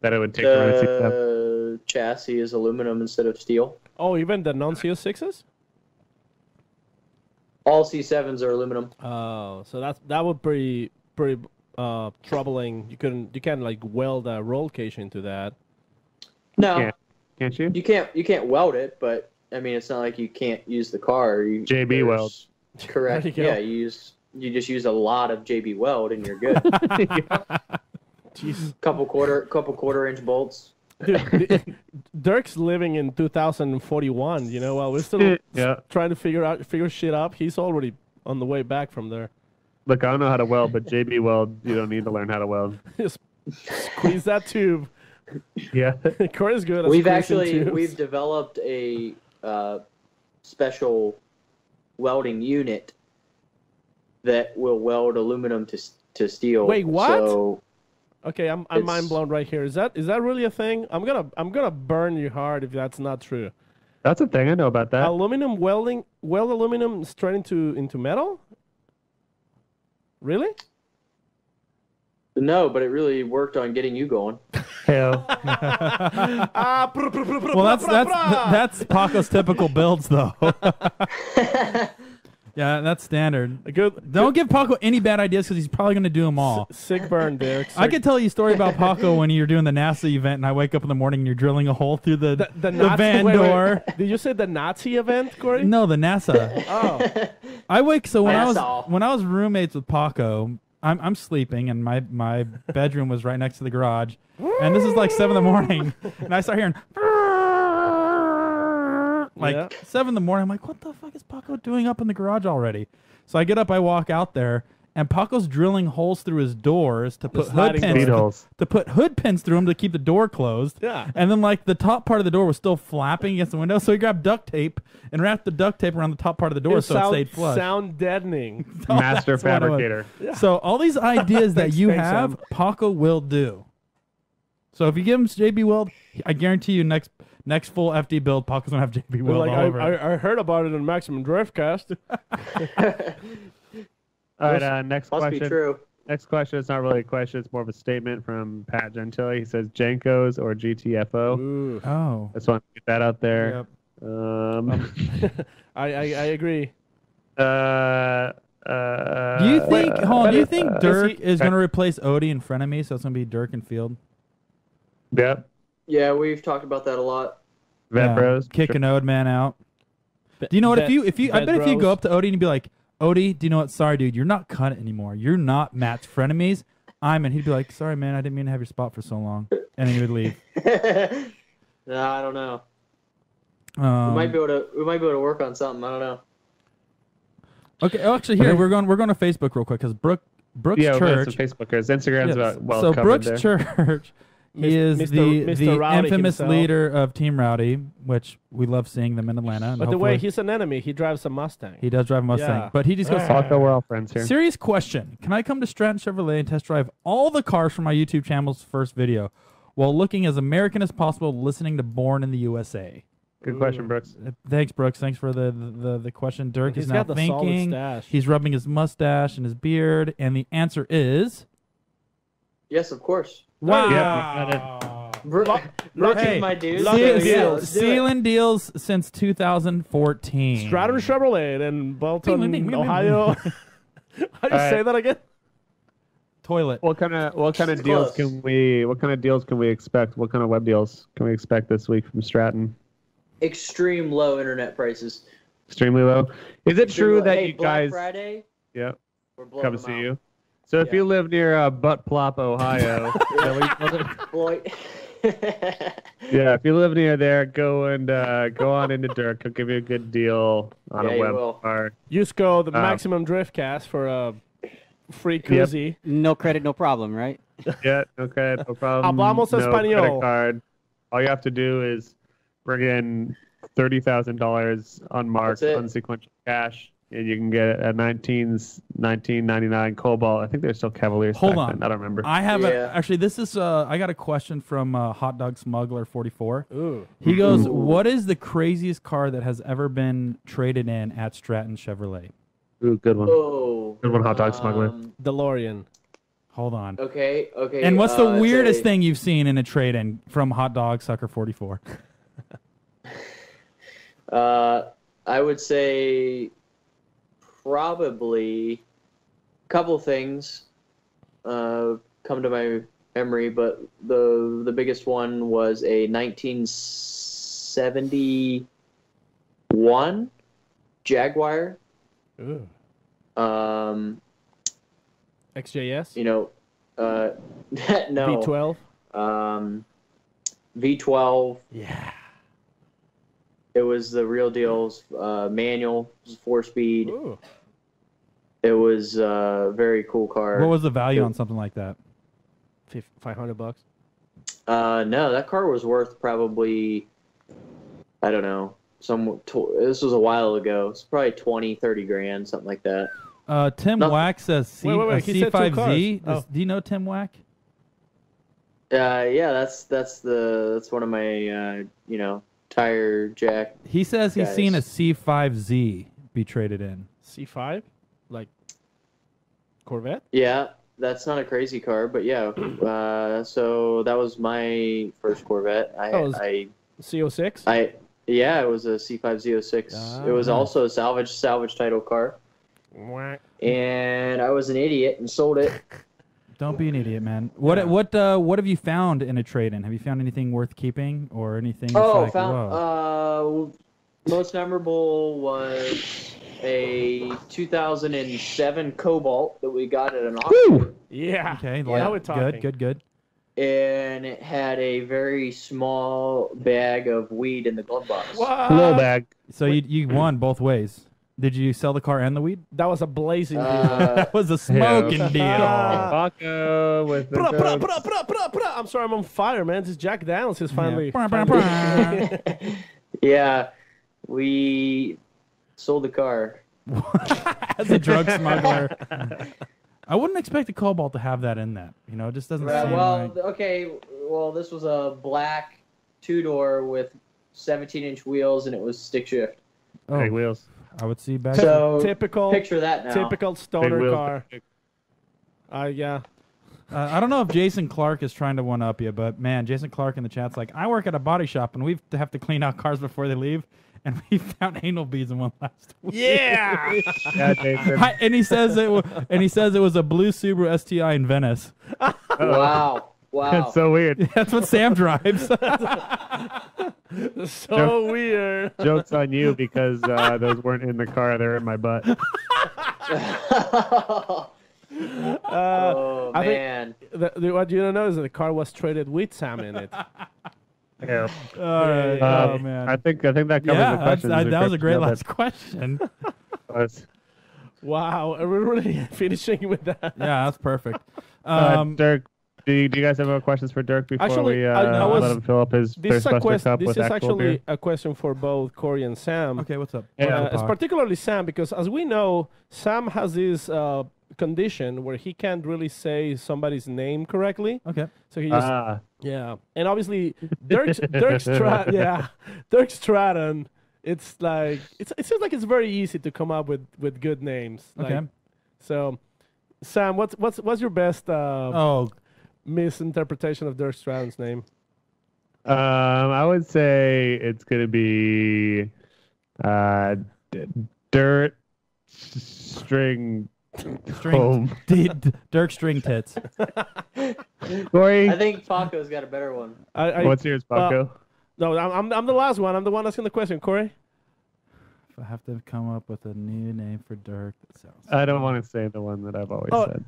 that it would take to run a C7. The chassis is aluminum instead of steel. Oh, even the non-CO6s? All C7s are aluminum. Oh, so that would be pretty troubling. You can't like weld a roll cage into that. No, can't you? You can't weld it, but I mean, it's not like you can't use the car. JB weld. Correct. There you go. Yeah, you just use a lot of JB weld and you're good. Jeez. Couple quarter inch bolts. Dude, Dirk's living in 2041. You know, while we're still trying to figure shit out, he's already on the way back from there. Look, I don't know how to weld, but JB weld, you don't need to learn how to weld. Just squeeze that tube. Yeah. Corey's good at We've developed a special welding unit that will weld aluminum to steel. Wait, what? So okay, I'm mind blown right here. Is that really a thing? I'm gonna burn you hard if that's not true. That's a thing. I know about that. Aluminum weld aluminum straight into metal? Really? No, but it really worked on getting you going. Hell. Well, that's Paco's typical builds, though. Yeah, that's standard. Don't give Paco any bad ideas because he's probably going to do them all. Sick burn, Derek. I could tell you a story about Paco when you're doing the NASA event and I wake up in the morning and you're drilling a hole through the van door. Did you say the Nazi event, Corey? No, the NASA. Oh. When I was roommates with Paco, I'm sleeping and my bedroom was right next to the garage. And this is like 7 in the morning. And I start hearing 7 in the morning. I'm like, what the fuck is Paco doing up in the garage already? So I get up, I walk out there, and Paco's drilling holes through his doors to put hood pins through them to keep the door closed. Yeah. And then like the top part of the door was still flapping against the window, so he grabbed duct tape and wrapped the duct tape around the top part of the door so it stayed flush. Sound deadening. Master fabricator. Yeah. So all these ideas that you have, Paco will do. So if you give him JB Weld, I guarantee you next full FD build, Paco's gonna have JB Weld all over it. I heard about it in Maximum Driftcast. All right, next Must question. be true. Next question. It's not really a question. It's more of a statement from Pat Gentile. He says Jenkos or GTFO. Ooh. Oh. I just want to get that out there. Yep. I agree. Do you think Dirk is going to replace Odie in front of me, so it's going to be Dirk and Field? Yep. Yeah, we've talked about that a lot. Vet Bros. Kicking Ode man out. Do you know what? Bet- If you, I bet bet if you go bros. up to Odie and be like, Odie, do you know what? Sorry, dude, you're not cut anymore. You're not Matt's frenemies. And he'd be like, sorry, man, I didn't mean to have your spot for so long, and then he would leave. No, I don't know. We might be able to work on something. I don't know. Okay. Oh, actually, here we're going to Facebook real quick because Brooks Yeah, we've got Church. some Facebookers. Instagram's about well so covered Brooks there. Church, he is Mr. the Rowdy infamous himself. leader of Team Rowdy, which we love seeing them in Atlanta. And By the way, hopefully- he's an enemy. He drives a Mustang. he does drive a Mustang, Yeah. but he just goes. Taco, we're all friends here. Serious question: can I come to Stratton Chevrolet and test drive all the cars from my YouTube channel's first video, while looking as American as possible, listening to Born in the USA? Good question, Brooks. Thanks, Brooks. Thanks for the question. Dirk He's is now got the solid thinking. stash. He's rubbing his mustache and his beard, and the answer is Yes, of course. wow. Yeah, Brooks Hey, is my dude. Lucky so, deals. yeah, let's do it. Sealing deals since 2014. Stratton Chevrolet in Bolton, Ding, ding, ding, ding, Ohio. How do you right. say that again? Toilet. What kind of It's deals close. can we expect? What kind of web deals can we expect this week from Stratton? Extreme low internet prices. Extremely low. Is it true that hey, you Black guys Friday, yeah we're blowing come them see out. you? So if Yeah. you live near Butt Plop, Ohio, Boy. yeah, if you live near there, go on into Dirk. He'll give you a good deal on Yeah, a he web will. car. Use code the maximum Driftcast for a free Yep. koozie. No credit, no problem, right? Yeah, okay, no problem. Hablamos no español. credit card. All you have to do is bring in $30,000 unmarked, That's it. unsequential cash, and you can get a 1999 Cobalt. I think they're still Cavaliers. Hold back on. then. I don't remember. I have Yeah. actually. This is. I got a question from Hot Dog Smuggler 44. Ooh. He goes, "What is the craziest car that has ever been traded in at Stratton Chevrolet?" Ooh, good one. Oh. Good one, Hot Dog Smuggler. DeLorean. Hold on. Okay. And what's the it's weirdest a- thing you've seen in a trade-in from Hot Dog Sucker 44? I would say probably a couple things come to my memory, but the biggest one was a 1971 Jaguar. Ooh. XJS. You know, no. V12. V12. Yeah. It was the real deal. Manual, 4-speed. Ooh. It was a very cool car. What was the value on something like that? $500. No, that car was worth probably, I don't know, this was a while ago. It's probably 20, 30 grand, something like that. Tim No. Wack says Wait, he said two C5Z. cars. Oh. Do you know Tim Wack? Yeah, that's one of my tire jack. He says he's seen a Guys. C5Z be traded in. C5? Like Corvette? Yeah, that's not a crazy car, but yeah. So that was my first Corvette. CO6? Yeah, it was a C5Z06. It was Ah. also a salvage title car, Whack. and I was an idiot and sold it. Don't be an idiot, man. What have you found in a trade-in? Have you found anything worth keeping or anything? that's Oh, like, whoa? most memorable was a 2007 Cobalt that we got at an auction, Yeah. Okay, Now we're talking. good. and it had a very small bag of weed in the glove box. What? Little bag. So you won both ways. Did you sell the car and the weed? That was a blazing deal. That was a smoking deal. Taco with the coke. I'm sorry, I'm on fire, man. This Jack Daniels is finally. Yeah, we sold the car. As a drug smuggler. I wouldn't expect a Cobalt to have that in that. You know, it just doesn't seem like... Okay. Well, this was a black 2-door with 17-inch wheels, and it was stick shift. Oh, Big wheels. I would see back. So Typical. picture that now. Typical Big stoner wheels. car. Yeah. I don't know if Jason Clark is trying to one-up you, but man, Jason Clark in the chat's like, I work at a body shop, and we have to clean out cars before they leave, and we found anal beads in one last week. Yeah. Yeah, Jason. And he says it was a blue Subaru STI in Venice. Wow. Wow. That's so weird. That's what Sam drives. So weird. Joke's on you because those weren't in the car; they're in my butt. Oh I think- man. What you don't know is that the car was traded with Sam in it. Yeah. All right. Oh man. I think that covers the Yeah, questions. that was a great That last question. was- Wow, are we really finishing with that? Yeah, that's perfect. Dirk, do you guys have more questions for Dirk before Actually, we I was- let him fill up his This is a Thirstbuster cup this with is actual actually beer? a question for both Corey and Sam. Okay, what's up? Yeah. It's particularly Sam because, as we know, Sam has this condition where he can't really say somebody's name correctly. Okay. So he just yeah, and obviously Dirk Stratton. It's like it seems like it's very easy to come up with good names. Okay. Like, so, Sam, what's your best misinterpretation of Dirk Stratton's name? I would say it's gonna be dirt string home. Dirk string tits. Corey, I think Paco's got a better one. what's yours, Paco? No, I'm the last one. I'm the one asking the question, Corey. If I have to come up with a new name for Dirk, that sounds. I don't want to say the one that I've always said.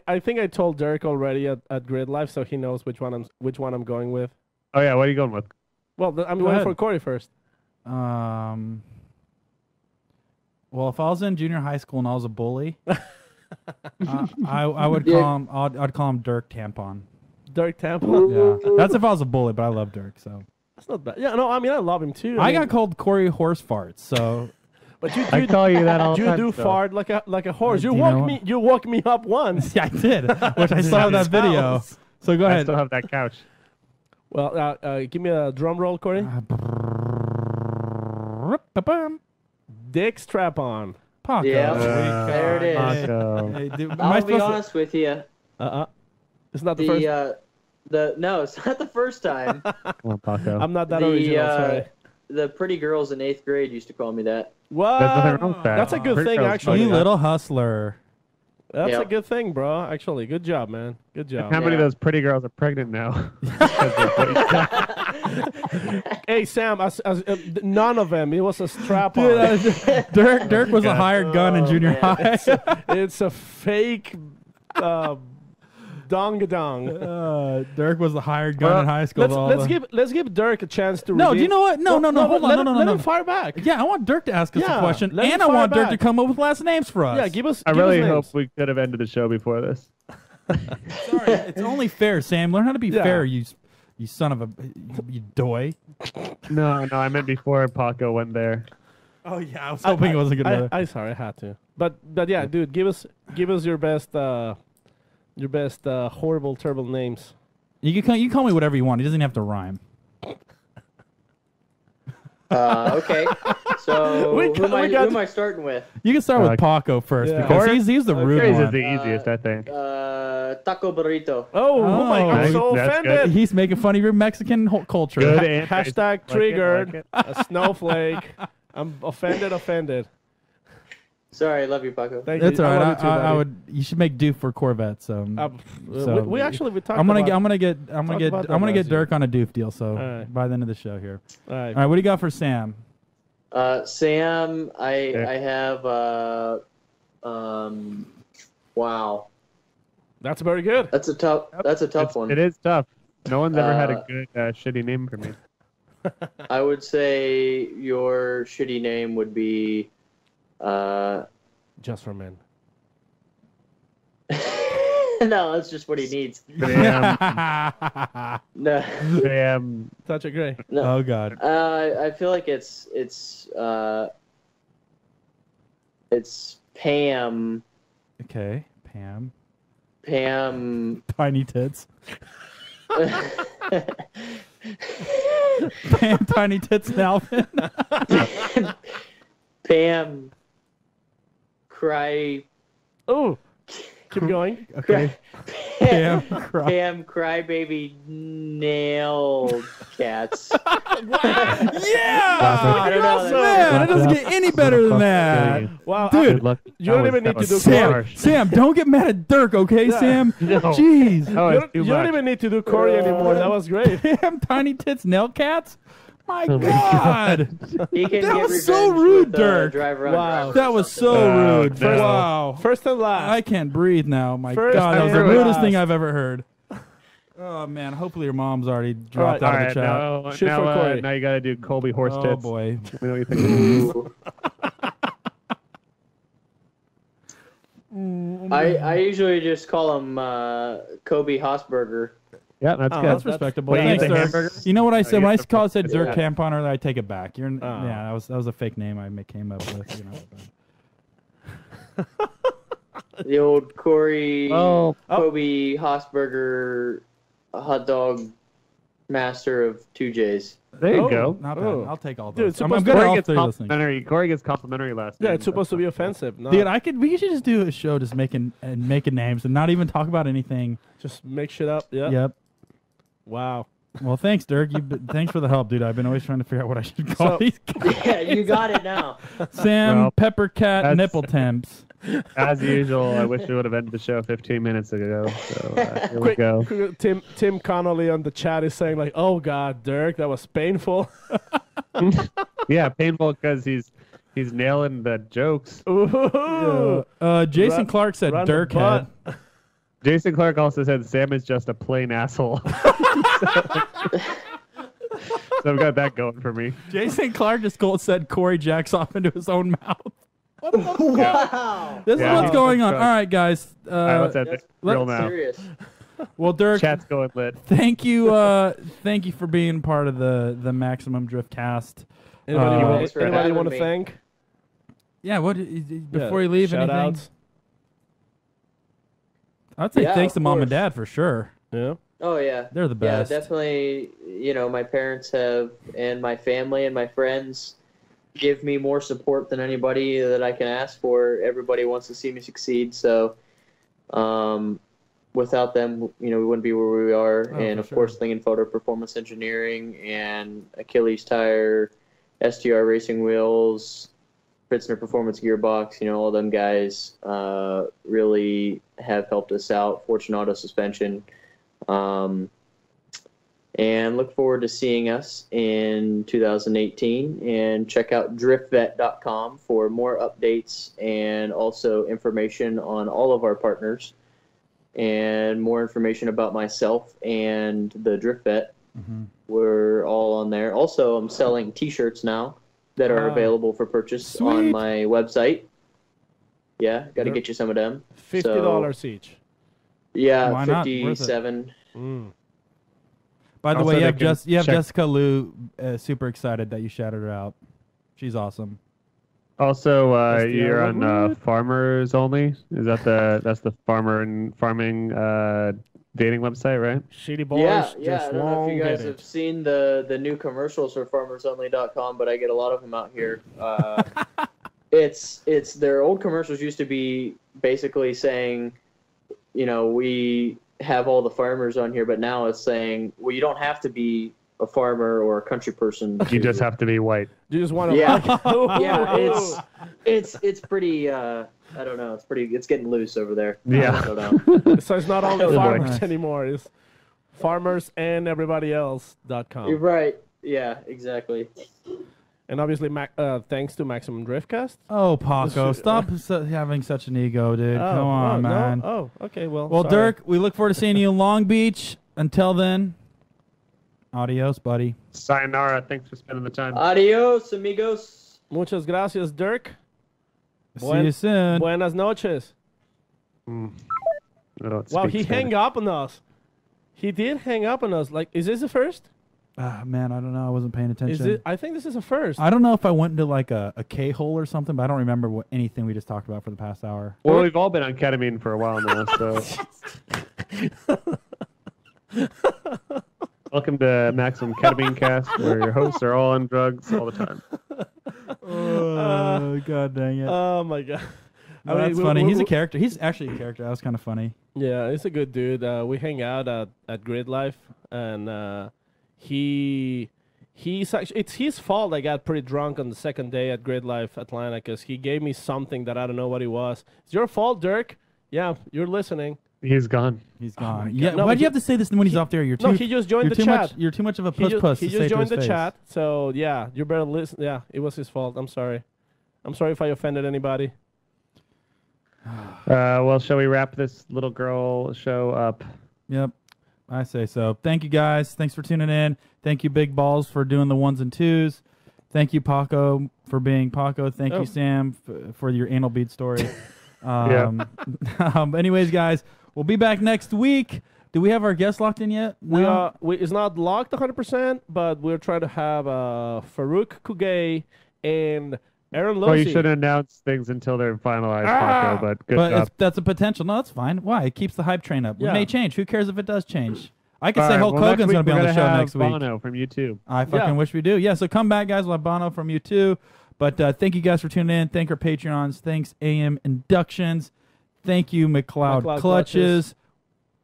I think I told Dirk already at Grid Life, so he knows which one I'm going with. Oh yeah, what are you going with? Well, I'm Go going ahead. for Corey first. Well, if I was in junior high school and I was a bully, I would call him. I'd call him Dirk Tampon. Dirk Tampa. Yeah, that's if I was a bully, but I love Dirk, so. That's not bad. Yeah, no, I mean I love him too. I mean, got called Corey Horse Farts, so. but you I call you that all the you time. do so. fart like a horse. Do You you woke know me. You woke me up once. Yeah, I did, which I saw in that video. So go I ahead. still have that couch. Well, give me a drum roll, Corey. Dick strap on. Paco. Yeah, Uh, there it is. Paco. Hey, dude, am I I'll be supposed to- honest with you. It's not the first. No, it's not the first time. Come on, Paco. I'm not that original. Sorry. The pretty girls in 8th grade used to call me that. What? There's nothing wrong with that. That's a good Pretty thing, girls actually. You fucking- little hustler. That's Yep. a good thing, bro. Actually, good job, man. Good job. How many of Yeah. those pretty girls are pregnant now? Hey, Sam, none of them. It was a strap on. Dude, Dirk was a hired gun in junior man. high. It's a fake dong-a-dong. Dirk was a hired gun in high school. Let's give Dirk a chance to. No, do redeem- you know what? No, hold on. Let No. him fire back. Yeah, I want Dirk to ask us Yeah, a question, let him and I fire want Dirk back. to come up with last names for us. Yeah, give us. I give us really names. hope we could have ended the show before this. Sorry, it's only fair, Sam. Learn how to be Yeah. fair, you son of a you doy. No, I meant before Paco went there. Oh yeah, I was hoping it wasn't gonna. I sorry, I had to. But yeah, dude, give us your best horrible, terrible names. You can call me whatever you want. It doesn't have to rhyme. Okay. So We who got- am we got- I starting with? You can start with Uh, Paco first yeah. because Or- he's the rude Corey's is one. the easiest, I think. Taco burrito. Oh my! Oh, I'm so that's good. offended. He's making fun of your Mexican culture. Good answer. Hashtag Like it, triggered. like it. A snowflake. I'm offended. Sorry, I love you, Paco. Thank It's you. all I right. love you too, I buddy. would. You should make doof for Corvette. So, so we actually we talked I'm gonna about. get about that I'm gonna get last year. Dirk on a doof deal. So right. by the end of the show here. All right. All right, what do you got for Sam? Sam, I have wow. That's very good. That's a tough one. It is tough. No one's ever had a Uh, good shitty name for me. I would say your shitty name would be Just for men. no, that's just what he needs. Damn. No, Damn. Touch of gray. no. Oh God. I feel like it's Pam. Okay, Pam. Pam. Tiny tits. Pam, tiny tits, Alvin. Pam. Cry. Oh, keep going. Okay. Cam Cry. Cam Crybaby nailed cats. Yeah! I don't know. Man, it doesn't get any better than that. Wow, Dude, Good luck. you don't even need to do Sam, Sam, don't get mad at Dirk, okay, Sam? No. Jeez. Oh, You it's too don't, you don't much. even need to do Corey anymore. That was great. Damn, Tiny Tits nail cats? My Oh my God. He can That get was so revenge rude, with, Dirk. driver on Wow. driver or That was something. so rude. no. Wow. First and last. I can't breathe now. My First God, that was the and rudest last. thing I've ever heard. Oh, man. Hopefully your mom's already dropped All out All of the right, chat. now, Shoot for Corey. now you got to do Colby horse Oh, tits. boy. Let me know what you think. Ooh. I usually just call him Kobe Hosberger. Yeah, that's Oh, good. That's respectable. Wait, you Thanks, get the Dirk. hamburger? You know what I Oh, said you when I get the- said Dirk yeah. Campon earlier? I take it back. You're Oh. yeah, that was a fake name I came up with. You know. The old Corey Oh, Kobe Hosberger hot dog master of 2Js. there you Oh. go. Not bad. Oh. I'll take all Dude, those. it's I'm supposed good to- at Corey all gets three of those things. complimentary. Corey gets complimentary last Yeah, name. it's supposed to be offensive. No, Dude, we should just do a show just making names and not even talk about anything. just make shit up. Yeah. Yep. Wow. Well, thanks, Dirk. Thanks for the help, dude. I've been always trying to figure out what I should call So- these guys. Yeah, you got it now. Sam, Well, Pepper Cat, that's- Nipple Temps. As usual, I wish we would have ended the show 15 minutes ago. So here we Quick, go. quick, Tim Connolly on the chat is saying like, "Oh God, Dirk, that was painful." Yeah, painful because he's nailing the jokes. Ooh. Jason Run- Clark said run the Dirk Head. butt. Jason Clark also said Sam is just a plain asshole. So I've got that going for me. Jason Clark just said Corey jacks off into his own mouth. What the fuck? Wow. This Yeah, is what's he's going on. drunk. All right, guys. All right, let's end That's it real let's- now. serious. Well, Dirk, Chat's going lit. thank you for being part of the Maximum Drift Cast. Anybody, Thanks for anybody having want to me. thank? Yeah, what before you leave, shout anything? outs. I'd say Yeah, thanks of to mom and course. dad for sure. Yeah. Oh yeah. They're the best. Yeah, definitely. You know, my parents have, and my family and my friends give me more support than anybody that I can ask for. Everybody wants to see me succeed, so without them, you know, we wouldn't be where we are. Oh, And for of sure. course, Thing Photo Performance Engineering and Achilles Tire, STR Racing Wheels, Pritzner Performance Gearbox. You know, all them guys really have helped us out. Fortune Auto Suspension. And look forward to seeing us in 2018. And check out DriftVette.com for more updates and also information on all of our partners and more information about myself and the DriftVette. Mhm. We're all on there. Also, I'm selling T-shirts now that are Ah. available for purchase on Sweet. my website. Yeah, got to They're- get you some of them. $50 each. Yeah, Why not? Worth it. 57. Mm. By the Also, way, they you have can check- Jessica Lou super excited that you shouted her out. She's awesome. Also, STR you're on what? Farmers Only. Is that that's the farmer and farming dating website, right? Shitty boys Yeah, just I don't know won't if you guys get have it. seen the new commercials for FarmersOnly.com, but I get a lot of them out here. It's their old commercials used to be basically saying, you know, we have all the farmers on here, but now it's saying, well, you don't have to be a farmer or a country person. You just have to be white. You just want to Yeah. like, Yeah, it's pretty. I don't know. It's getting loose over there. Yeah. I don't know. So it's not only Oh, boy. farmers anymore. It's farmers and everybody else.com. You're right. Yeah, exactly. And obviously, thanks to Maximum Driftcast. Oh, Paco, This- stop having such an ego, dude. Come on, no. man. Oh, okay. Well, Well, sorry. Dirk, we look forward to seeing you in Long Beach. Until then, adios, buddy. Sayonara. Thanks for spending the time. Adios, amigos. Muchas gracias, Dirk. See you soon. Buenas noches. I don't Wow, speak he Spanish. hung up on us. He did hang up on us. Like, is this a first? Ah, man, I don't know. I wasn't paying attention. Is it? I think this is a first. I don't know if I went into like a K-hole or something, but I don't remember anything we just talked about for the past hour. Well, we've all been on ketamine for a while now, so. Welcome to Maximum Ketamine Cast, where your hosts are all on drugs all the time. Oh, God dang it. Oh my god. No, that's funny. He's a character. He's actually a character. That was kind of funny. Yeah, he's a good dude. We hang out at Grid Life, and he's actually, it's his fault I got pretty drunk on the second day at Grid Life Atlanta because he gave me something that I don't know what it was. It's your fault, Dirk. Yeah, you're listening. He's gone. He's gone. God. No, why do you have to say this when he's off there? You're too. No, he just joined the chat. You're too much of a He puss. just joined the chat. So yeah, you better listen. Yeah, it was his fault. I'm sorry. I'm sorry if I offended anybody. Well, shall we wrap this little girl show up? Yep, I say so. Thank you guys. Thanks for tuning in. Thank you, Big Balls, for doing the 1s and 2s. Thank you, Paco, for being Paco. Thank you, Sam, for your anal bead story. Anyways, guys, we'll be back next week. Do we have our guest locked in yet? No? It's not locked 100%, but we're trying to have Farouk Kugay and Aaron Losey. Well, you shouldn't announce things until they're finalized, Paco, but good job. That's a potential. No, that's fine. Why? It keeps the hype train up. Yeah. It may change. Who cares if it does change? I could say Hulk Hogan's going to be on the show next week. Bono from YouTube. I fucking wish we do. Yeah, so come back, guys. We'll have Bono from you too. But thank you guys for tuning in. Thank our Patreons. Thanks, AM Inductions. Thank you, McLeod Clutches.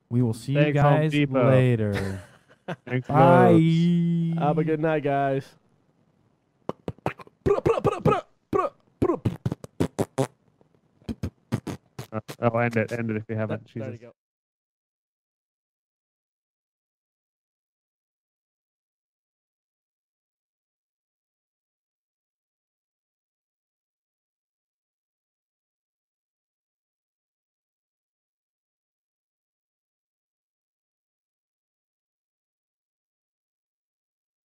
We will see you guys later. Thanks, Bye. Have a good night, guys. end it if you haven't. There you go.